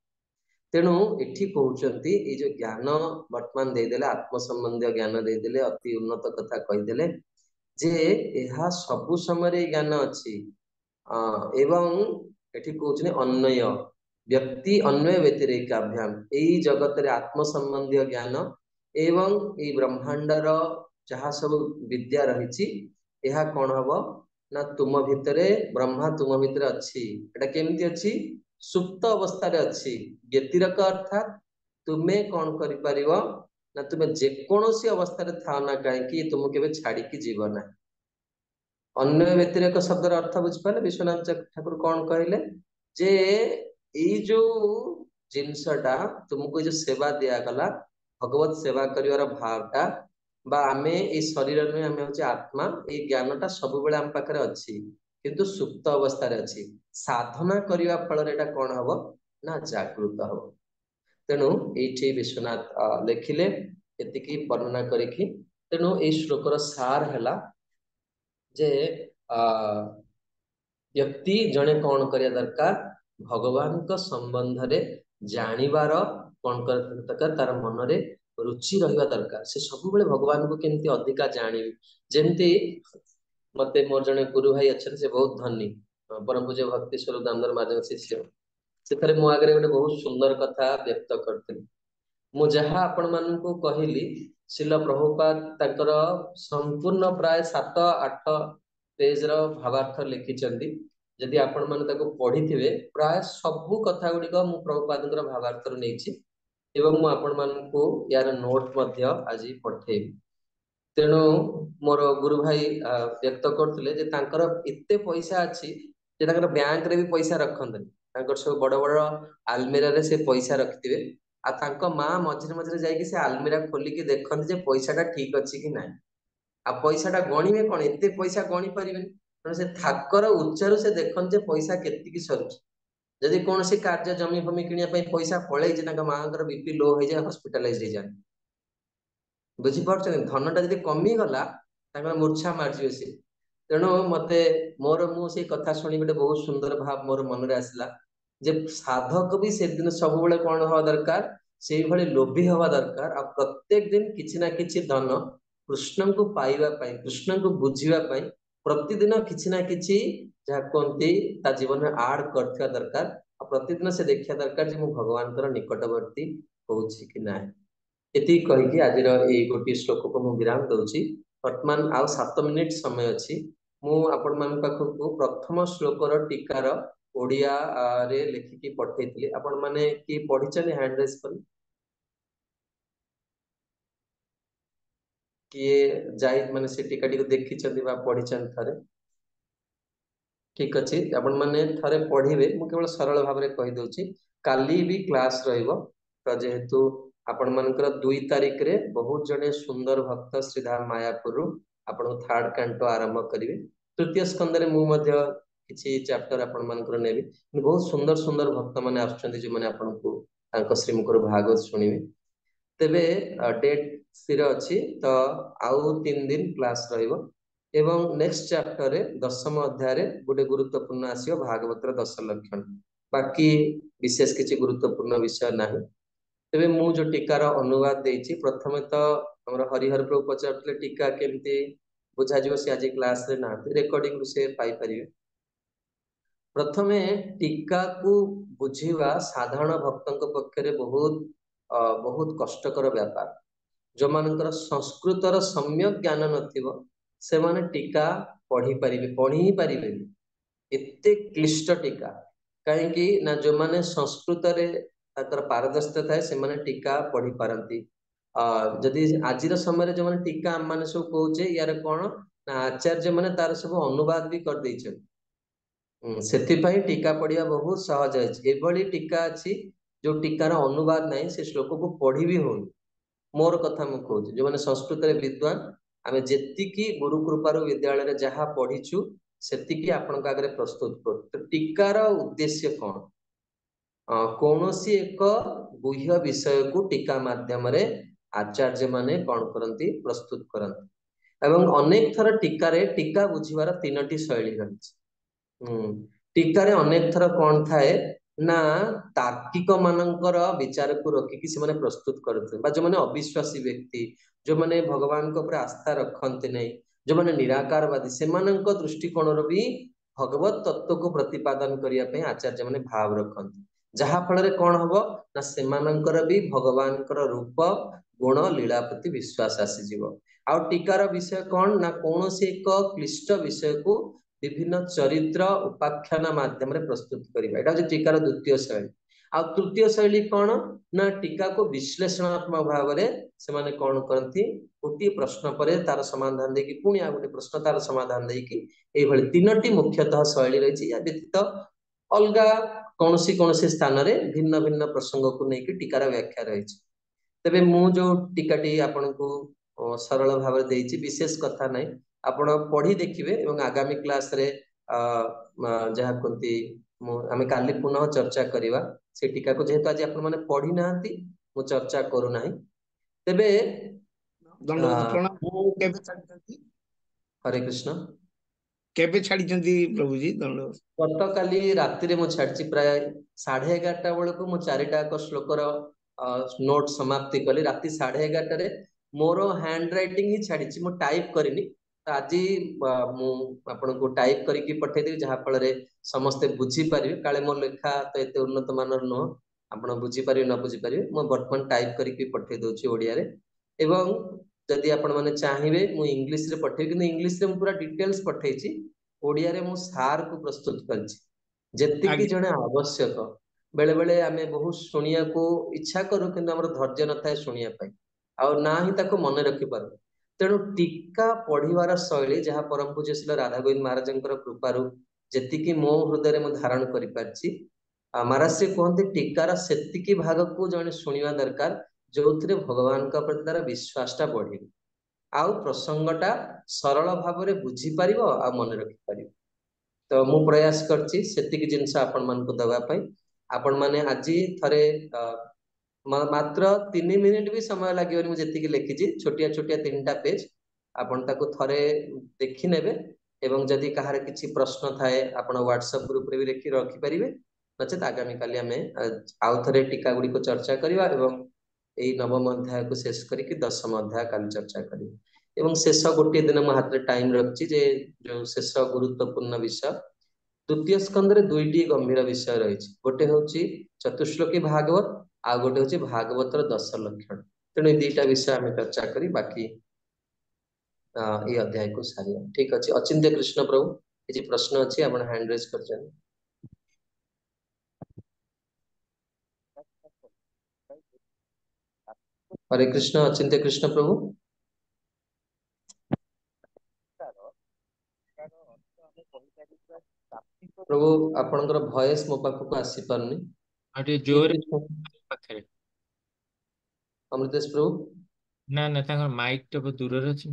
ତେଣୁ ଏଠି କହୁଛନ୍ତି ଏଇ ଯୋଉ ଜ୍ଞାନ ବର୍ତ୍ତମାନ ଦେଇଦେଲେ, ଆତ୍ମ ସମ୍ବନ୍ଧୀୟ ଜ୍ଞାନ ଦେଇଦେଲେ, ଅତି ଉନ୍ନତ କଥା କହିଦେଲେ ଯେ ଏହା ସବୁ ସମୟରେ ଜ୍ଞାନ ଅଛି। ଏବଂ ଏଠି କହୁଛନ୍ତି ଅନ୍ୱୟ ବ୍ୟକ୍ତି ଅନ୍ୱୟ ବ୍ୟତିରେକାଭ୍ୟାମ, ଏଇ ଜଗତରେ ଆତ୍ମ ସମ୍ବନ୍ଧୀୟ ଜ୍ଞାନ ଏବଂ ଏଇ ବ୍ରହ୍ମାଣ୍ଡର ଯାହା ସବୁ ବିଦ୍ୟା ରହିଛି ଏହା କଣ ହବ ନା ତୁମ ଭିତରେ, ବ୍ରହ୍ମା ତୁମ ଭିତରେ ଅଛି। ଏଟା କେମିତି ଅଛି? ସୁପ୍ତ ଅବସ୍ଥାରେ ଅଛି। ବ୍ୟତିରେକ ଅର୍ଥାତ୍ ତୁମେ କଣ କରିପାରିବ ନା ତୁମେ ଯେକୌଣସି ଅବସ୍ଥାରେ ଥାଅ ନା କାହିଁକି ତୁମକୁ କେବେ ଛାଡିକି ଯିବ ନା। ଅନ୍ୟ ବ୍ୟତିରେକ ଶବ୍ଦର ଅର୍ଥ ବୁଝିପାରିଲେ? ବିଶ୍ୱନାଥ ଠାକୁର କଣ କହିଲେ ଯେ ଏଇ ଯୋଉ ଜିନିଷଟା ତୁମକୁ ଏଇ ଯୋଉ ସେବା ଦିଆଗଲା, ଭଗବତ ସେବା କରିବାର ଭାବଟା, ବା ଆମେ ଏଇ ଶରୀର ନୁହେଁ, ଆମେ ହଉଛି ଆତ୍ମା, ଏଇ ଜ୍ଞାନଟା ସବୁବେଳେ ଆମ ପାଖରେ ଅଛି କିନ୍ତୁ ସୁପ୍ତ ଅବସ୍ଥାରେ ଅଛି। ସାଧନା କରିବା ଫଳରେ ଏଟା କଣ ହବ ନା ଜାଗୃତ ହବ। ତେଣୁ ଏଇଠି ବିଶ୍ୱନାଥ ଲେଖିଲେ ଏତିକି ବର୍ଣ୍ଣନା କରିକି। ତେଣୁ ଏଇ ଶ୍ଲୋକର ସାର ହେଲା ଯେ ବ୍ୟକ୍ତି ଜଣେ କଣ କରିବା ଦରକାର, ଭଗବାନଙ୍କ ସମ୍ବନ୍ଧରେ ଜାଣିବାର କଣ କରିବା ଦରକାର, ତାର ମନରେ ରୁଚି ରହିବା ଦରକାର। ସେ ସବୁବେଳେ ଭଗବାନଙ୍କୁ କେମିତି ଅଧିକା ଜାଣିବି। ଯେମିତି ମତେ ମୋର ଜଣେ ଗୁରୁ ଭାଇ ଅଛନ୍ତି, ସେ ବହୁତ ଧନୀ, ପରମ ପୂଜ୍ୟ ଭକ୍ତି ସ୍ୱରୂପ ଦାମୋଦର ମହାରାଜଙ୍କ ଶିଷ୍ୟ। ସେଥିରେ ମୋ ଆଗରେ ଗୋଟେ ବହୁତ ସୁନ୍ଦର କଥା ବ୍ୟକ୍ତ କରିଥିଲେ। ମୁଁ ଯାହା ଆପଣ ମାନଙ୍କୁ କହିଲି ଶିଲ ପ୍ରଭୁପାଦ ତାଙ୍କର ସମ୍ପୂର୍ଣ୍ଣ ପ୍ରାୟ 7-8 ପେଜର ଭାବାର୍ଥ ଲେଖିଛନ୍ତି। ଯଦି ଆପଣ ମାନେ ତାକୁ ପଢିଥିବେ, ପ୍ରାୟ ସବୁ କଥା ଗୁଡିକ ମୁଁ ପ୍ରଭୁପାଦଙ୍କର ଭାବାର୍ଥରୁ ନେଇଛି ଏବଂ ମୁଁ ଆପଣ ମାନଙ୍କୁ ୟାର ନୋଟ ମଧ୍ୟ ଆଜି ପଠେଇବି। ତେଣୁ ମୋର ଗୁରୁ ଭାଇ ବ୍ୟକ୍ତ କରୁଥିଲେ ଯେ ତାଙ୍କର ଏତେ ପଇସା ଅଛି ଯେ ତାଙ୍କର ବ୍ୟାଙ୍କରେ ବି ପଇସା ରଖନ୍ତିନି, ତାଙ୍କର ସବୁ ବଡ ବଡ ଆଲମିରାରେ ସେ ପଇସା ରଖିଥିବେ। ଆଉ ତାଙ୍କ ମା ମଝିରେ ମଝିରେ ଯାଇକି ସେ ଆଲମିରା ଖୋଲିକି ଦେଖନ୍ତି ଯେ ପଇସାଟା ଠିକ ଅଛି କି ନାହିଁ। ଆଉ ପଇସାଟା ଗଣିବେ କଣ, ଏତେ ପଇସା ଗଣି ପାରିବେନି, ତେଣୁ ସେ ଥାକର ଉଚ୍ଚରୁ ସେ ଦେଖନ୍ତି ଯେ ପଇସା କେତିକି ସରୁଛି। ଯଦି କୌଣସି କାର୍ଯ୍ୟ ଜମି ଫମି କିଣିବା ପାଇଁ ପଇସା ପଳେଇଛି, ତାଙ୍କ ମାଙ୍କର ବିପି ଲୋ ହେଇଯାଏ, ହସ୍ପିଟାଲାଇଜ ହେଇଯାନ୍ତି। ବୁଝିପାରୁଛନ୍ତି? ଧନଟା ଯଦି କମିଗଲା ତାଙ୍କର ମୂର୍ଚ୍ଛା ମାରିଯିବେ ସେ। ତେଣୁ ମତେ ମୁଁ ସେଇ କଥା ଶୁଣି ଗୋଟେ ବହୁତ ସୁନ୍ଦର ଭାବ ମୋର ମନରେ ଆସିଲା ଯେ ସାଧକ ବି ସେଦିନ ସବୁବେଳେ କଣ ହବା ଦରକାର, ସେଇଭଳି ଲୋଭୀ ହବା ଦରକାର। ଆଉ ପ୍ରତ୍ୟେକ ଦିନ କିଛି ନା କିଛି ଧନ କୃଷ୍ଣଙ୍କୁ ପାଇବା ପାଇଁ, କୃଷ୍ଣଙ୍କୁ ବୁଝିବା ପାଇଁ ପ୍ରତିଦିନ କିଛି ନା କିଛି ଯାହା କୁହନ୍ତି ତା ଜୀବନରେ ଆଡ କରିଥିବା ଦରକାର। ଆଉ ପ୍ରତିଦିନ ସେ ଦେଖିବା ଦରକାର ଯେ ମୁଁ ଭଗବାନଙ୍କର ନିକଟବର୍ତ୍ତୀ ହଉଛି କି ନାହିଁ। ଏତିକି କହିକି ଆଜିର ଏଇ ଗୋଟିଏ ଶ୍ଲୋକକୁ ମୁଁ ବିରାମ ଦଉଛି। ବର୍ତ୍ତମାନ ଆଉ 7 ମିନିଟ ସମୟ ଅଛି। ମୁଁ ଆପଣମାନଙ୍କ ପାଖକୁ ପ୍ରଥମ ଶ୍ଲୋକର ଟୀକାର ଓଡ଼ିଆରେ ଲେଖିକି ପଠେଇଥିଲି। ଆପଣ ମାନେ କିଏ ପଢିଛନ୍ତି? ହ୍ୟାଣ୍ଡ ରେଜ୍ କରି କିଏ ଯାଇ ମାନେ ସେ ଟୀକାଟିକୁ ଦେଖିଛନ୍ତି ବା ପଢିଛନ୍ତି ଥରେ? ଠିକ ଅଛି, ଆପଣ ମାନେ ଥରେ ପଢିବେ। ମୁଁ କେବଳ ସରଳ ଭାବରେ କହିଦଉଛି, କାଲି ବି କ୍ଲାସ ରହିବ। ତ ଯେହେତୁ ଆପଣ ମାନଙ୍କର 2 ତାରିଖରେ ବହୁତ ଜଣେ ସୁନ୍ଦର ଭକ୍ତ ଶ୍ରୀଧାମ ମାୟାପୁରରୁ ଆପଣଙ୍କୁ 3rd କାଣ୍ଟ ଆରମ୍ଭ କରିବେ। ତୃତୀୟ ସ୍କନ୍ଧରେ ମୁଁ ମଧ୍ୟ କିଛି ଚାପ୍ଟର ଆପଣ ମାନଙ୍କର ନେବି। ବହୁତ ସୁନ୍ଦର ସୁନ୍ଦର ଭକ୍ତ ମାନେ ଆସୁଛନ୍ତି ଯେଉଁମାନେ ଆପଣଙ୍କୁ ତାଙ୍କ ଶ୍ରୀମୁଖରୁ ଭାଗବତ ଶୁଣିବେ। ତେବେ ଡେଟ୍ ସ୍ଥିର ଅଛି, ତ ଆଉ 3 ଦିନ କ୍ଲାସ ରହିବ ଏବଂ ନେକ୍ସଟ ଚାପ୍ଟରରେ 10ମ ଅଧ୍ୟାୟରେ ଗୋଟେ ଗୁରୁତ୍ୱପୂର୍ଣ୍ଣ ଆସିବ, ଭାଗବତର 10 ଲକ୍ଷଣ। ବାକି ବିଶେଷ କିଛି ଗୁରୁତ୍ୱପୂର୍ଣ୍ଣ ବିଷୟ ନାହିଁ। ତେବେ ମୁଁ ଯୋଉ ଟୀକାର ଅନୁବାଦ ଦେଇଛି, ପ୍ରଥମେ ତ ଆମର ହରିହର ପ୍ରଭୁ ପଚାରୁଥିଲେ ଟୀକା କେମିତି ବୁଝାଯିବ, ସେ ଆଜି କ୍ଲାସରେ ନାହାନ୍ତି, ରେକର୍ଡିଂରୁ ସେ ପାଇପାରିବେ। ପ୍ରଥମେ ଟୀକାକୁ ବୁଝିବା ସାଧାରଣ ଭକ୍ତଙ୍କ ପକ୍ଷରେ ବହୁତ କଷ୍ଟକର ବ୍ୟାପାର। ଯୋଉମାନଙ୍କର ସଂସ୍କୃତର ସମ୍ୟକ ଜ୍ଞାନ ନଥିବ ସେମାନେ ଟୀକା ପଢି ହିଁ ପାରିବେନି। ଏତେ କ୍ଲିଷ୍ଟ ଟୀକା। କାହିଁକି ନା ଯୋଉମାନେ ସଂସ୍କୃତରେ ତାଙ୍କର ପାରଦର୍ଶିତା ଥାଏ ସେମାନେ ଟୀକା ପଢି ପାରନ୍ତି। ଯଦି ଆଜିର ସମୟରେ ଯୋଉମାନେ ଟୀକା ଆମ ମାନେ ସବୁ କହୁଛେ, ୟାର କଣ ନା ଆଚାର୍ଯ୍ୟ ମାନେ ତାର ସବୁ ଅନୁବାଦ ବି କରିଦେଇଛନ୍ତି। ସେଥିପାଇଁ ଟୀକା ପଢିବା ବହୁତ ସହଜ ଅଛି। ଏଭଳି ଟୀକା ଅଛି ଯୋଉ ଟୀକାର ଅନୁବାଦ ନାହିଁ, ସେ ଶ୍ଲୋକକୁ ପଢି ବି ହଉନି। ମୋର କଥା ମୁଁ କହୁଛି, ଯୋଉମାନେ ସଂସ୍କୃତରେ ବିଦ୍ୱାନ, ଆମେ ଯେତିକି ଗୁରୁ କୃପାରୁ ବିଦ୍ୟାଳୟରେ ଯାହା ପଢିଛୁ ସେତିକି ଆପଣଙ୍କ ଆଗରେ ପ୍ରସ୍ତୁତ କରୁ। ତ ଟୀକାର ଉଦ୍ଦେଶ୍ୟ କଣ? କୌଣସି ଏକ ଗୁହ୍ୟ ବିଷୟକୁ ଟୀକା ମାଧ୍ୟମରେ ଆଚାର୍ଯ୍ୟ ମାନେ କଣ କରନ୍ତି, ପ୍ରସ୍ତୁତ କରନ୍ତି। ଏବଂ ଅନେକ ଥର ଟୀକାରେ ଟୀକା ବୁଝିବାର 3ଟି ଶୈଳୀ ରହିଛି। टीकारे अनेक थर कौन थाए ना तार्किक मानकर विचार को रखिकी से माने प्रस्तुत करते बा जो माने अविश्वासी व्यक्ति जो माने भगवान को ऊपर आस्था रखते नहीं जो माने निराकारवादी से मानक दृष्टिकोण भी भगवत तत्व को प्रतिपादन करिया पे आचार्य माने भाव रखते जहा फल कौन हम ना सेमानंकर भी भगवान रूप गुण लीला प्रति विश्वास आसीजिव आ टीकार विषय कौन ना कौन से एक क्लिष्ट विषय को विभिन्न चरित्र उपाख्यान माध्यम प्रस्तुत करवा यहाँ हूँ टीकार द्वितीय शैली आ तृतीय शैली कौन ना टीका को विश्लेषणात्मक भाव से कौन करती गोटे प्रश्न पर तार समाधान देकी पुणी आ गोटे प्रश्न तार समाधान देकी ये तीनोटी मुख्यतः शैली रही या व्यतीत अलगा कौन सी स्थान में भिन्न भिन्न प्रसंग को लेकिन टीकार व्याख्या रही तेबे मु जो टीकाटी आपण को सरल भाव देछि विशेष कथा नहीं आपण पढ़ी देखिबे एवं आगामी क्लास रे जहा कोंती आमे काली पुनः चर्चा करिवा से टीका को जेहेतु आज आपण माने पढ़ी नाहंती मु चर्चा करू नाही तेबे दंडवत प्रणाम केबे छाडिचंती हरे कृष्ण केबे छाडिचंती प्रभु जी दंडवत गत काली राति रे मु छाडची प्राय 11:30 बेलको मु चारिटा को श्लोकर नोट समाप्ति कली राति 11:30 रे मोर हैंड राइटिंग ही छाड़ी मु टाइप करिनी तो आज मु आपन को टाइप करिकी पठे देबी जहा फल रे समस्ते बुझी पारिबे काले मो लेखा तो एते उन्नत मानर न आपन बुझी पारिबे न बुझी पारिबे मु वर्तमान टाइप करिकी पठे दोची ओडिया रे एवं जदि आपण माने चाहिबे मु इंग्लिश रे पठे कि इंग्लिश रे मु पूरा डिटेल्स पठेछि ओडिया रे मु सार को प्रस्तुत करछि जेतिकी जने आवश्यक बेले बेले आमे बहुत शुनिया को इच्छा करू किंतु हमर धैर्य न थाए शुनिया पाई आ ना ही ताको मन रखि पारू तेणु टीका पढ़िवार शैली जहाँ परम पूज्य श्री राधा गोविंद महाराज कृपारू जेतिकी मो हृदय में धारण करि पारछि महाराज से कहते टीकार सेतिकी भाग को जने शुणिवा दरकार जो भगवान का प्रति तार विश्वासटा बढ़ी आउ प्रसंगटा सरल भाव में बुझी पारिब आ मन रखि पारिब तो मु प्रयास करछि सेतिकी जिंस आपण मान को दबा पाई आपण माने आज थरे मात्र 3 मिनिट भी समय लगे मुझे लिखी छोटिया छोटिया 3टा पेज आपण ताको थरे देखि नेबे एवं जदि कहार किछि प्रश्न थाए आपण व्हाट्सएप ग्रुप रे भी लिखि रखि परिबे नचेत आगामी काली आमे आउ थरे टीका गुडी को चर्चा करिवा एवं एई नवम अध्याय को शेष करिकि 10म अध्याय काली चर्चा करिवा एवं शेष गोटे दिन मो हाथ रे टाइम रखछि जे जो शेष गुरुत्वपूर्ण विषय द्वितीय स्कंद रे दुईटी गंभीर विषय रही गोटे हूँ चतुश्लोकी भागवत आ गोटे हूँ भागवतर 10 लक्षण तेणु दीटा विषय आम चर्चा करी बाकी ये अध्याय को सारिया ठीक अच्छे अचिंत्य कृष्ण प्रभु किसी प्रश्न अच्छी आप हैंड रेज कर हरे कृष्ण अचिंत्य कृष्ण प्रभु प्रभु आपनकर वॉइस मो पाखु को आसी परनी अरे जोर पाखरे अमृतेश प्रभु ना ना तांगर माइक तो दूर रे अछि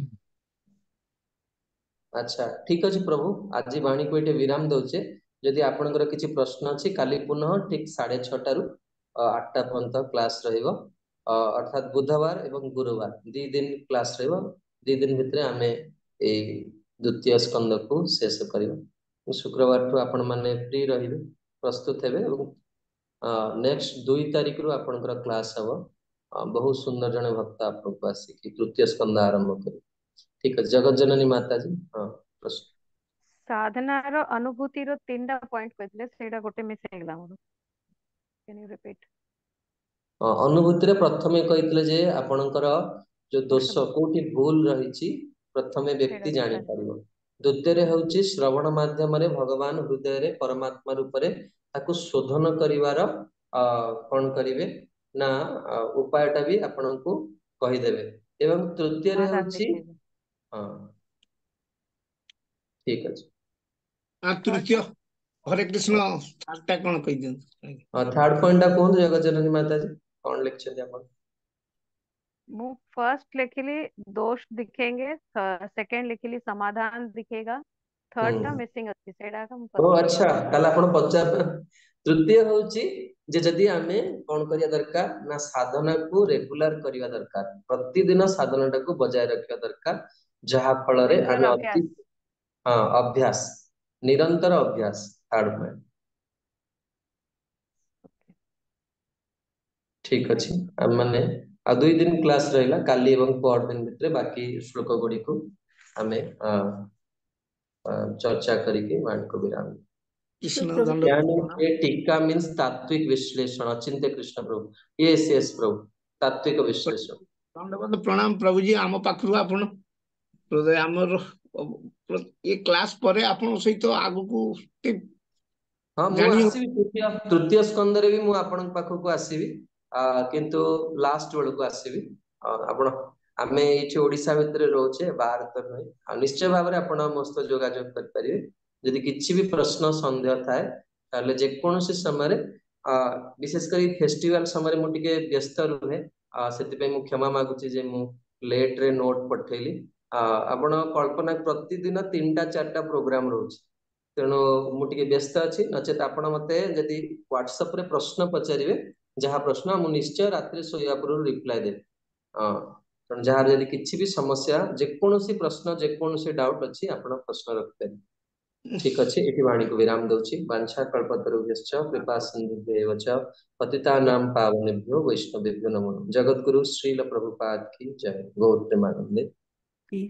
अच्छा ठीक अच्छे प्रभु आज वाणी को ये विराम दौचे जदि आपनकर किसी प्रश्न अच्छी काली पुनः ठीक 6:30 रु 8टा पर्यंत क्लास रहिबो अर्थात बुधवार एवं गुरुवार 2 दिन क्लास रहिबो 2 दिन भितरे आमे ए द्वितीय स्कंद को शेष करिबो शुक्रवार ठू आपण माने फ्री रहिबे प्रस्तुत हेबे नेक्स्ट 2 तारिख रु आपनकर क्लास हबो बहुत सुंदर जने भक्त आपको आसी कि तृतीय स्कंद आरंभ करी ठीक है जगत जननी माता जी हाँ प्रश्न साधनार अनुभूतिर 3टा पॉइंट कहले सेटा गोटे मिस हेगला मोर कैन यू रिपीट अनुभूति प्रथमे कहितले जे आपनकर जो दोष कोठी भूल रही प्रथमे व्यक्ति जानी पारिबो द्वितीय रे होची श्रवण माध्यम रे भगवान हृदय रे परमात्मा रूप रे ताकू शोधन करिवार कोन करिवे ना उपायटा भी आपनकू कहि देबे एवं तृतीय रे होची हाँ ठीक है तृतीय हरे कृष्ण थर्डटा कोन कहि दिन थर्ड पॉइंट कोन जगत जननी माता जी कोन लिखछन आपण मु फर्स्ट लिखिली दोष दिखेंगे सेकंड लिखिली समाधान दिखेगा थर्ड टा मिसिंग अछि सेडा का ओ अच्छा ताला आपण पचार तृतीय होची जे जदी आमे कोन करिया दरकार ना साधना को रेगुलर करिया दरकार प्रतिदिन साधनाटा को बजाय रखिया दरकार जहा फल रे आमे अति अभ्यास निरंतर अभ्यास थर्ड पॉइंट ठीक अच्छे आम मैंने आ 2 दिन क्लास रहा काली एवं पर दिन भितर बाकी श्लोक गुड़ी को आम चर्चा करके मान को विराम कृष्ण प्रभु दंड ज्ञान प्रणाम। के टीका मीन्स तात्विक विश्लेषण अचिंत्य कृष्ण प्रभु यस प्रभु तात्विक विश्लेषण दंडवत प्रणाम प्रभु जी आम पाखु आपण आमर ये क्लास पर आपण सहित आगु को हाँ मु जानी आसीबी तृतीय स्कंद रे भी मु आपन पाखक आसीबी किंतु लास्ट बेल को आसीबी आपण आमे एठी ओडिसा भितर रहउछे बाहर तो नहीं निश्चय भाव में आपण मस्त जोगाजोग कर परिबे यदि किछि भी प्रश्न संदेह थाए ताले जे कोनोसी समय रे विशेष करी फेस्टिवल समय मु टिके व्यस्त रुहे सेति पे मु क्षमा मागुची जे मु लेट रे नोट पठेली आपण कल्पना प्रतिदिन 3टा 4टा प्रोग्राम रहउछ तेणु मुझे व्यस्त अच्छी नचेत आपण मते यदि व्हाट्सएप रे प्रश्न पचारे जहाँ प्रश्न मु निश्चय रात्रि शोया पूर्व रिप्लाय दे तेणु जहाँ यदि किसी भी समस्या जेकोसी प्रश्न जेकोसी डाउट अच्छी आपण प्रश्न रखते ठीक अच्छे ये वाणी को विराम दूची वांछा कल्पतरुभ्यश्च कृपा सिंधुभ्येव च पतितानां पावनेभ्यो वैष्णवेभ्यो नमो नमः। जगद्गुरु श्रील प्रभुपाद की जय। गौर प्रेमानंदे। जी।